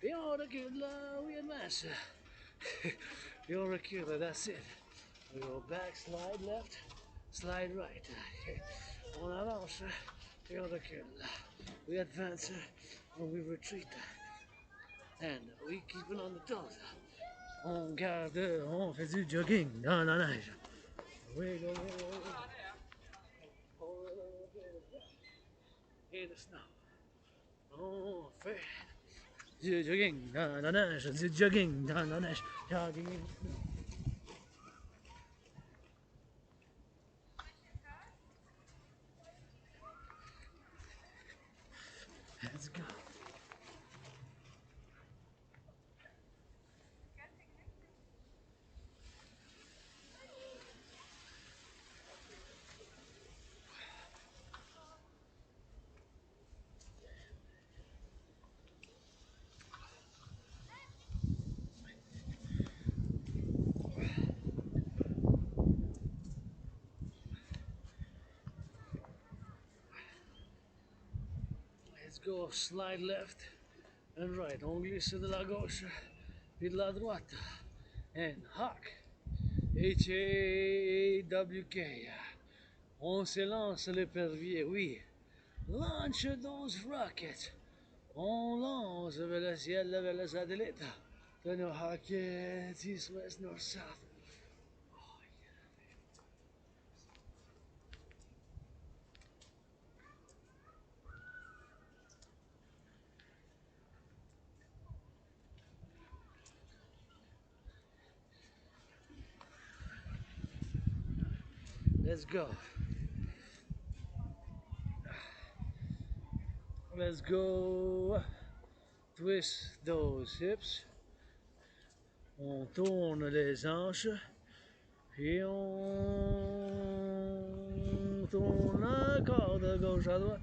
Et on recule, we advance. Et on recule, that's it. We go back, slide left, slide right. On avance, et on recule. We advance, and we retreat. And we keep it on the toes. On garde, on fait du jogging dans la neige. Wiggle, wiggle, wiggle. In the snow. On fait du jogging dans la neige, du jogging dans la neige, jogging in the snow. Let's go. Let's go, slide left and right. On glisse de la gauche puis de la droite. And Hawk. H-A-W-K. On s'élance l'épervier, oui. Launch those rockets. On lance vers le ciel, vers le satellite. De nos rockets, east, west, north, south. Let's go. Let's go. Twist those hips. On tourne les hanches. Et on tourne encore de gauche à droite.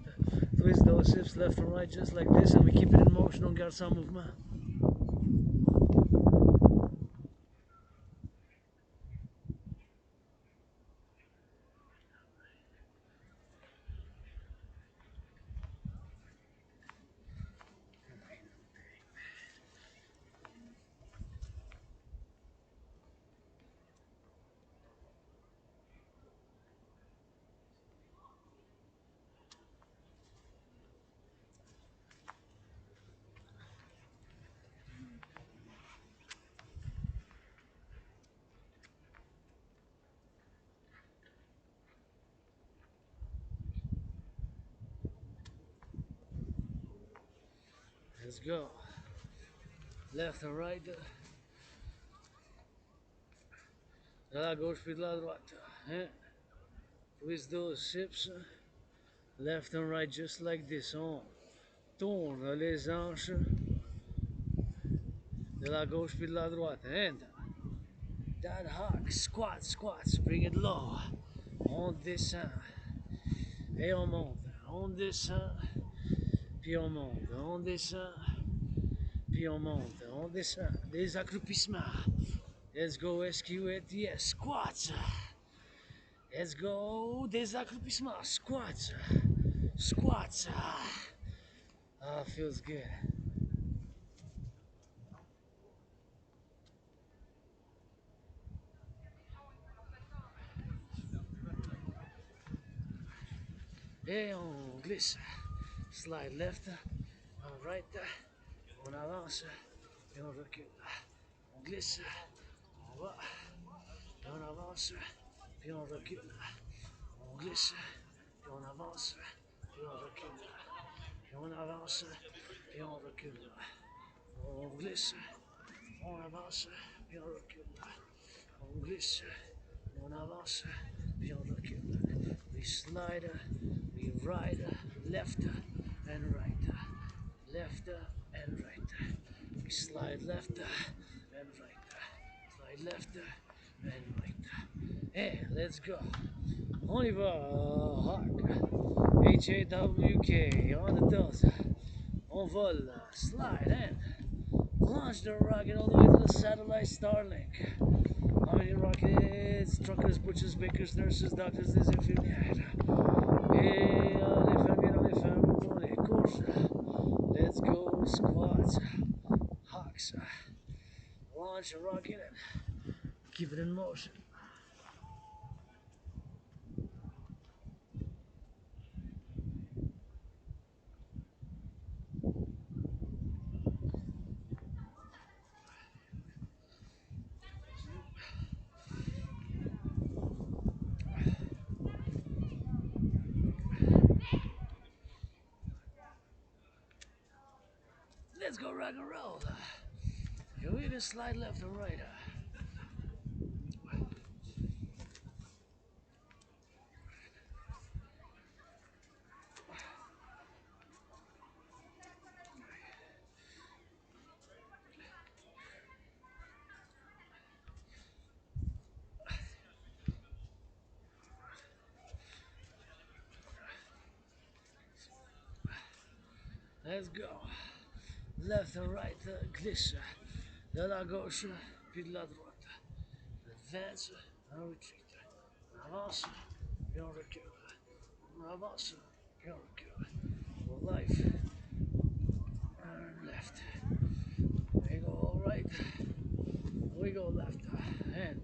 Twist those hips left and right just like this, and we keep it in motion. On garde ça en mouvement. Let's go. Left and right. De la gauche puis de la droite. Twist those hips. Left and right just like this. On tourne les hanches. De la gauche puis de la droite. And that hawk. Squat, squats. Bring it low. On descend. Et on monte. On descend. Puis on monte. On descend. Puis on monte. On descend. Des accroupissements. Let's go esquivet. Yes. Squats. Let's go. Des accroupissements. Squats. Squats. Ah, feels good. Et on glisse. Slide left. On right. On avance. Et on recule. On glisse. On va. Et on avance. Puis on recule. On glisse. Puis on avance. Puis on recule. Puis on avance. Puis on recule. On glisse. On avance. Puis on recule. On glisse. On avance. Puis on recule. We slide. We ride. Left and right. Left and right. We slide left and right. Slide left and right. Hey, let's go. On y va, Hawk. H-A-W-K, on the toes. On vole, slide and launch the rocket all the way to the satellite Starlink. How many rockets? Truckers, butchers, bakers, nurses, doctors, this infiniad. Et les femmes et dans les femmes, on les couche. Let's go squats, hawks, launch, rock it, keep it in motion. Let's go rock and roll. Can we just slide left and right? Let's go. Left and right, glisse. De la gauche, puis de la droite. Advance, on retreat. On avance, puis on recule. On avance, puis on recule. Life, and left. We go all right. We go left. And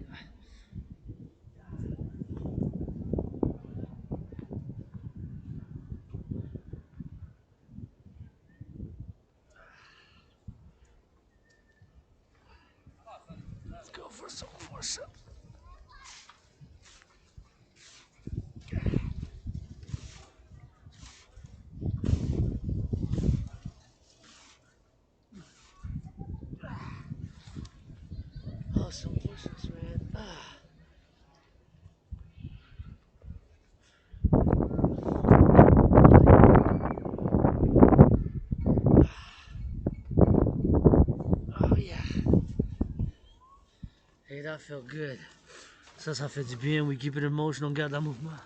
let's go for some more stuff. Awesome pushes, man. Oh yeah. Hey, that felt good. Ça fait du bien. We keep it in motion, on garde en mouvement.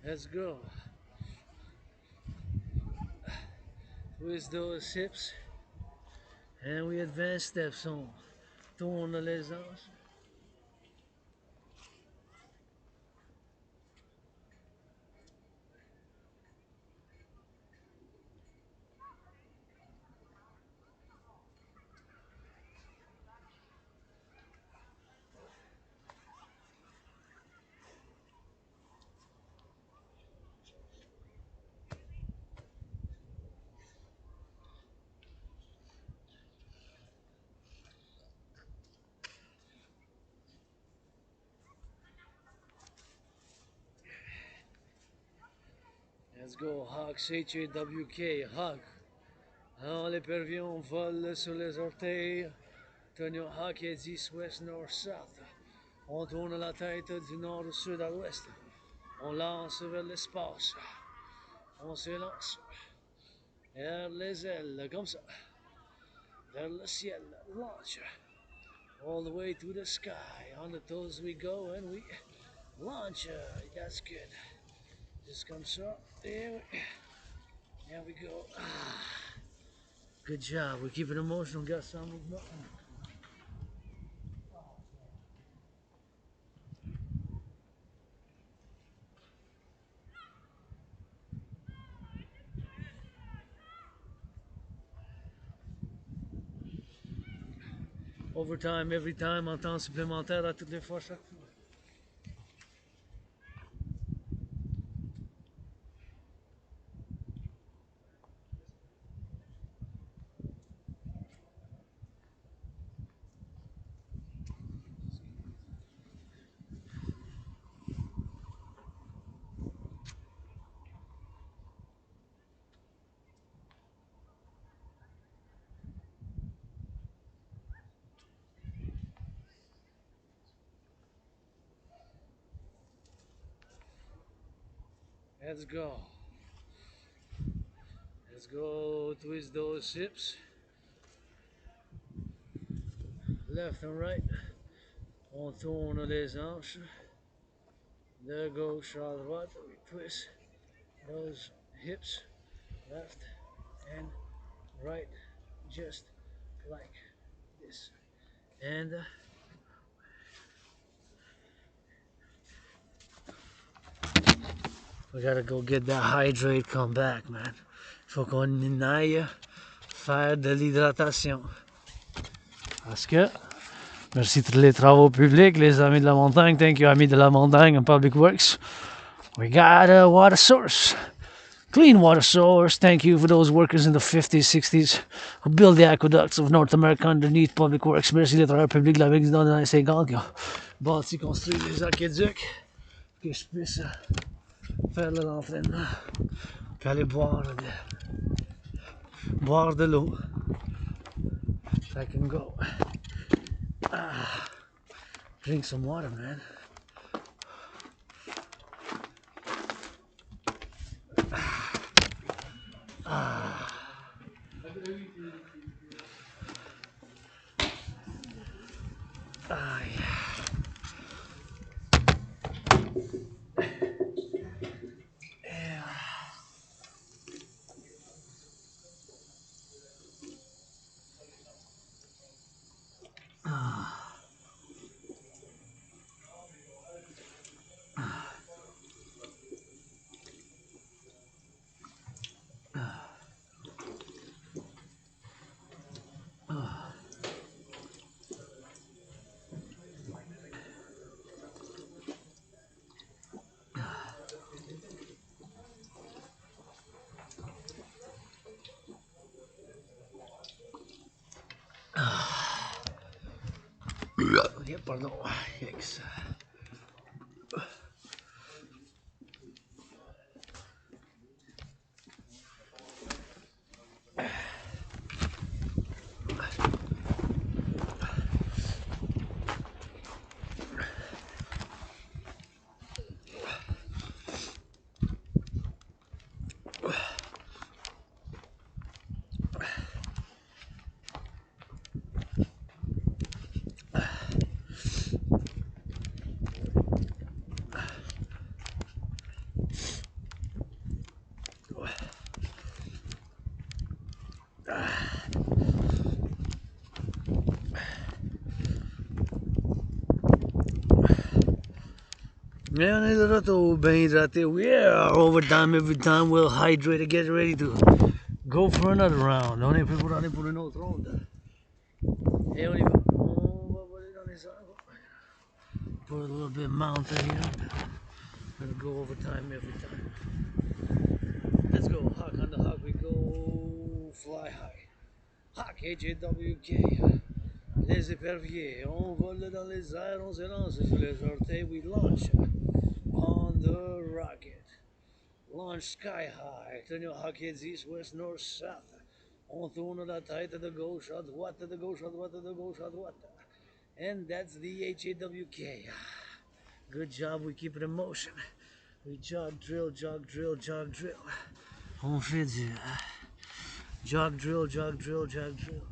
Let's go. Twist those hips. And we advance steps on. Tourne les hanches. Let's go, hawk, H-A-W-K, hawk. Alors l'épervier, on vole sur les orteils. Tenons hawk et 10 ouest, nord, south. On tourne la tête du nord au sud à l'ouest. On lance vers l'espace. On s'élance. Vers les ailes, comme ça. Vers le ciel, launch. All the way to the sky. On the toes we go and we launch. That's good. Just comme ça. There we go. Good job. We keep it emotional. Got some movement. Overtime, every time, en temps supplémentaire à toutes les fois, chaque fois. Let's go. Let's go twist those hips. Left and right. On tourne les hanches. De gauche à droite. We twist those hips. Left and right. Just like this. And we gotta go get that hydrate, come back, man. Faut qu'on aille faire de l'hydratation. Parce que, merci tous les travaux publics, les amis de la montagne. Thank you, amis de la montagne and Public Works. We got a water source. Clean water source. Thank you for those workers in the 50s, 60s who built the aqueducts of North America underneath Public Works. Merci les travailleurs publics de la ville dans les années 50 qui ont bâti, construit les aqueducs. Que je puisse faire de l'entraînement. Puis aller boire de l'eau. So I can go. Drink some water, man. Yeah. Yeah, pardon. Yikes. Mais on est de retour, bien hydraté. We are overtime every time. We'll hydrate and get ready to go for another round. On est prêt pour aller pour une autre ronde. Et on y va. On va voler dans les arbres. Put a little bit mountain here. Gonna go overtime every time. Let's go. Hawk on the hawk. We go fly high. Hawk, H-A-W-K. Les éperviers, on vole dans les airs, on s'élance sur les orteils, we launch on the rocket. Launch sky high, turn your rockets east, west, north, south. On tourne la tête de gauche à droite, de gauche à droite, de gauche à droite. And that's the H-A-W-K. Good job, we keep it in motion. We jog, drill, jog, drill, jog, drill. On fait du jog, drill, jog, drill, jog, drill.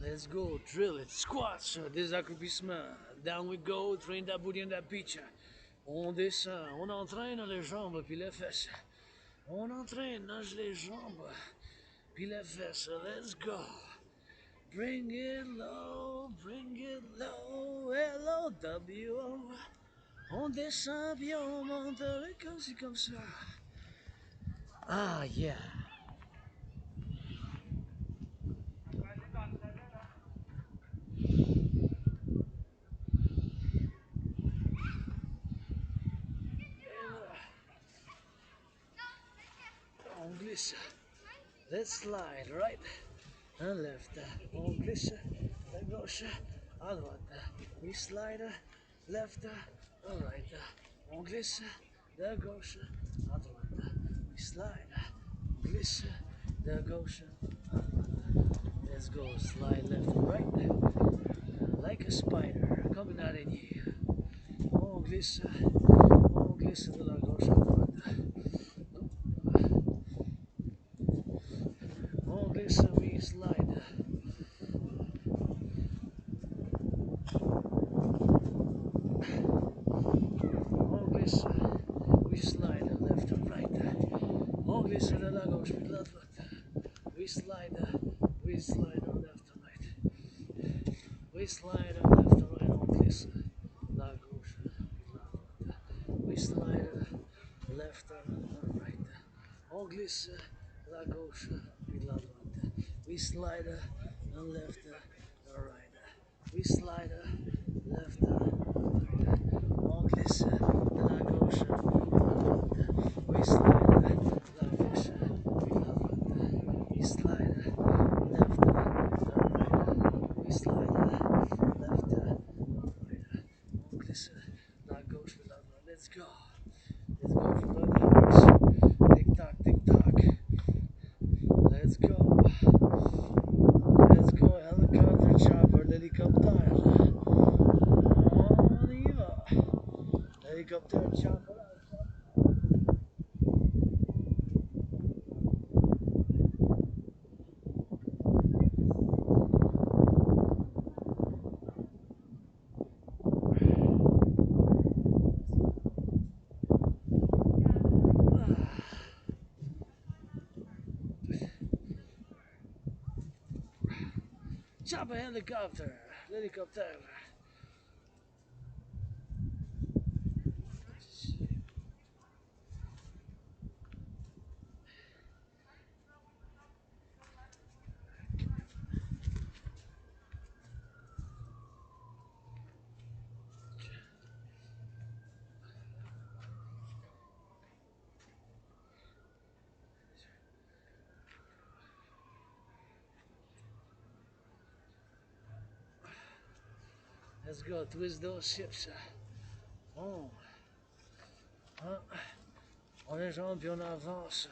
Let's go, drill it, squats, des accroupissements. Down we go, train that booty and that beach. On descend, on entraîne les jambes puis les fesses. On entraîne, nage les jambes puis les fesses. Let's go. Bring it low, L-O-W-O. On descend puis on monte comme ça. Ah, yeah. glisse. Let's slide right and left. On glisse, à gauche, à droite. We slide left and right. On glisse de gauche à droite. We slide, on glisse de gauche à droite. Let's go, slide left and right. Like a spider coming out in you. On glisse de la gauche à droite. On glisse, we slide. On glisse, we slide left and right. On glisse de la gauche with la droite. We slide on left and right. We slide on left and right. On glisse la gauche with la droite. We slide left and right. On glisse la gauche with la droite. We slide on left and right. We slide left and right. On glisse la gauche with la droite. We slide la gauche with la droite. We slide left and right. We slide left and right. On glisse la gauche with la droite. Let's go. Let's go for the house. Tick tock, tick tock. Let's go. Let's go, helicopter, chopper, helicopter. On y va. Helicopter, chopper. Chopper, helicopter, helicopter. Let's go, twist those ships. Oh. On les jambes puis on avance.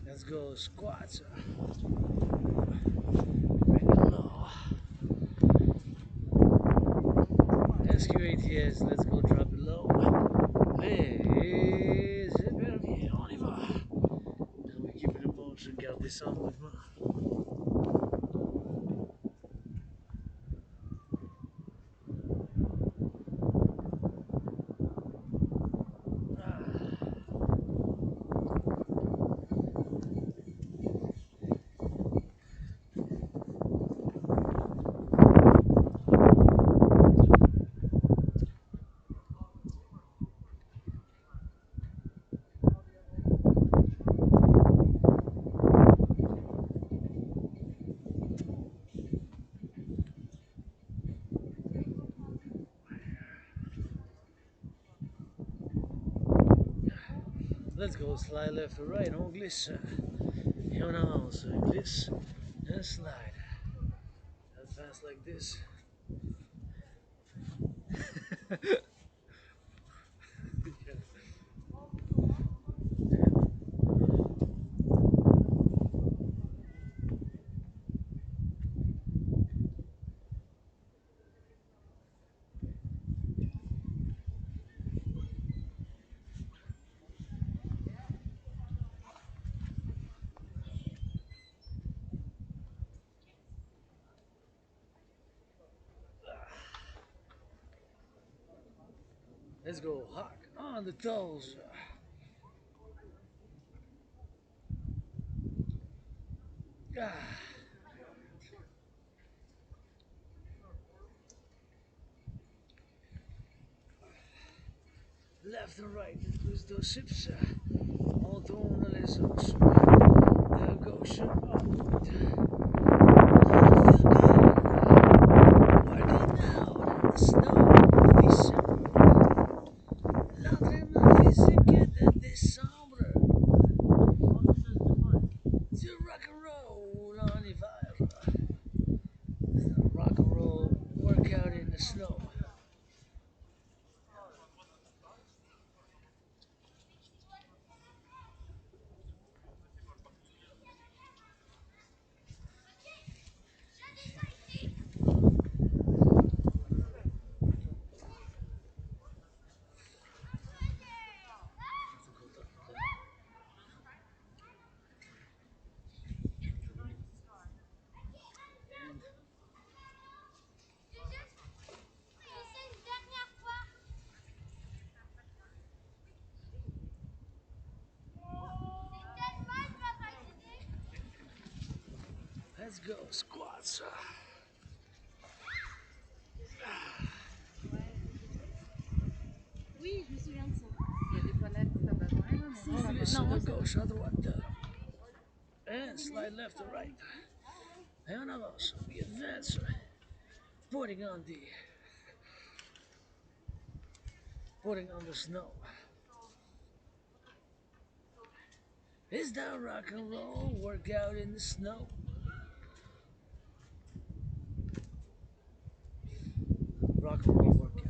Let's go, squats. Bring it low. SQ-ATS, let's go drop it low. Hey, c'est bien, on y va. And we keep it in motion, gardez ça en mouvement. Let's go, slide left or right, on glisse. Et on avance, glisse and slide. That fast like this. Let's go, hawk on the toes. Left and right, plus deux chips. On tourne les os. De gauche à droite. Working out in the snow December. L'entraînement physique de décembre. Du rock-and-roll en hiver. Rock-and-roll workout in the snow. Let's go, squats. Oui, je me souviens de ça. Il y a des toilettes, t'as besoin, là, mais Listen de gauche à droite. And slide left to right. Et on avance. We advance. Putting on the snow. Is that rock and roll? Workout in the snow. Rock and roll workout.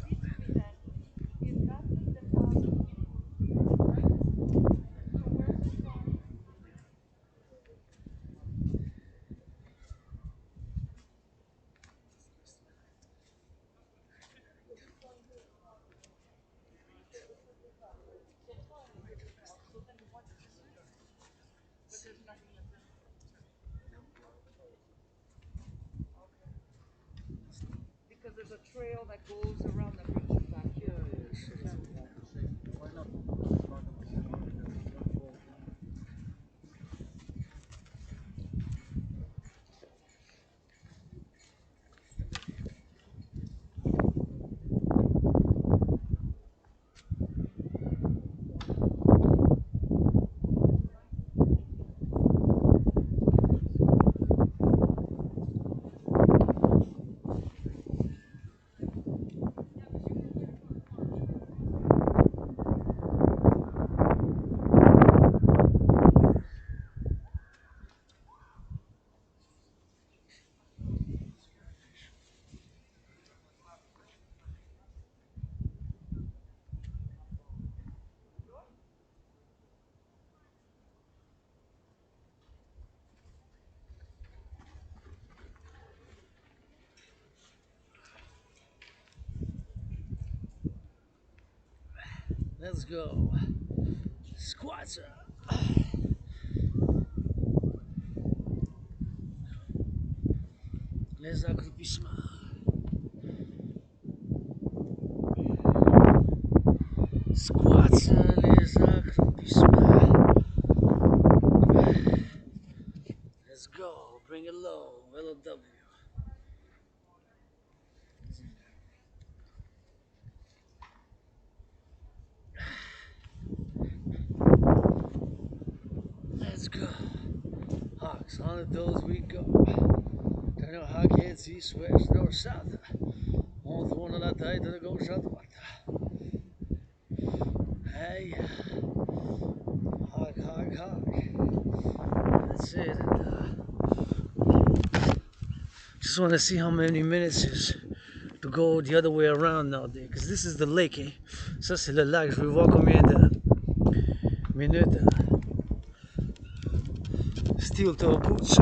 because there's a trail that goes around the beach back here. Let's go. Squats. Les accroupissements. Squats, les accroupissements. Let's go. Bring it low. LW. Let's go. Hawks, on the toes we go. Turn out hawk heads east, west, north, south. On tourne la tête de gauche à droite. Hey. Hawk, hawk, hawk. That's it. Just want to see how many minutes is to go the other way around now there. Because this is the lake, eh? Ça c'est le lac. Je vais voir combien de minutes. Steel toe boots.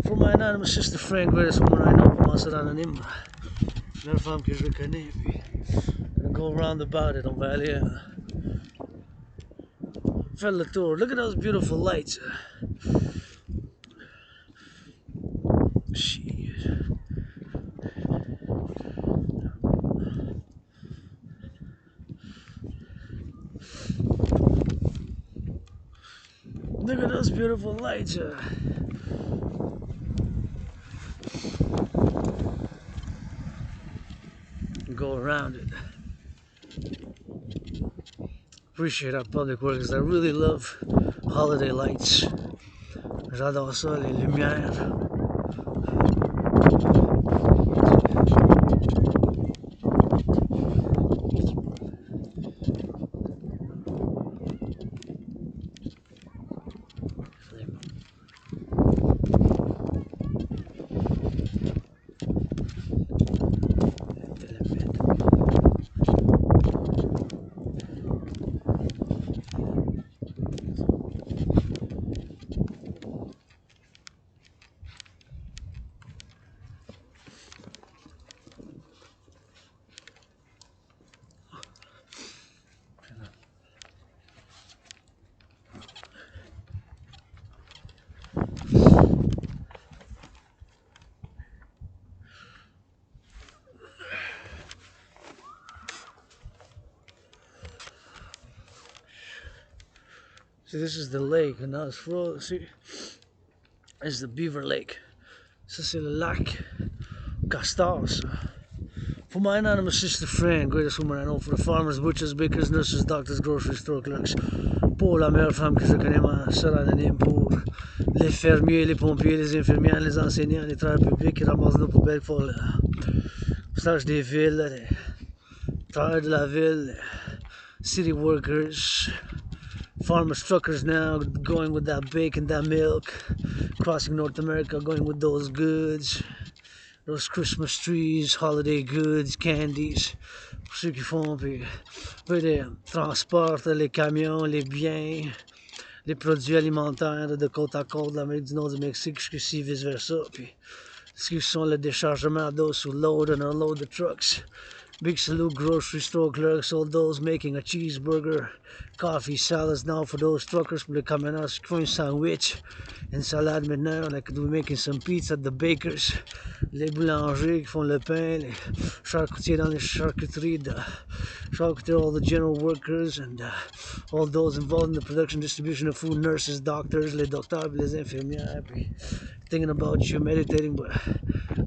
For my anonymous sister friend, greatest woman I know, commence anonyme. Une femme que je connais. Puis, gonna go roundabout it. On va aller faire le tour. Look at those beautiful lights. Shit. Look at those beautiful lights. go around it. Appreciate our public workers. I really love holiday lights. J'adore ça, les lumières. See, this is the lake, and now it's frozen. See, it's the Beaver Lake. Ça, c'est le lac Castor, ça. For my anonymous sister friend, greatest woman I know, for the farmers, butchers, bakers, nurses, doctors, grocery store clerks, pour la meilleure femme que je connais, ma soeur anonyme, pour les fermiers, les pompiers, les infirmières, les enseignants, les travailleurs publics qui ramassent nos poubelles pour le stage des villes, les travailleurs de la ville, city workers, farmers, truckers now, going with that bacon, that milk, crossing North America, going with those goods, those Christmas trees, holiday goods, candies, pour ceux qui font, puis les transportent les camions, les biens, les produits alimentaires de côte à côte de l'Amérique du Nord, du Mexique, jusqu'ici, vice versa, puis ce qui sont le déchargement those who load and unload the trucks. Big salute, grocery store clerks, all those making a cheeseburger, coffee, salads now for those truckers, pour les camionneurs qui font un sandwich, une salade maintenant, like we're making some pizza at the bakers, les boulangers qui font le pain, les charcutiers dans les charcuteries, all the general workers, and all those involved in the production, distribution of food, nurses, doctors, les docteurs, les infirmières, puis thinking about you, meditating, but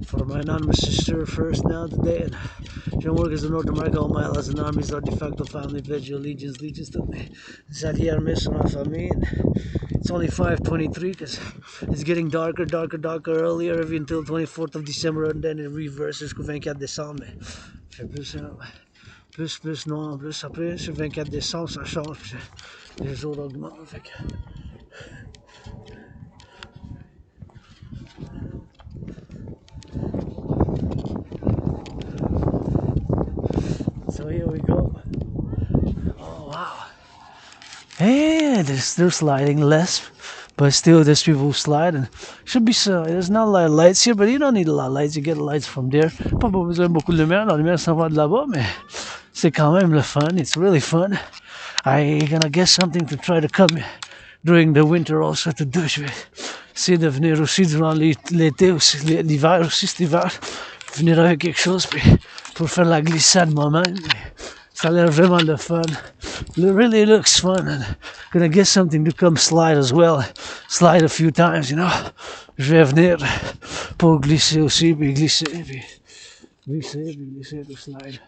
for my anonymous sister first now today, and general workers of North America, all my allies and armies, our de facto family, pledge your allegiance to me. Alliés mission ma famille, and it's only 5:23 because it's getting darker earlier, every until 24th of December, and then it reverses jusqu'au 24 décembre. Mais fait plus noir, plus après, sur 24 décembre, ça change, puis les jours augmentent, fait que... So here we go. Oh wow. Hey, they're sliding less, but still there's people who slide, and should be so. There's not a lot of lights here, but you don't need a lot of lights. You get lights from there. Pas besoin beaucoup de lumière. La lumière s'en va de là-bas, mais c'est quand même le fun. It's really fun. I gonna get something to try to come during the winter also to do. Je vais essayer de venir aussi durant l'été aussi, l'hiver aussi, cet hiver. Venir avec quelque chose puis pour faire la glissade moi-même. Ça a l'air vraiment le fun. It really looks fun, and gonna get something to come slide as well. Slide a few times, you know. Je vais venir pour glisser aussi, puis glisser, puis slide.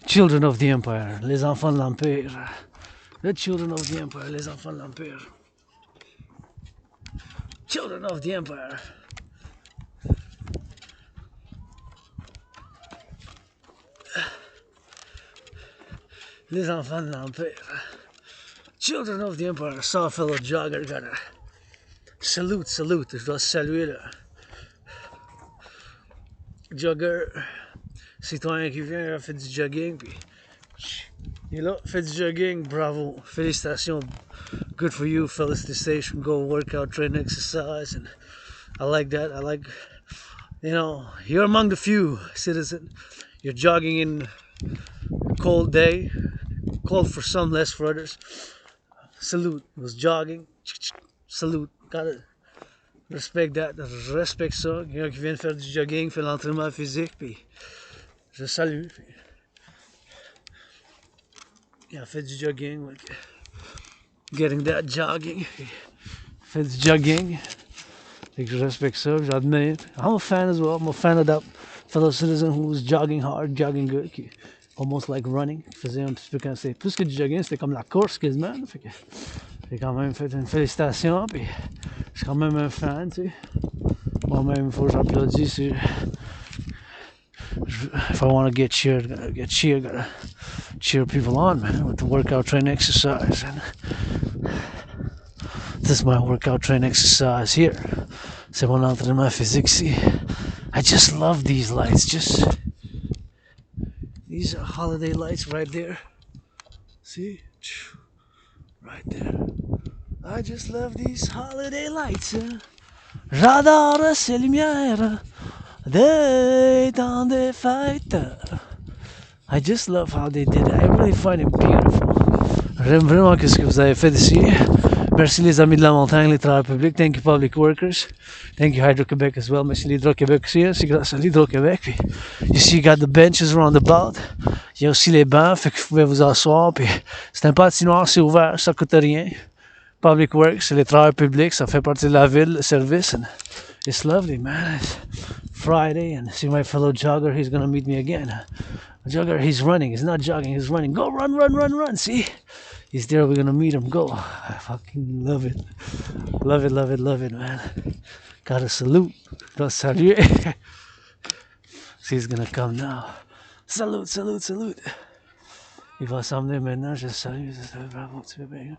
Children of the Empire, les enfants de l'Empire. The children of the Empire, les enfants de l'Empire. Children of the Empire. Les enfants de l'Empire. Children of the Empire. I saw a fellow jogger, gotta salute. Je dois saluer jogger. Citoyen qui vient, il a fait du jogging, puis il est là, fait du jogging, bravo, félicitations, good for you, felicitation, go work out, train, exercise, and I like that, I like, you know, you're among the few, citizen, you're jogging in a cold day, cold for some, less for others, salute, was jogging, salute, gotta respect that, respect ça, quelqu'un qui vient de faire du jogging, fait l'entraînement physique, puis je salue. Il a fait du jogging, like getting that jogging. Fait du jogging. Fait que je respecte ça, j'admire. I'm a fan as well. I'm a fan of that fellow citizen who was jogging hard, jogging good, qui almost like running. Il faisait un petit peu quand c'est plus que du jogging, c'était comme la course quasiment. Fait que j'ai quand même fait une félicitation, puis je suis quand même un fan, tu sais. Moi-même, il faut que j'applaudisse. If I want to get cheered, gotta cheer people on, man, with the workout, train, exercise. And this is my workout, train, exercise here. C'est mon entraînement physique ici. I just love these lights. Just these are holiday lights right there. See? Right there. I just love these holiday lights. J'adore ces lumières des temps des fêtes. I just love how they did it. I really find it beautiful. J'aime vraiment ce que vous avez fait ici. Merci les amis de la montagne, les travailleurs publics. Thank you public workers. Thank you Hydro-Québec as well. Merci l'Hydro-Québec aussi. C'est grâce à l'Hydro-Québec. Puis ici, you got the benches around the about. Il y a aussi les bancs, fait que vous pouvez vous asseoir. Puis c'est un patinoire, c'est ouvert, ça coûte rien. Public Works, c'est les travailleurs publics. Ça fait partie de la ville, le service. And it's lovely, man. It's Friday, and see my fellow jogger. He's gonna meet me again. Jogger, he's running. He's not jogging. He's running. Go, run, run, run, run. See? He's there. We're going to meet him. Go. I fucking love it. Love it, love it, love it, man. Gotta salute. Gotta saluer. See, he's going to come now. Salute, salute, salute. Il va s'emmener maintenant. Je salue. Bravo, tu fais bien.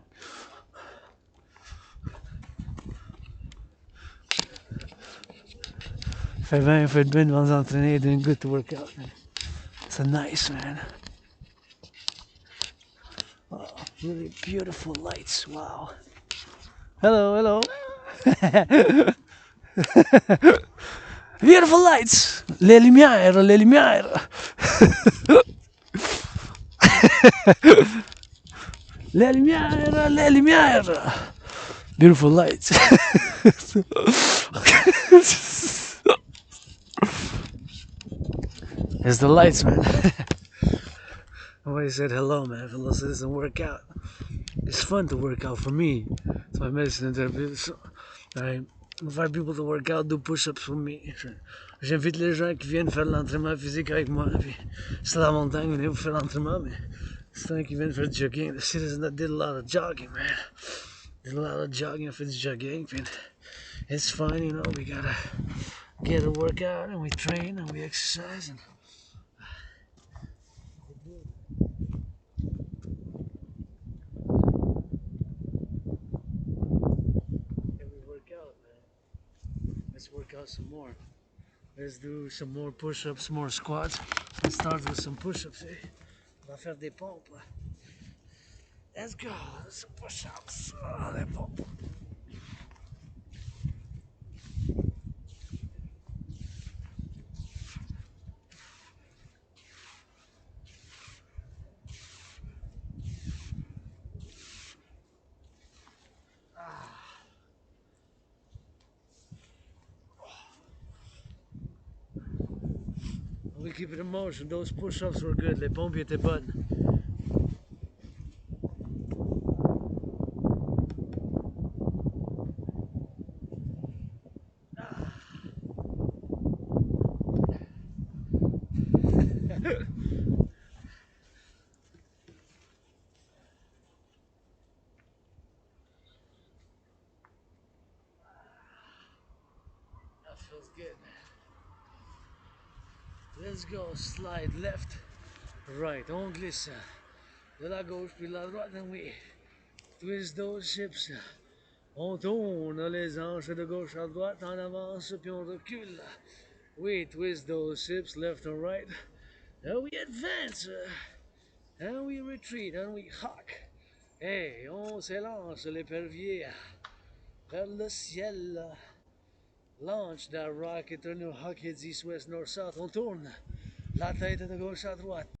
Fais bien de vous entraîner. Doing good to work out, man. It's nice, man. Oh, really beautiful lights. Wow. Hello, hello. Beautiful lights. Les lumières, les lumières. Les lumières, les lumières. Beautiful lights. It's the lights, man. Nobody said hello, man. Hello, so it doesn't work out. It's fun to work out for me. It's my medicine therapy. So, I invite people to work out, do push-ups for me. J'invite les gens qui viennent faire l'entraînement physique avec moi. Puis c'est la montagne, venez vous faire l'entraînement, mais c'est un qui vient faire du jogging. The citizen that did a lot of jogging, man. Did a lot of jogging, I fait du jogging. Puis it's fun, you know. We gotta get a workout and we train and we exercise and let's work out some more. Let's do some more push-ups, more squats. Let's start with some push-ups, eh? On va faire des pompes. Let's go. Some push-ups. Oh, les pompes. We keep it in motion. Those push-ups were good. Les pompes étaient bonnes. That feels good. Let's go. Slide left, right. On glisse. De la gauche puis de la droite. And we twist those hips. On tourne les hanches de gauche à droite. On avance puis on recule. We twist those hips left and right. And we advance. And we retreat. And we hock. Et on s'élance l'épervier vers le ciel. Launch that rocket, turn your hockey east, west, north, south. On tourne la tête de gauche à droite.